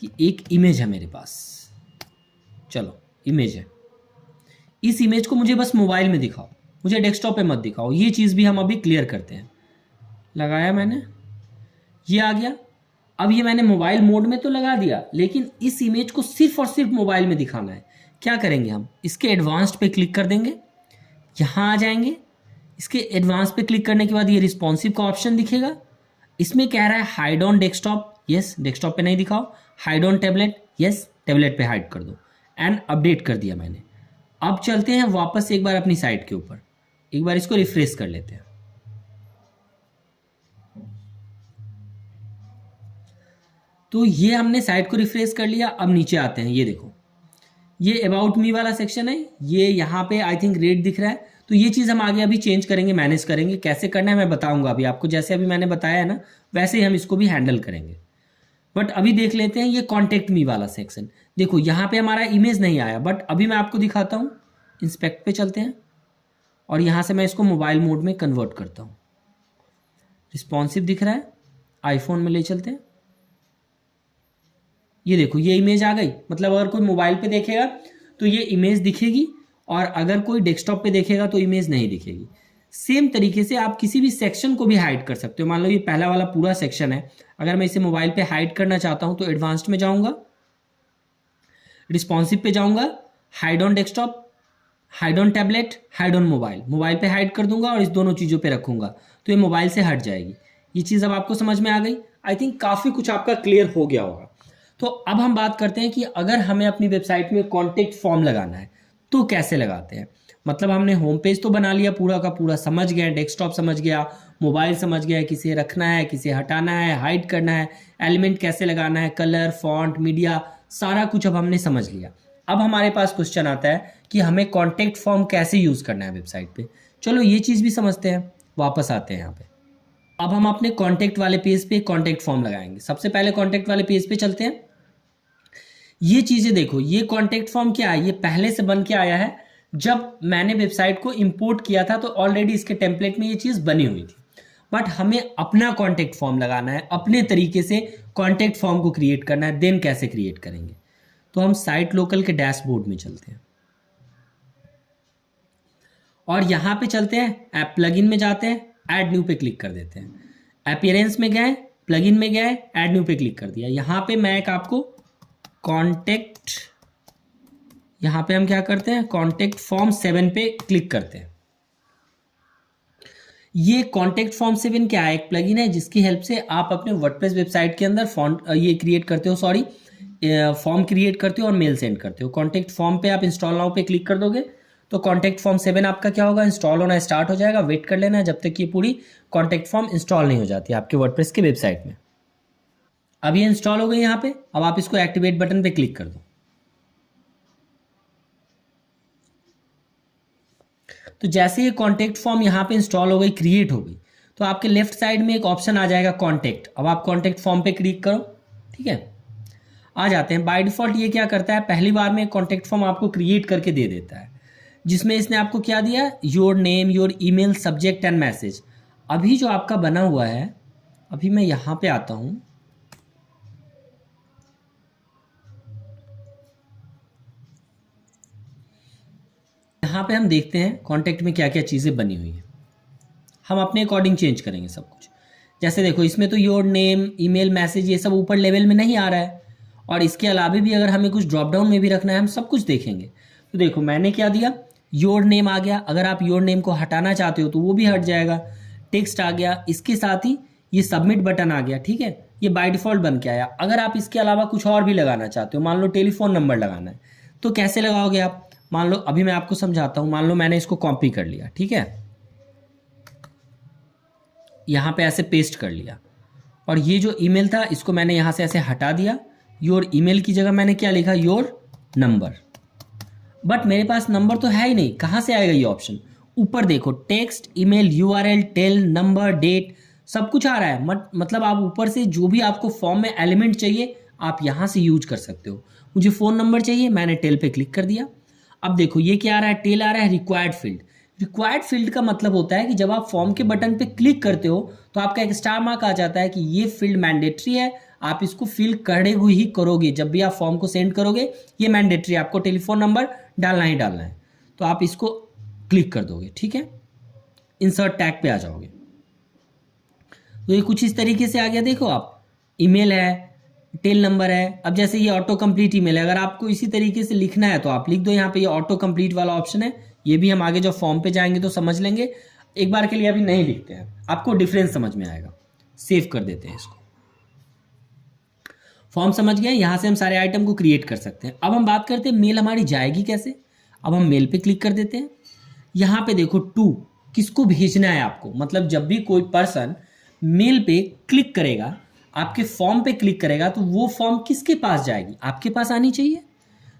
कि एक इमेज है मेरे पास, चलो इमेज है, इस इमेज को मुझे बस मोबाइल में दिखाओ, मुझे डेस्कटॉप पे मत दिखाओ। ये चीज़ भी हम अभी क्लियर करते हैं। लगाया मैंने, ये आ गया। अब ये मैंने मोबाइल मोड में तो लगा दिया, लेकिन इस इमेज को सिर्फ और सिर्फ मोबाइल में दिखाना है। क्या करेंगे, हम इसके एडवांस्ड पे क्लिक कर देंगे, यहाँ आ जाएंगे। इसके एडवांस पे क्लिक करने के बाद ये रिस्पॉन्सिव का ऑप्शन दिखेगा। इसमें कह रहा है hide on desktop, yes desktop पे नहीं दिखाओ। Hide on tablet, yes tablet पे हाइड कर दो। एंड अपडेट कर दिया मैंने। अब चलते हैं वापस एक बार अपनी साइट के ऊपर, एक बार इसको रिफ्रेश कर लेते हैं। तो ये हमने साइट को रिफ्रेश कर लिया। अब नीचे आते हैं, ये देखो ये अबाउट मी वाला सेक्शन है, ये यहाँ पे आई थिंक रेड दिख रहा है। तो ये चीज़ हम आगे अभी चेंज करेंगे, मैनेज करेंगे। कैसे करना है मैं बताऊंगा अभी आपको, जैसे अभी मैंने बताया है ना वैसे ही हम इसको भी हैंडल करेंगे। बट अभी देख लेते हैं ये कॉन्टेक्ट मी वाला सेक्शन। देखो यहाँ पे हमारा इमेज नहीं आया, बट अभी मैं आपको दिखाता हूँ। इंस्पेक्ट पे चलते हैं और यहाँ से मैं इसको मोबाइल मोड में कन्वर्ट करता हूँ। रिस्पॉन्सिव दिख रहा है, आईफोन में ले चलते हैं। ये देखो ये इमेज आ गई। मतलब अगर कोई मोबाइल पे देखेगा तो ये इमेज दिखेगी, और अगर कोई डेस्कटॉप पे देखेगा तो इमेज नहीं दिखेगी। सेम तरीके से आप किसी भी सेक्शन को भी हाइड कर सकते हो। मान लो ये पहला वाला पूरा सेक्शन है, अगर मैं इसे मोबाइल पे हाइड करना चाहता हूं तो एडवांस्ड में जाऊंगा, रिस्पॉन्सिव पे जाऊंगा, hide on desktop, hide on tablet, hide on mobile, mobile पे हाइड कर दूंगा और इस दोनों चीज़ों पे रखूंगा तो ये मोबाइल से हट जाएगी। ये चीज़ अब आपको समझ में आ गई। आई थिंक काफ़ी कुछ आपका क्लियर हो गया होगा। तो अब हम बात करते हैं कि अगर हमें अपनी वेबसाइट में कॉन्टेक्ट फॉर्म लगाना है तो कैसे लगाते हैं। मतलब हमने होम पेज तो बना लिया, पूरा का पूरा समझ गया, डेस्कटॉप समझ गया, मोबाइल समझ गया, किसे रखना है, किसे हटाना है, हाइड करना है, एलिमेंट कैसे लगाना है, कलर, फॉन्ट, मीडिया, सारा कुछ अब हमने समझ लिया। अब हमारे पास क्वेश्चन आता है कि हमें कॉन्टेक्ट फॉर्म कैसे यूज़ करना है वेबसाइट पे। चलो ये चीज़ भी समझते हैं। वापस आते हैं यहाँ पे। अब हम अपने कॉन्टेक्ट वाले पेज पे कॉन्टेक्ट फॉर्म लगाएंगे। सबसे पहले कॉन्टेक्ट वाले पेज पे चलते हैं। ये चीज़ें देखो, ये कॉन्टेक्ट फॉर्म क्या है, ये पहले से बन के आया है। जब मैंने वेबसाइट को इंपोर्ट किया था तो ऑलरेडी इसके टेम्पलेट में ये चीज़ बनी हुई थी। बट हमें अपना कॉन्टेक्ट फॉर्म लगाना है, अपने तरीके से कॉन्टेक्ट फॉर्म को क्रिएट करना है। देन कैसे क्रिएट करेंगे, तो हम साइट लोकल के डैशबोर्ड में चलते हैं और यहाँ पे चलते हैं, ऐप प्लगइन में जाते हैं, ऐड न्यू पे क्लिक कर देते हैं। अपीयरेंस में गए, प्लगइन में गए, ऐड न्यू पे क्लिक कर दिया। यहाँ पे मैं एक आपको कॉन्टेक्ट, यहाँ पे हम क्या करते हैं, कॉन्टेक्ट फॉर्म 7 पे क्लिक करते हैं। ये कॉन्टेक्ट फॉर्म 7 क्या है, एक प्लगइन है जिसकी हेल्प से आप अपने वर्डप्रेस वेबसाइट के अंदर फॉन्ट ये क्रिएट करते हो, सॉरी फॉर्म क्रिएट करते हो और मेल सेंड करते हो। कॉन्टैक्ट फॉर्म पे आप इंस्टॉल नाउ पे क्लिक कर दोगे तो कॉन्टैक्ट फॉर्म 7 आपका क्या होगा, इंस्टॉल होना स्टार्ट हो जाएगा। वेट कर लेना जब तक ये पूरी कॉन्टैक्ट फॉर्म इंस्टॉल नहीं हो जाती आपके वर्डप्रेस के वेबसाइट में। अब ये इंस्टॉल हो गई यहाँ पे। अब आप इसको एक्टिवेट बटन पे क्लिक कर दो। तो जैसे ये कॉन्टैक्ट फॉर्म यहाँ पे इंस्टॉल हो गई, क्रिएट हो गई, तो आपके लेफ्ट साइड में एक ऑप्शन आ जाएगा कॉन्टैक्ट। अब आप कॉन्टैक्ट फॉर्म पे क्लिक करो, ठीक है। आ जाते हैं। बाय डिफॉल्ट ये क्या करता है, पहली बार में कॉन्टैक्ट फॉर्म आपको क्रिएट करके दे देता है, जिसमें इसने आपको क्या दिया, your name, your email, subject and message. अभी जो आपका बना हुआ है, अभी मैं यहाँ पे आता हूँ, यहाँ पे हम देखते हैं कॉन्टैक्ट में क्या क्या चीज़ें बनी हुई हैं। हम अपने अकॉर्डिंग चेंज करेंगे सब कुछ। जैसे देखो इसमें तो योर नेम, ईमेल, मैसेज ये सब ऊपर लेवल में नहीं आ रहा है, और इसके अलावा भी अगर हमें कुछ ड्रॉप डाउन में भी रखना है हम सब कुछ देखेंगे। तो देखो मैंने क्या दिया, योर नेम आ गया। अगर आप योर नेम को हटाना चाहते हो तो वो भी हट जाएगा। टेक्स्ट आ गया, इसके साथ ही ये सबमिट बटन आ गया, ठीक है। ये बाय डिफॉल्ट बन के आया। अगर आप इसके अलावा कुछ और भी लगाना चाहते हो, मान लो टेलीफोन नंबर लगाना है, तो कैसे लगाओगे आप, मान लो अभी मैं आपको समझाता हूँ। मान लो मैंने इसको कॉपी कर लिया, ठीक है, यहाँ पे ऐसे पेस्ट कर लिया, और ये जो ईमेल था इसको मैंने यहाँ से ऐसे हटा दिया। योर ईमेल की जगह मैंने क्या लिखा, योर नंबर। बट मेरे पास नंबर तो है ही नहीं, कहाँ से आएगा ये ऑप्शन, ऊपर देखो text, email, URL, tel, number, date, सब कुछ आ रहा है। मतलब आप ऊपर से जो भी आपको फॉर्म में एलिमेंट चाहिए आप यहाँ से यूज कर सकते हो। मुझे फ़ोन नंबर चाहिए, मैंने टेल पे क्लिक कर दिया। अब देखो ये क्या आ रहा है, टेल आ रहा है, रिक्वायर्ड फील्ड। रिक्वायर्ड फील्ड का मतलब होता है कि जब आप फॉर्म के बटन पे क्लिक करते हो तो आपका एक स्टार मार्क आ जाता है कि ये फील्ड मैंडेटरी है, आप इसको फिल करे हुए ही करोगे। जब भी आप फॉर्म को सेंड करोगे ये मैंडेटरी, आपको टेलीफोन नंबर डालना ही डालना है, तो आप इसको क्लिक कर दोगे, ठीक है। इंसर्ट टैग पे आ जाओगे, तो ये कुछ इस तरीके से आ गया। देखो आप, ईमेल है, टेल नंबर है। अब जैसे ये ऑटो कंप्लीट ईमेल है, अगर आपको इसी तरीके से लिखना है तो आप लिख दो यहाँ पे, ये ऑटो कंप्लीट वाला ऑप्शन है। ये भी हम आगे जब फॉर्म पे जाएंगे तो समझ लेंगे, एक बार के लिए अभी नहीं लिखते हैं, आपको डिफरेंस समझ में आएगा। सेव कर देते हैं इसको। फॉर्म समझ गए, यहाँ से हम सारे आइटम को क्रिएट कर सकते हैं। अब हम बात करते हैं मेल हमारी जाएगी कैसे। अब हम मेल पे क्लिक कर देते हैं। यहाँ पे देखो टू, किसको भेजना है आपको, मतलब जब भी कोई पर्सन मेल पे क्लिक करेगा, आपके फॉर्म पे क्लिक करेगा, तो वो फॉर्म किसके पास जाएगी, आपके पास आनी चाहिए।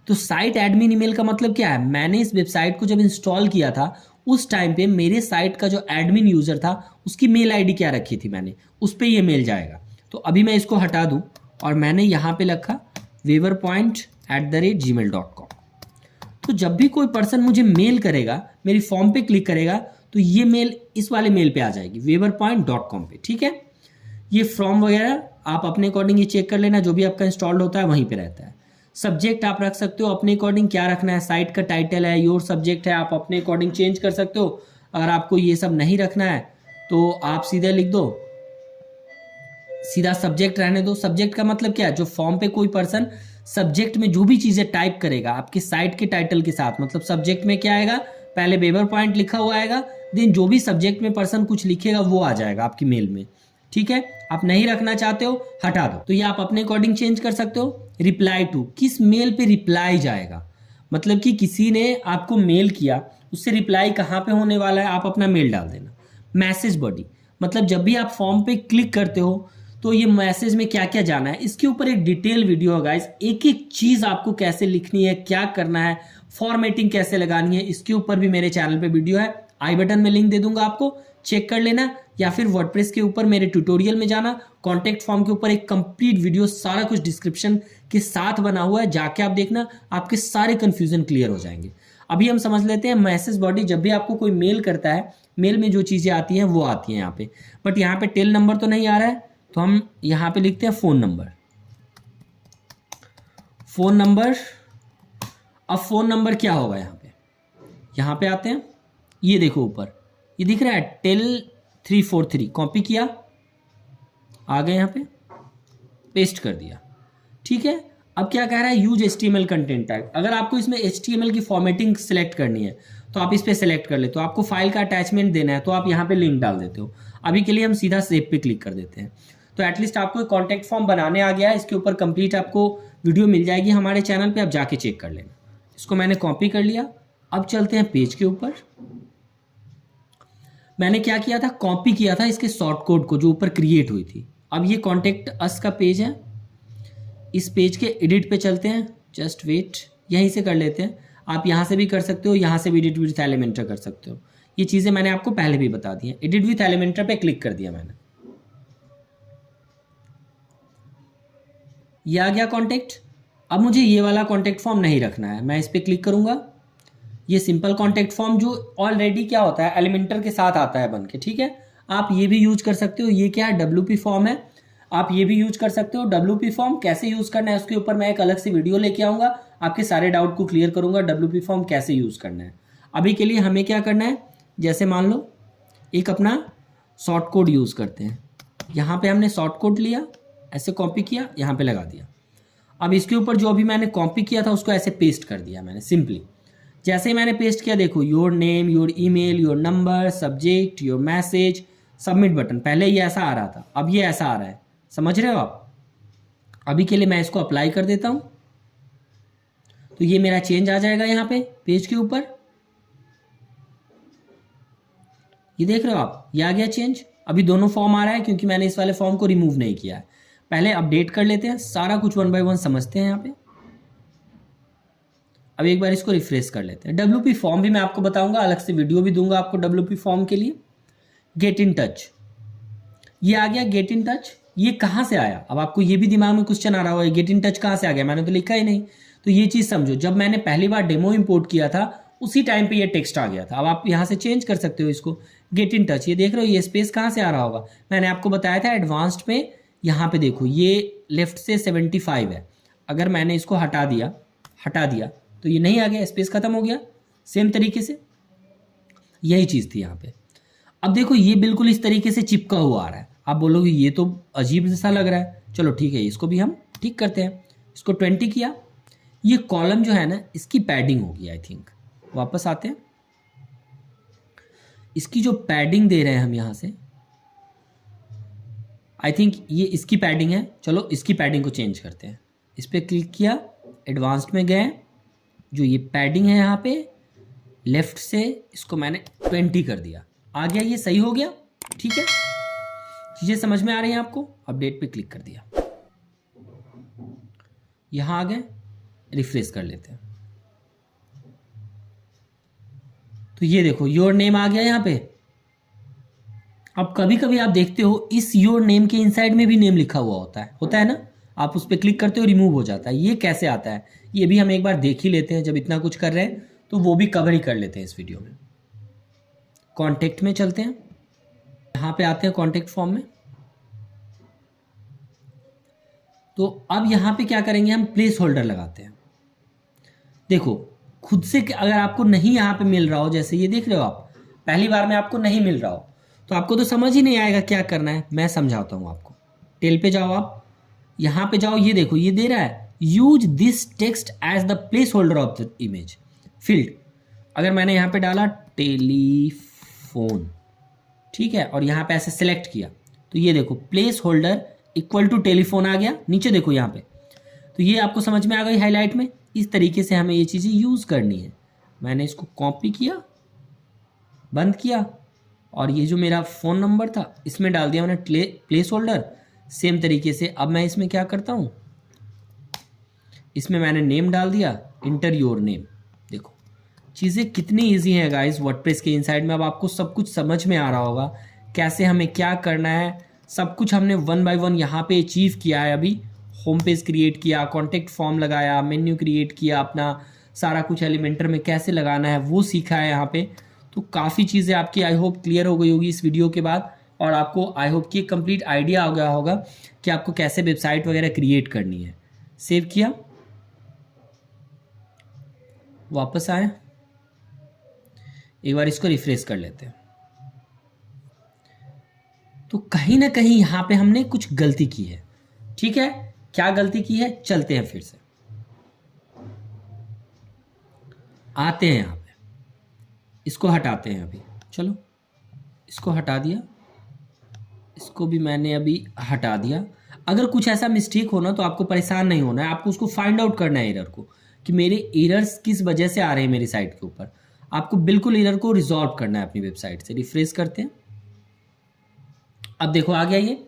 तो साइट एडमिन ईमेल का मतलब क्या है, मैंने इस वेबसाइट को जब इंस्टॉल किया था उस टाइम पे मेरे साइट का जो एडमिन यूजर था उसकी मेल आईडी क्या रखी थी मैंने, उस पर ये मेल जाएगा। तो अभी मैं इसको हटा दूं और मैंने यहाँ पे रखा weaverpoint@gmail.com। तो जब भी कोई पर्सन मुझे मेल करेगा, मेरी फॉर्म पे क्लिक करेगा, तो ये मेल इस वाले मेल पे आ जाएगी weaverpoint.com पे, ठीक है। ये फ्रॉम वगैरह आप अपने अकॉर्डिंग ये चेक कर लेना, जो भी आपका इंस्टॉल्ड होता है वहीं पे रहता है। सब्जेक्ट आप रख सकते हो अपने अकॉर्डिंग, क्या रखना है, साइट का टाइटल है, योर सब्जेक्ट है, आप अपने अकॉर्डिंग चेंज कर सकते हो। अगर आपको ये सब नहीं रखना है तो आप सीधे लिख दो, सीधा सब्जेक्ट रहने दो। सब्जेक्ट का मतलब क्या है, जो फॉर्म पे कोई पर्सन सब्जेक्ट में जो भी चीज़ें टाइप करेगा आपके साइट के टाइटल के साथ, मतलब सब्जेक्ट में क्या आएगा, पहले वेबर पॉइंट लिखा हुआ आएगा, देन जो भी सब्जेक्ट में पर्सन कुछ लिखेगा वो आ जाएगा आपकी मेल में, ठीक है। आप नहीं रखना चाहते हो हटा दो, तो ये आप अपने अकॉर्डिंग चेंज कर सकते हो। रिप्लाई टू, किस मेल पे रिप्लाई जाएगा, मतलब कि किसी ने आपको मेल किया, उससे रिप्लाई कहाँ पे होने वाला है, आप अपना मेल डाल देना। मैसेज बॉडी, मतलब जब भी आप फॉर्म पे क्लिक करते हो तो ये मैसेज में क्या क्या जाना है, इसके ऊपर एक डिटेल वीडियो है गाइस। एक एक चीज़ आपको कैसे लिखनी है, क्या करना है, फॉर्मेटिंग कैसे लगानी है, इसके ऊपर भी मेरे चैनल पे वीडियो है। आई बटन में लिंक दे दूंगा, आपको चेक कर लेना, या फिर वर्डप्रेस के ऊपर मेरे ट्यूटोरियल में जाना, कॉन्टैक्ट फॉर्म के ऊपर एक कंप्लीट वीडियो सारा कुछ डिस्क्रिप्शन के साथ बना हुआ है, जाके आप देखना, आपके सारे कंफ्यूजन क्लियर हो जाएंगे। अभी हम समझ लेते हैं मैसेज बॉडी। जब भी आपको कोई मेल करता है, मेल में जो चीज़ें आती हैं वो आती हैं यहाँ पे, बट यहाँ पे टेल नंबर तो नहीं आ रहा है, तो हम यहाँ पे लिखते हैं फ़ोन नंबर। फ़ोन नंबर, अब फ़ोन नंबर क्या होगा यहाँ पे आते हैं, ये देखो ऊपर ये दिख रहा है टेल 343, कॉपी किया, आ गए यहाँ पे पेस्ट कर दिया, ठीक है। अब क्या कह रहा है, यूज HTML कंटेंट टैग। अगर आपको इसमें HTML की फॉर्मेटिंग सेलेक्ट करनी है तो आप इस पर सेलेक्ट कर ले, तो आपको फाइल का अटैचमेंट देना है तो आप यहाँ पे लिंक डाल देते हो। अभी के लिए हम सीधा सेव पे क्लिक कर देते हैं। तो एटलीस्ट आपको एक कॉन्टैक्ट फॉर्म बनाने आ गया है, इसके ऊपर कंप्लीट आपको वीडियो मिल जाएगी हमारे चैनल पे, आप जाके चेक कर लेना। इसको मैंने कॉपी कर लिया। अब चलते हैं पेज के ऊपर। मैंने क्या किया था, कॉपी किया था इसके शॉर्ट कोड को जो ऊपर क्रिएट हुई थी। अब ये कॉन्टेक्ट अस का पेज है, इस पेज के एडिट पे चलते हैं। जस्ट वेट, यहीं से कर लेते हैं। आप यहाँ से भी कर सकते हो, यहाँ से भी एडिट विथ एलिमेंटर कर सकते हो। ये चीज़ें मैंने आपको पहले भी बता दी हैं। एडिट विथ एलिमेंटर पे क्लिक कर दिया मैंने, ये आ गया कॉन्टेक्ट। अब मुझे ये वाला कॉन्टेक्ट फॉर्म नहीं रखना है, मैं इस पर क्लिक करूँगा। ये सिंपल कॉन्टेक्ट फॉर्म जो ऑलरेडी क्या होता है, एलिमेंटर के साथ आता है बन के, ठीक है। आप ये भी यूज कर सकते हो। ये क्या है, WP फॉर्म है। आप ये भी यूज कर सकते हो। WP फॉर्म कैसे यूज करना है उसके ऊपर मैं एक अलग से वीडियो लेके आऊँगा, आपके सारे डाउट को क्लियर करूँगा। WP फॉर्म कैसे यूज करना है। अभी के लिए हमें क्या करना है, जैसे मान लो एक अपना शॉर्ट कोड यूज़ करते हैं। यहाँ पे हमने शॉर्ट कोड लिया, ऐसे कॉपी किया, यहाँ पे लगा दिया। अब इसके ऊपर जो अभी मैंने कॉपी किया था उसको ऐसे पेस्ट कर दिया मैंने सिंपली। जैसे ही मैंने पेस्ट किया, देखो your name, your email, your number, subject, your message, submit button. पहले ये ऐसा आ रहा था, अब ये ऐसा आ रहा है। समझ रहे हो आप। अभी के लिए मैं इसको अप्लाई कर देता हूँ, तो ये मेरा चेंज आ जाएगा यहाँ पे पेज के ऊपर। ये देख रहे हो आप, ये आ गया चेंज। अभी दोनों फॉर्म आ रहा है क्योंकि मैंने इस वाले फॉर्म को रिमूव नहीं किया है। पहले अपडेट कर लेते हैं, सारा कुछ 1 बाय 1 समझते हैं यहाँ पे। अब एक बार इसको रिफ्रेश कर लेते हैं। WP फॉर्म भी मैं आपको बताऊंगा, अलग से वीडियो भी दूंगा आपको WP फॉर्म के लिए। गेट इन टच, ये आ गया गेट इन टच। ये कहाँ से आया, अब आपको ये भी दिमाग में क्वेश्चन आ रहा होगा, गेट इन टच कहाँ से आ गया, मैंने तो लिखा ही नहीं। तो ये चीज़ समझो, जब मैंने पहली बार डेमो इंपोर्ट किया था उसी टाइम पे ये टेक्स्ट आ गया था। अब आप यहाँ से चेंज कर सकते हो इसको। गेट इन टच, ये देख रहे हो, ये स्पेस कहाँ से आ रहा होगा, मैंने आपको बताया था एडवांस्ड में। यहाँ पे देखो ये लेफ्ट से 75 है। अगर मैंने इसको हटा दिया तो ये नहीं आ गया, स्पेस खत्म हो गया। सेम तरीके से यही चीज़ थी यहाँ पे। अब देखो ये बिल्कुल इस तरीके से चिपका हुआ आ रहा है। आप बोलोगे ये तो अजीब जैसा लग रहा है। चलो ठीक है, इसको भी हम ठीक करते हैं। इसको 20 किया। ये कॉलम जो है ना, इसकी पैडिंग होगी आई थिंक। वापस आते हैं, इसकी जो पैडिंग दे रहे हैं हम यहाँ से, आई थिंक ये इसकी पैडिंग है। चलो इसकी पैडिंग को चेंज करते हैं। इस पर क्लिक किया, एडवांस्ड में गए, जो ये पैडिंग है यहाँ पे लेफ्ट से इसको मैंने 20 कर दिया। आ गया, ये सही हो गया। ठीक है, चीज़ें समझ में आ रही हैं आपको। अपडेट पे क्लिक कर दिया, यहाँ आ गए, रिफ्रेश कर लेते हैं। तो ये देखो योर नेम आ गया यहाँ पे। अब कभी कभी आप देखते हो इस योर नेम के इनसाइड में भी नेम लिखा हुआ होता है ना। आप उस पर क्लिक करते हो, रिमूव हो जाता है। ये कैसे आता है, ये भी हम एक बार देख ही लेते हैं। जब इतना कुछ कर रहे हैं तो वो भी कवर ही कर लेते हैं इस वीडियो में। कॉन्टेक्ट में चलते हैं, यहाँ पे आते हैं कॉन्टेक्ट फॉर्म में। तो अब यहाँ पे क्या करेंगे, हम प्लेस होल्डर लगाते हैं। देखो खुद से अगर आपको नहीं यहाँ पे मिल रहा हो, जैसे ये देख रहे हो आप, पहली बार में आपको नहीं मिल रहा हो तो आपको तो समझ ही नहीं आएगा क्या करना है। मैं समझाता हूँ आपको। टेल पे जाओ, आप यहाँ पे जाओ, ये देखो ये दे रहा है use this text as the placeholder of the image field. अगर मैंने यहाँ पे डाला टेलीफोन, ठीक है, और यहाँ पे ऐसे सिलेक्ट किया तो ये देखो placeholder equal to telephone आ गया। नीचे देखो यहाँ पे, तो ये आपको समझ में आ गई हाईलाइट में। इस तरीके से हमें ये चीज़ें यूज़ करनी है। मैंने इसको कॉपी किया, बंद किया, और ये जो मेरा फ़ोन नंबर था इसमें डाल दिया मैंने प्लेस होल्डर। सेम तरीके से अब मैं इसमें क्या करता हूँ, इसमें मैंने नेम डाल दिया, इंटर योर नेम। देखो चीज़ें कितनी इजी हैं गाइस वर्डप्रेस के इनसाइड में। अब आपको सब कुछ समझ में आ रहा होगा कैसे हमें क्या करना है। सब कुछ हमने 1 बाय 1 यहाँ पे अचीव किया है। अभी होम पेज क्रिएट किया, कॉन्टेक्ट फॉर्म लगाया, मेन्यू क्रिएट किया, अपना सारा कुछ एलिमेंटर में कैसे लगाना है वो सीखा है यहाँ पे। तो काफ़ी चीज़ें आपकी आई होप क्लियर हो गई होगी इस वीडियो के बाद, और आपको आई होप कि एक कंप्लीट आइडिया हो गया होगा कि आपको कैसे वेबसाइट वगैरह क्रिएट करनी है। सेव किया, वापस आए, एक बार इसको रिफ्रेश कर लेते हैं। तो कहीं ना कहीं यहाँ पे हमने कुछ गलती की है। ठीक है, क्या गलती की है, चलते हैं फिर से, आते हैं यहाँ पे, इसको हटाते हैं अभी। चलो इसको हटा दिया, इसको भी मैंने अभी हटा दिया। अगर कुछ ऐसा मिस्टेक हो ना तो आपको परेशान नहीं होना है, आपको उसको फाइंड आउट करना है एरर को, कि मेरे एरर्स किस वजह से आ रहे हैं मेरी साइट के ऊपर। आपको बिल्कुल एरर को रिजॉल्व करना है अपनी वेबसाइट से। रिफ्रेश करते हैं, अब देखो आ गया ये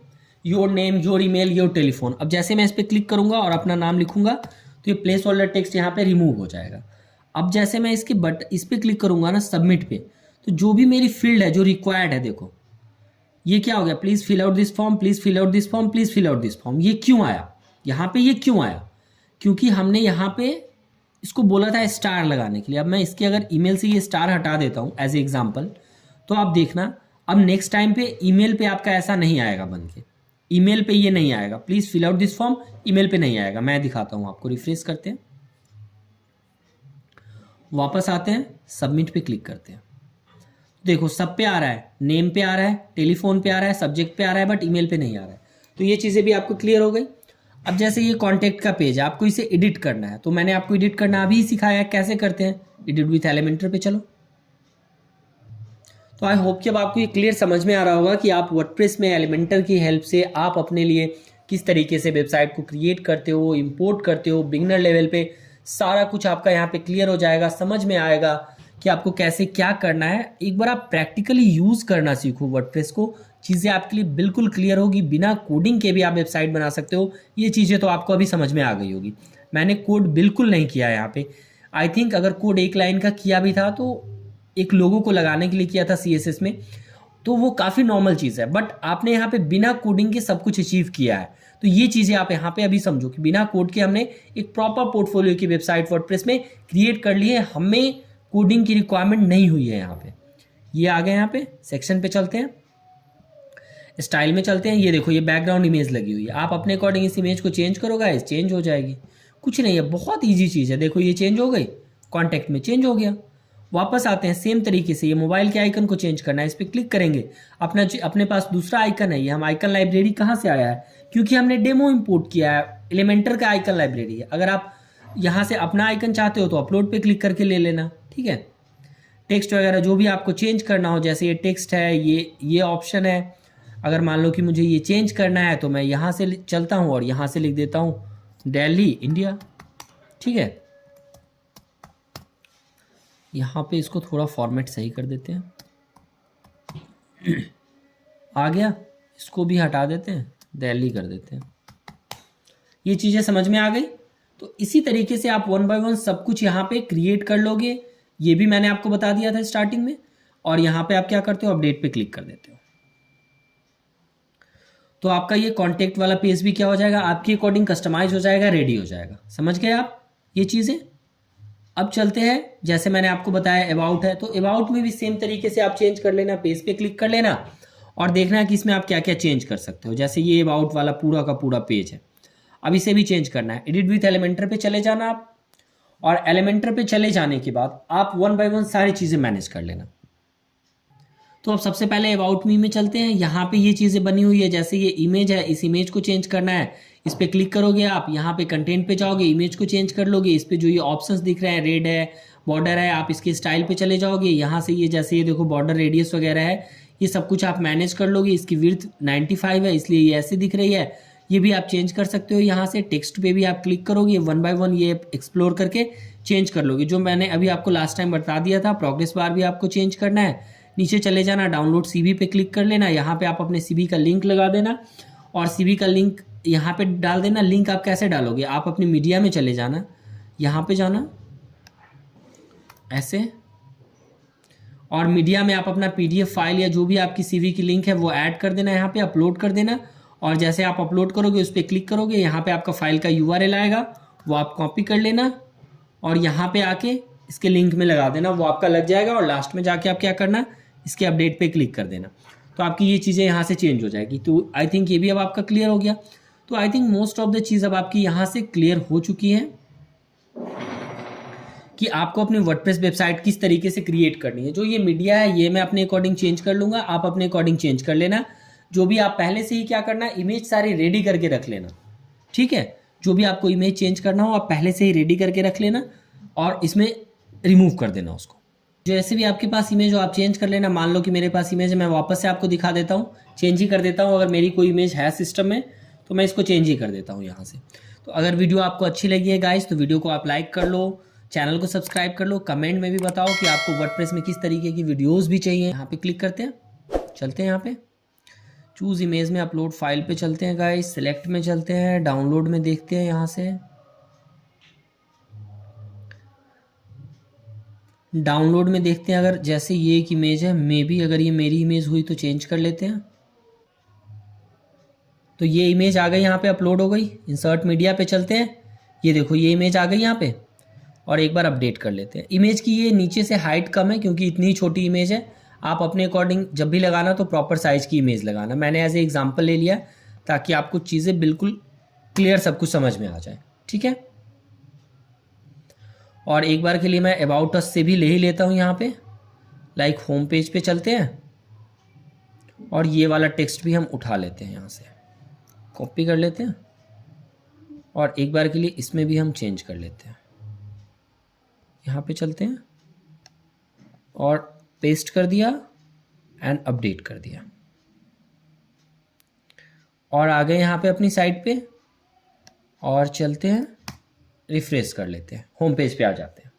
your name, your email, your telephone. अब जैसे मैं इस पर क्लिक करूंगा और अपना नाम लिखूंगा तो ये प्लेस होल्डर टेक्स्ट यहाँ पे रिमूव हो जाएगा। अब जैसे मैं इस पर क्लिक करूंगा ना सबमिट पे, तो जो भी मेरी फील्ड है जो रिक्वायर्ड है, देखो ये क्या हो गया, please fill out this form, please fill out this form, please fill out this form. ये क्यों आया यहाँ पे, ये क्यों आया, क्योंकि हमने यहाँ पे इसको बोला था स्टार लगाने के लिए। अब मैं इसके अगर ईमेल से ये स्टार हटा देता हूँ एज ए एग्जाम्पल, तो आप देखना अब नेक्स्ट टाइम पे ईमेल पे आपका ऐसा नहीं आएगा बन के, ईमेल पे ये नहीं आएगा, please fill out this form email पे नहीं आएगा। मैं दिखाता हूँ आपको, रिफ्रेश करते हैं, वापस आते हैं, सबमिट पे क्लिक करते हैं, देखो सब पे आ रहा है, नेम पे आ रहा है, टेलीफोन पे आ रहा है, सब्जेक्ट पे आ रहा है, बट ईमेल पे नहीं आ रहा है। तो ये चीज़ें भी आपको क्लियर हो गई। अब जैसे ये कॉन्टैक्ट का पेज है, आपको इसे एडिट करना है, तो मैंने आपको एडिट करना अभी सिखाया है, कैसे करते हैं, एडिट विथ एलिमेंटर पे चलो। तो आई होप कि अब आपको ये क्लियर समझ में आ रहा होगा कि आप वर्डप्रेस में एलिमेंटर की हेल्प से आप अपने लिए किस तरीके से वेबसाइट को क्रिएट करते हो, इंपोर्ट करते हो। बिगिनर लेवल पे सारा कुछ आपका यहाँ पे क्लियर हो जाएगा, समझ में आएगा कि आपको कैसे क्या करना है। एक बार आप प्रैक्टिकली यूज़ करना सीखो वर्डप्रेस को, चीज़ें आपके लिए बिल्कुल क्लियर होगी। बिना कोडिंग के भी आप वेबसाइट बना सकते हो। ये चीज़ें तो आपको अभी समझ में आ गई होगी। मैंने कोड बिल्कुल नहीं किया है यहाँ पे। आई थिंक अगर कोड एक लाइन का किया भी था तो एक लोगो को लगाने के लिए किया था CSS में, तो वो काफ़ी नॉर्मल चीज़ है। बट आपने यहाँ पे बिना कोडिंग के सब कुछ अचीव किया है। तो ये चीज़ें आप यहाँ पे अभी समझो कि बिना कोड के हमने एक प्रॉपर पोर्टफोलियो की वेबसाइट वर्डप्रेस में क्रिएट कर ली है। हमें कोडिंग की रिक्वायरमेंट नहीं हुई है यहाँ पे। ये आ गए, यहाँ पे सेक्शन पे चलते हैं, स्टाइल में चलते हैं। ये देखो ये बैकग्राउंड इमेज लगी हुई है, आप अपने अकॉर्डिंग इस इमेज को चेंज करोगे, इस चेंज हो जाएगी। कुछ नहीं है, बहुत ईजी चीज़ है। देखो ये चेंज हो गई, कॉन्टैक्ट में चेंज हो गया। वापस आते हैं, सेम तरीके से ये मोबाइल के आइकन को चेंज करना है, इस पर क्लिक करेंगे, अपने पास दूसरा आइकन है। ये हम आइकन लाइब्रेरी कहाँ से आया है, क्योंकि हमने डेमो इंपोर्ट किया है, एलिमेंटर का आइकन लाइब्रेरी है। अगर आप यहाँ से अपना आइकन चाहते हो तो अपलोड पे क्लिक करके ले लेना, ठीक है। टेक्स्ट वगैरह जो भी आपको चेंज करना हो, जैसे ये टेक्स्ट है, ये ऑप्शन है। अगर मान लो कि मुझे ये चेंज करना है तो मैं यहाँ से चलता हूँ और यहाँ से लिख देता हूँ दिल्ली इंडिया, ठीक है। यहाँ पे इसको थोड़ा फॉर्मेट सही कर देते हैं, आ गया। इसको भी हटा देते हैं, दिल्ली कर देते हैं। ये चीज़ें समझ में आ गई। तो इसी तरीके से आप 1 बाय 1 सब कुछ यहाँ पे क्रिएट कर लोगे। ये भी मैंने आपको बता दिया था स्टार्टिंग में। और यहाँ पे आप क्या करते हो, अपडेट पे क्लिक कर देते हो, तो आपका ये कॉन्टेक्ट वाला पेज भी क्या हो जाएगा, आपके अकॉर्डिंग कस्टमाइज हो जाएगा, रेडी हो जाएगा। समझ गए आप ये चीज़ें। अब चलते हैं, जैसे मैंने आपको बताया अबाउट है, तो अबाउट में भी सेम तरीके से आप चेंज कर लेना, पेज पे क्लिक कर लेना और देखना कि इसमें आप क्या क्या चेंज कर सकते हो। जैसे ये अबाउट वाला पूरा का पूरा पेज है, अब इसे भी चेंज करना है। एडिट विथ एलिमेंटर पे चले जाना आप, और एलिमेंटर पे चले जाने के बाद आप 1 बाय 1 सारी चीज़ें मैनेज कर लेना। तो अब सबसे पहले अबाउट मी में चलते हैं। यहाँ पे ये चीज़ें बनी हुई है, जैसे ये इमेज है, इस इमेज को चेंज करना है, इस पर क्लिक करोगे आप, यहाँ पे कंटेंट पे जाओगे, इमेज को चेंज कर लोगे। इस पे जो ये ऑप्शंस दिख रहे हैं, रेड है, बॉर्डर है, आप इसके स्टाइल पे चले जाओगे। यहाँ से ये जैसे ये देखो बॉर्डर रेडियस वगैरह है, ये सब कुछ आप मैनेज कर लोगे। इसकी विड्थ 95 है, इसलिए ये ऐसे दिख रही है, ये भी आप चेंज कर सकते हो। यहाँ से टेक्स्ट पे भी आप क्लिक करोगे, 1 बाय 1 ये एक्सप्लोर करके चेंज कर लोगे, जो मैंने अभी आपको लास्ट टाइम बता दिया था। प्रोग्रेस बार भी आपको चेंज करना है। नीचे चले जाना, डाउनलोड CV पे क्लिक कर लेना, यहाँ पे आप अपने CV का लिंक लगा देना और CV का लिंक यहाँ पे डाल देना। लिंक आप कैसे डालोगे, आप अपनी मीडिया में चले जाना, यहाँ पे जाना ऐसे, और मीडिया में आप अपना PDF फाइल या जो भी आपकी CV की लिंक है वो ऐड कर देना, यहाँ पे अपलोड कर देना। और जैसे आप अपलोड करोगे उस पर क्लिक करोगे, यहाँ पे आपका फाइल का URL आएगा, वो आप कॉपी कर लेना और यहाँ पे आके इसके लिंक में लगा देना, वो आपका लग जाएगा। और लास्ट में जाके आप क्या करना, इसके अपडेट पे क्लिक कर देना, तो आपकी ये चीज़ें यहाँ से चेंज हो जाएगी। तो आई थिंक ये भी अब आपका क्लियर हो गया। तो I think most of the चीज़ अब आपकी यहाँ से क्लियर हो चुकी है कि आपको अपनी वर्डप्रेस वेबसाइट किस तरीके से क्रिएट करनी है। जो ये मीडिया है ये मैं अपने अकॉर्डिंग चेंज कर लूँगा, आप अपने अकॉर्डिंग चेंज कर लेना। जो भी आप पहले से ही क्या करना, इमेज सारी रेडी करके रख लेना, ठीक है। जो भी आपको इमेज चेंज करना हो आप पहले से ही रेडी करके रख लेना और इसमें रिमूव कर देना उसको। जैसे भी आपके पास इमेज हो आप चेंज कर लेना। मान लो कि मेरे पास इमेज है, मैं वापस से आपको दिखा देता हूँ, चेंज ही कर देता हूँ। अगर मेरी कोई इमेज है सिस्टम में तो मैं इसको चेंज ही कर देता हूँ यहाँ से। तो अगर वीडियो आपको अच्छी लगी है गाइस तो वीडियो को आप लाइक कर लो, चैनल को सब्सक्राइब कर लो, कमेंट में भी बताओ कि आपको वर्डप्रेस में किस तरीके की वीडियोस भी चाहिए। यहाँ पे क्लिक करते हैं, चलते हैं यहाँ पे चूज़ इमेज में, अपलोड फाइल पे चलते हैं गाइस, सिलेक्ट में चलते हैं, डाउनलोड में देखते हैं। यहाँ से डाउनलोड में देखते हैं, अगर जैसे ये एक इमेज है, मे बी अगर ये मेरी इमेज हुई तो चेंज कर लेते हैं। तो ये इमेज आ गई यहाँ पे, अपलोड हो गई। इंसर्ट मीडिया पे चलते हैं, ये देखो ये इमेज आ गई यहाँ पे, और एक बार अपडेट कर लेते हैं। इमेज की ये नीचे से हाइट कम है क्योंकि इतनी छोटी इमेज है। आप अपने अकॉर्डिंग जब भी लगाना तो प्रॉपर साइज़ की इमेज लगाना। मैंने एज ए एग्जाम्पल ले लिया ताकि आपको चीज़ें बिल्कुल क्लियर सब कुछ समझ में आ जाए, ठीक है। और एक बार के लिए मैं अबाउट अस से भी ले ही लेता हूँ यहाँ पे, लाइक होम पेज पे चलते हैं और ये वाला टेक्स्ट भी हम उठा लेते हैं, यहाँ से कॉपी कर लेते हैं और एक बार के लिए इसमें भी हम चेंज कर लेते हैं। यहाँ पे चलते हैं और पेस्ट कर दिया एंड अपडेट कर दिया और आ गए यहाँ पे अपनी साइट पे और चलते हैं, रिफ्रेश कर लेते हैं, होम पेज पे आ जाते हैं।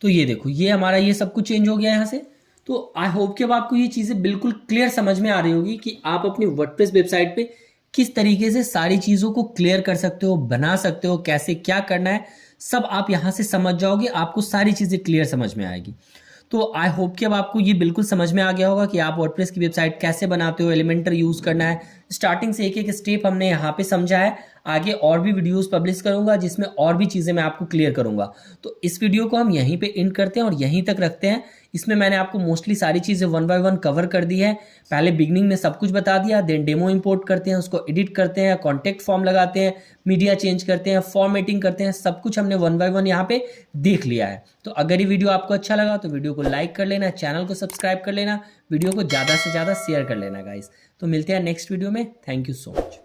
तो ये देखो ये हमारा ये सब कुछ चेंज हो गया यहाँ से। तो आई होप कि अब आपको ये चीज़ें बिल्कुल क्लियर समझ में आ रही होगी कि आप अपनी वर्डप्रेस वेबसाइट पे किस तरीके से सारी चीज़ों को क्लियर कर सकते हो, बना सकते हो, कैसे क्या करना है, सब आप यहाँ से समझ जाओगे, आपको सारी चीज़ें क्लियर समझ में आएगी। तो आई होप कि अब आपको ये बिल्कुल समझ में आ गया होगा कि आप वर्डप्रेस की वेबसाइट कैसे बनाते हो, एलिमेंटर यूज़ करना है। स्टार्टिंग से एक एक स्टेप हमने यहाँ पे समझा है। आगे और भी वीडियोस पब्लिश करूँगा जिसमें और भी चीज़ें मैं आपको क्लियर करूँगा। तो इस वीडियो को हम यहीं पे एंड करते हैं और यहीं तक रखते हैं। इसमें मैंने आपको मोस्टली सारी चीज़ें 1 बाय 1 कवर कर दी है। पहले बिगनिंग में सब कुछ बता दिया, देन डेमो इंपोर्ट करते हैं, उसको एडिट करते हैं, कॉन्टैक्ट फॉर्म लगाते हैं, मीडिया चेंज करते हैं, फॉर्मेटिंग करते हैं, सब कुछ हमने 1 बाय 1 यहाँ पे देख लिया है। तो अगर ये वीडियो आपको अच्छा लगा तो वीडियो को लाइक कर लेना, चैनल को सब्सक्राइब कर लेना, वीडियो को ज़्यादा से ज़्यादा शेयर कर लेना गाइस। तो मिलते हैं नेक्स्ट वीडियो में। Thank you so much.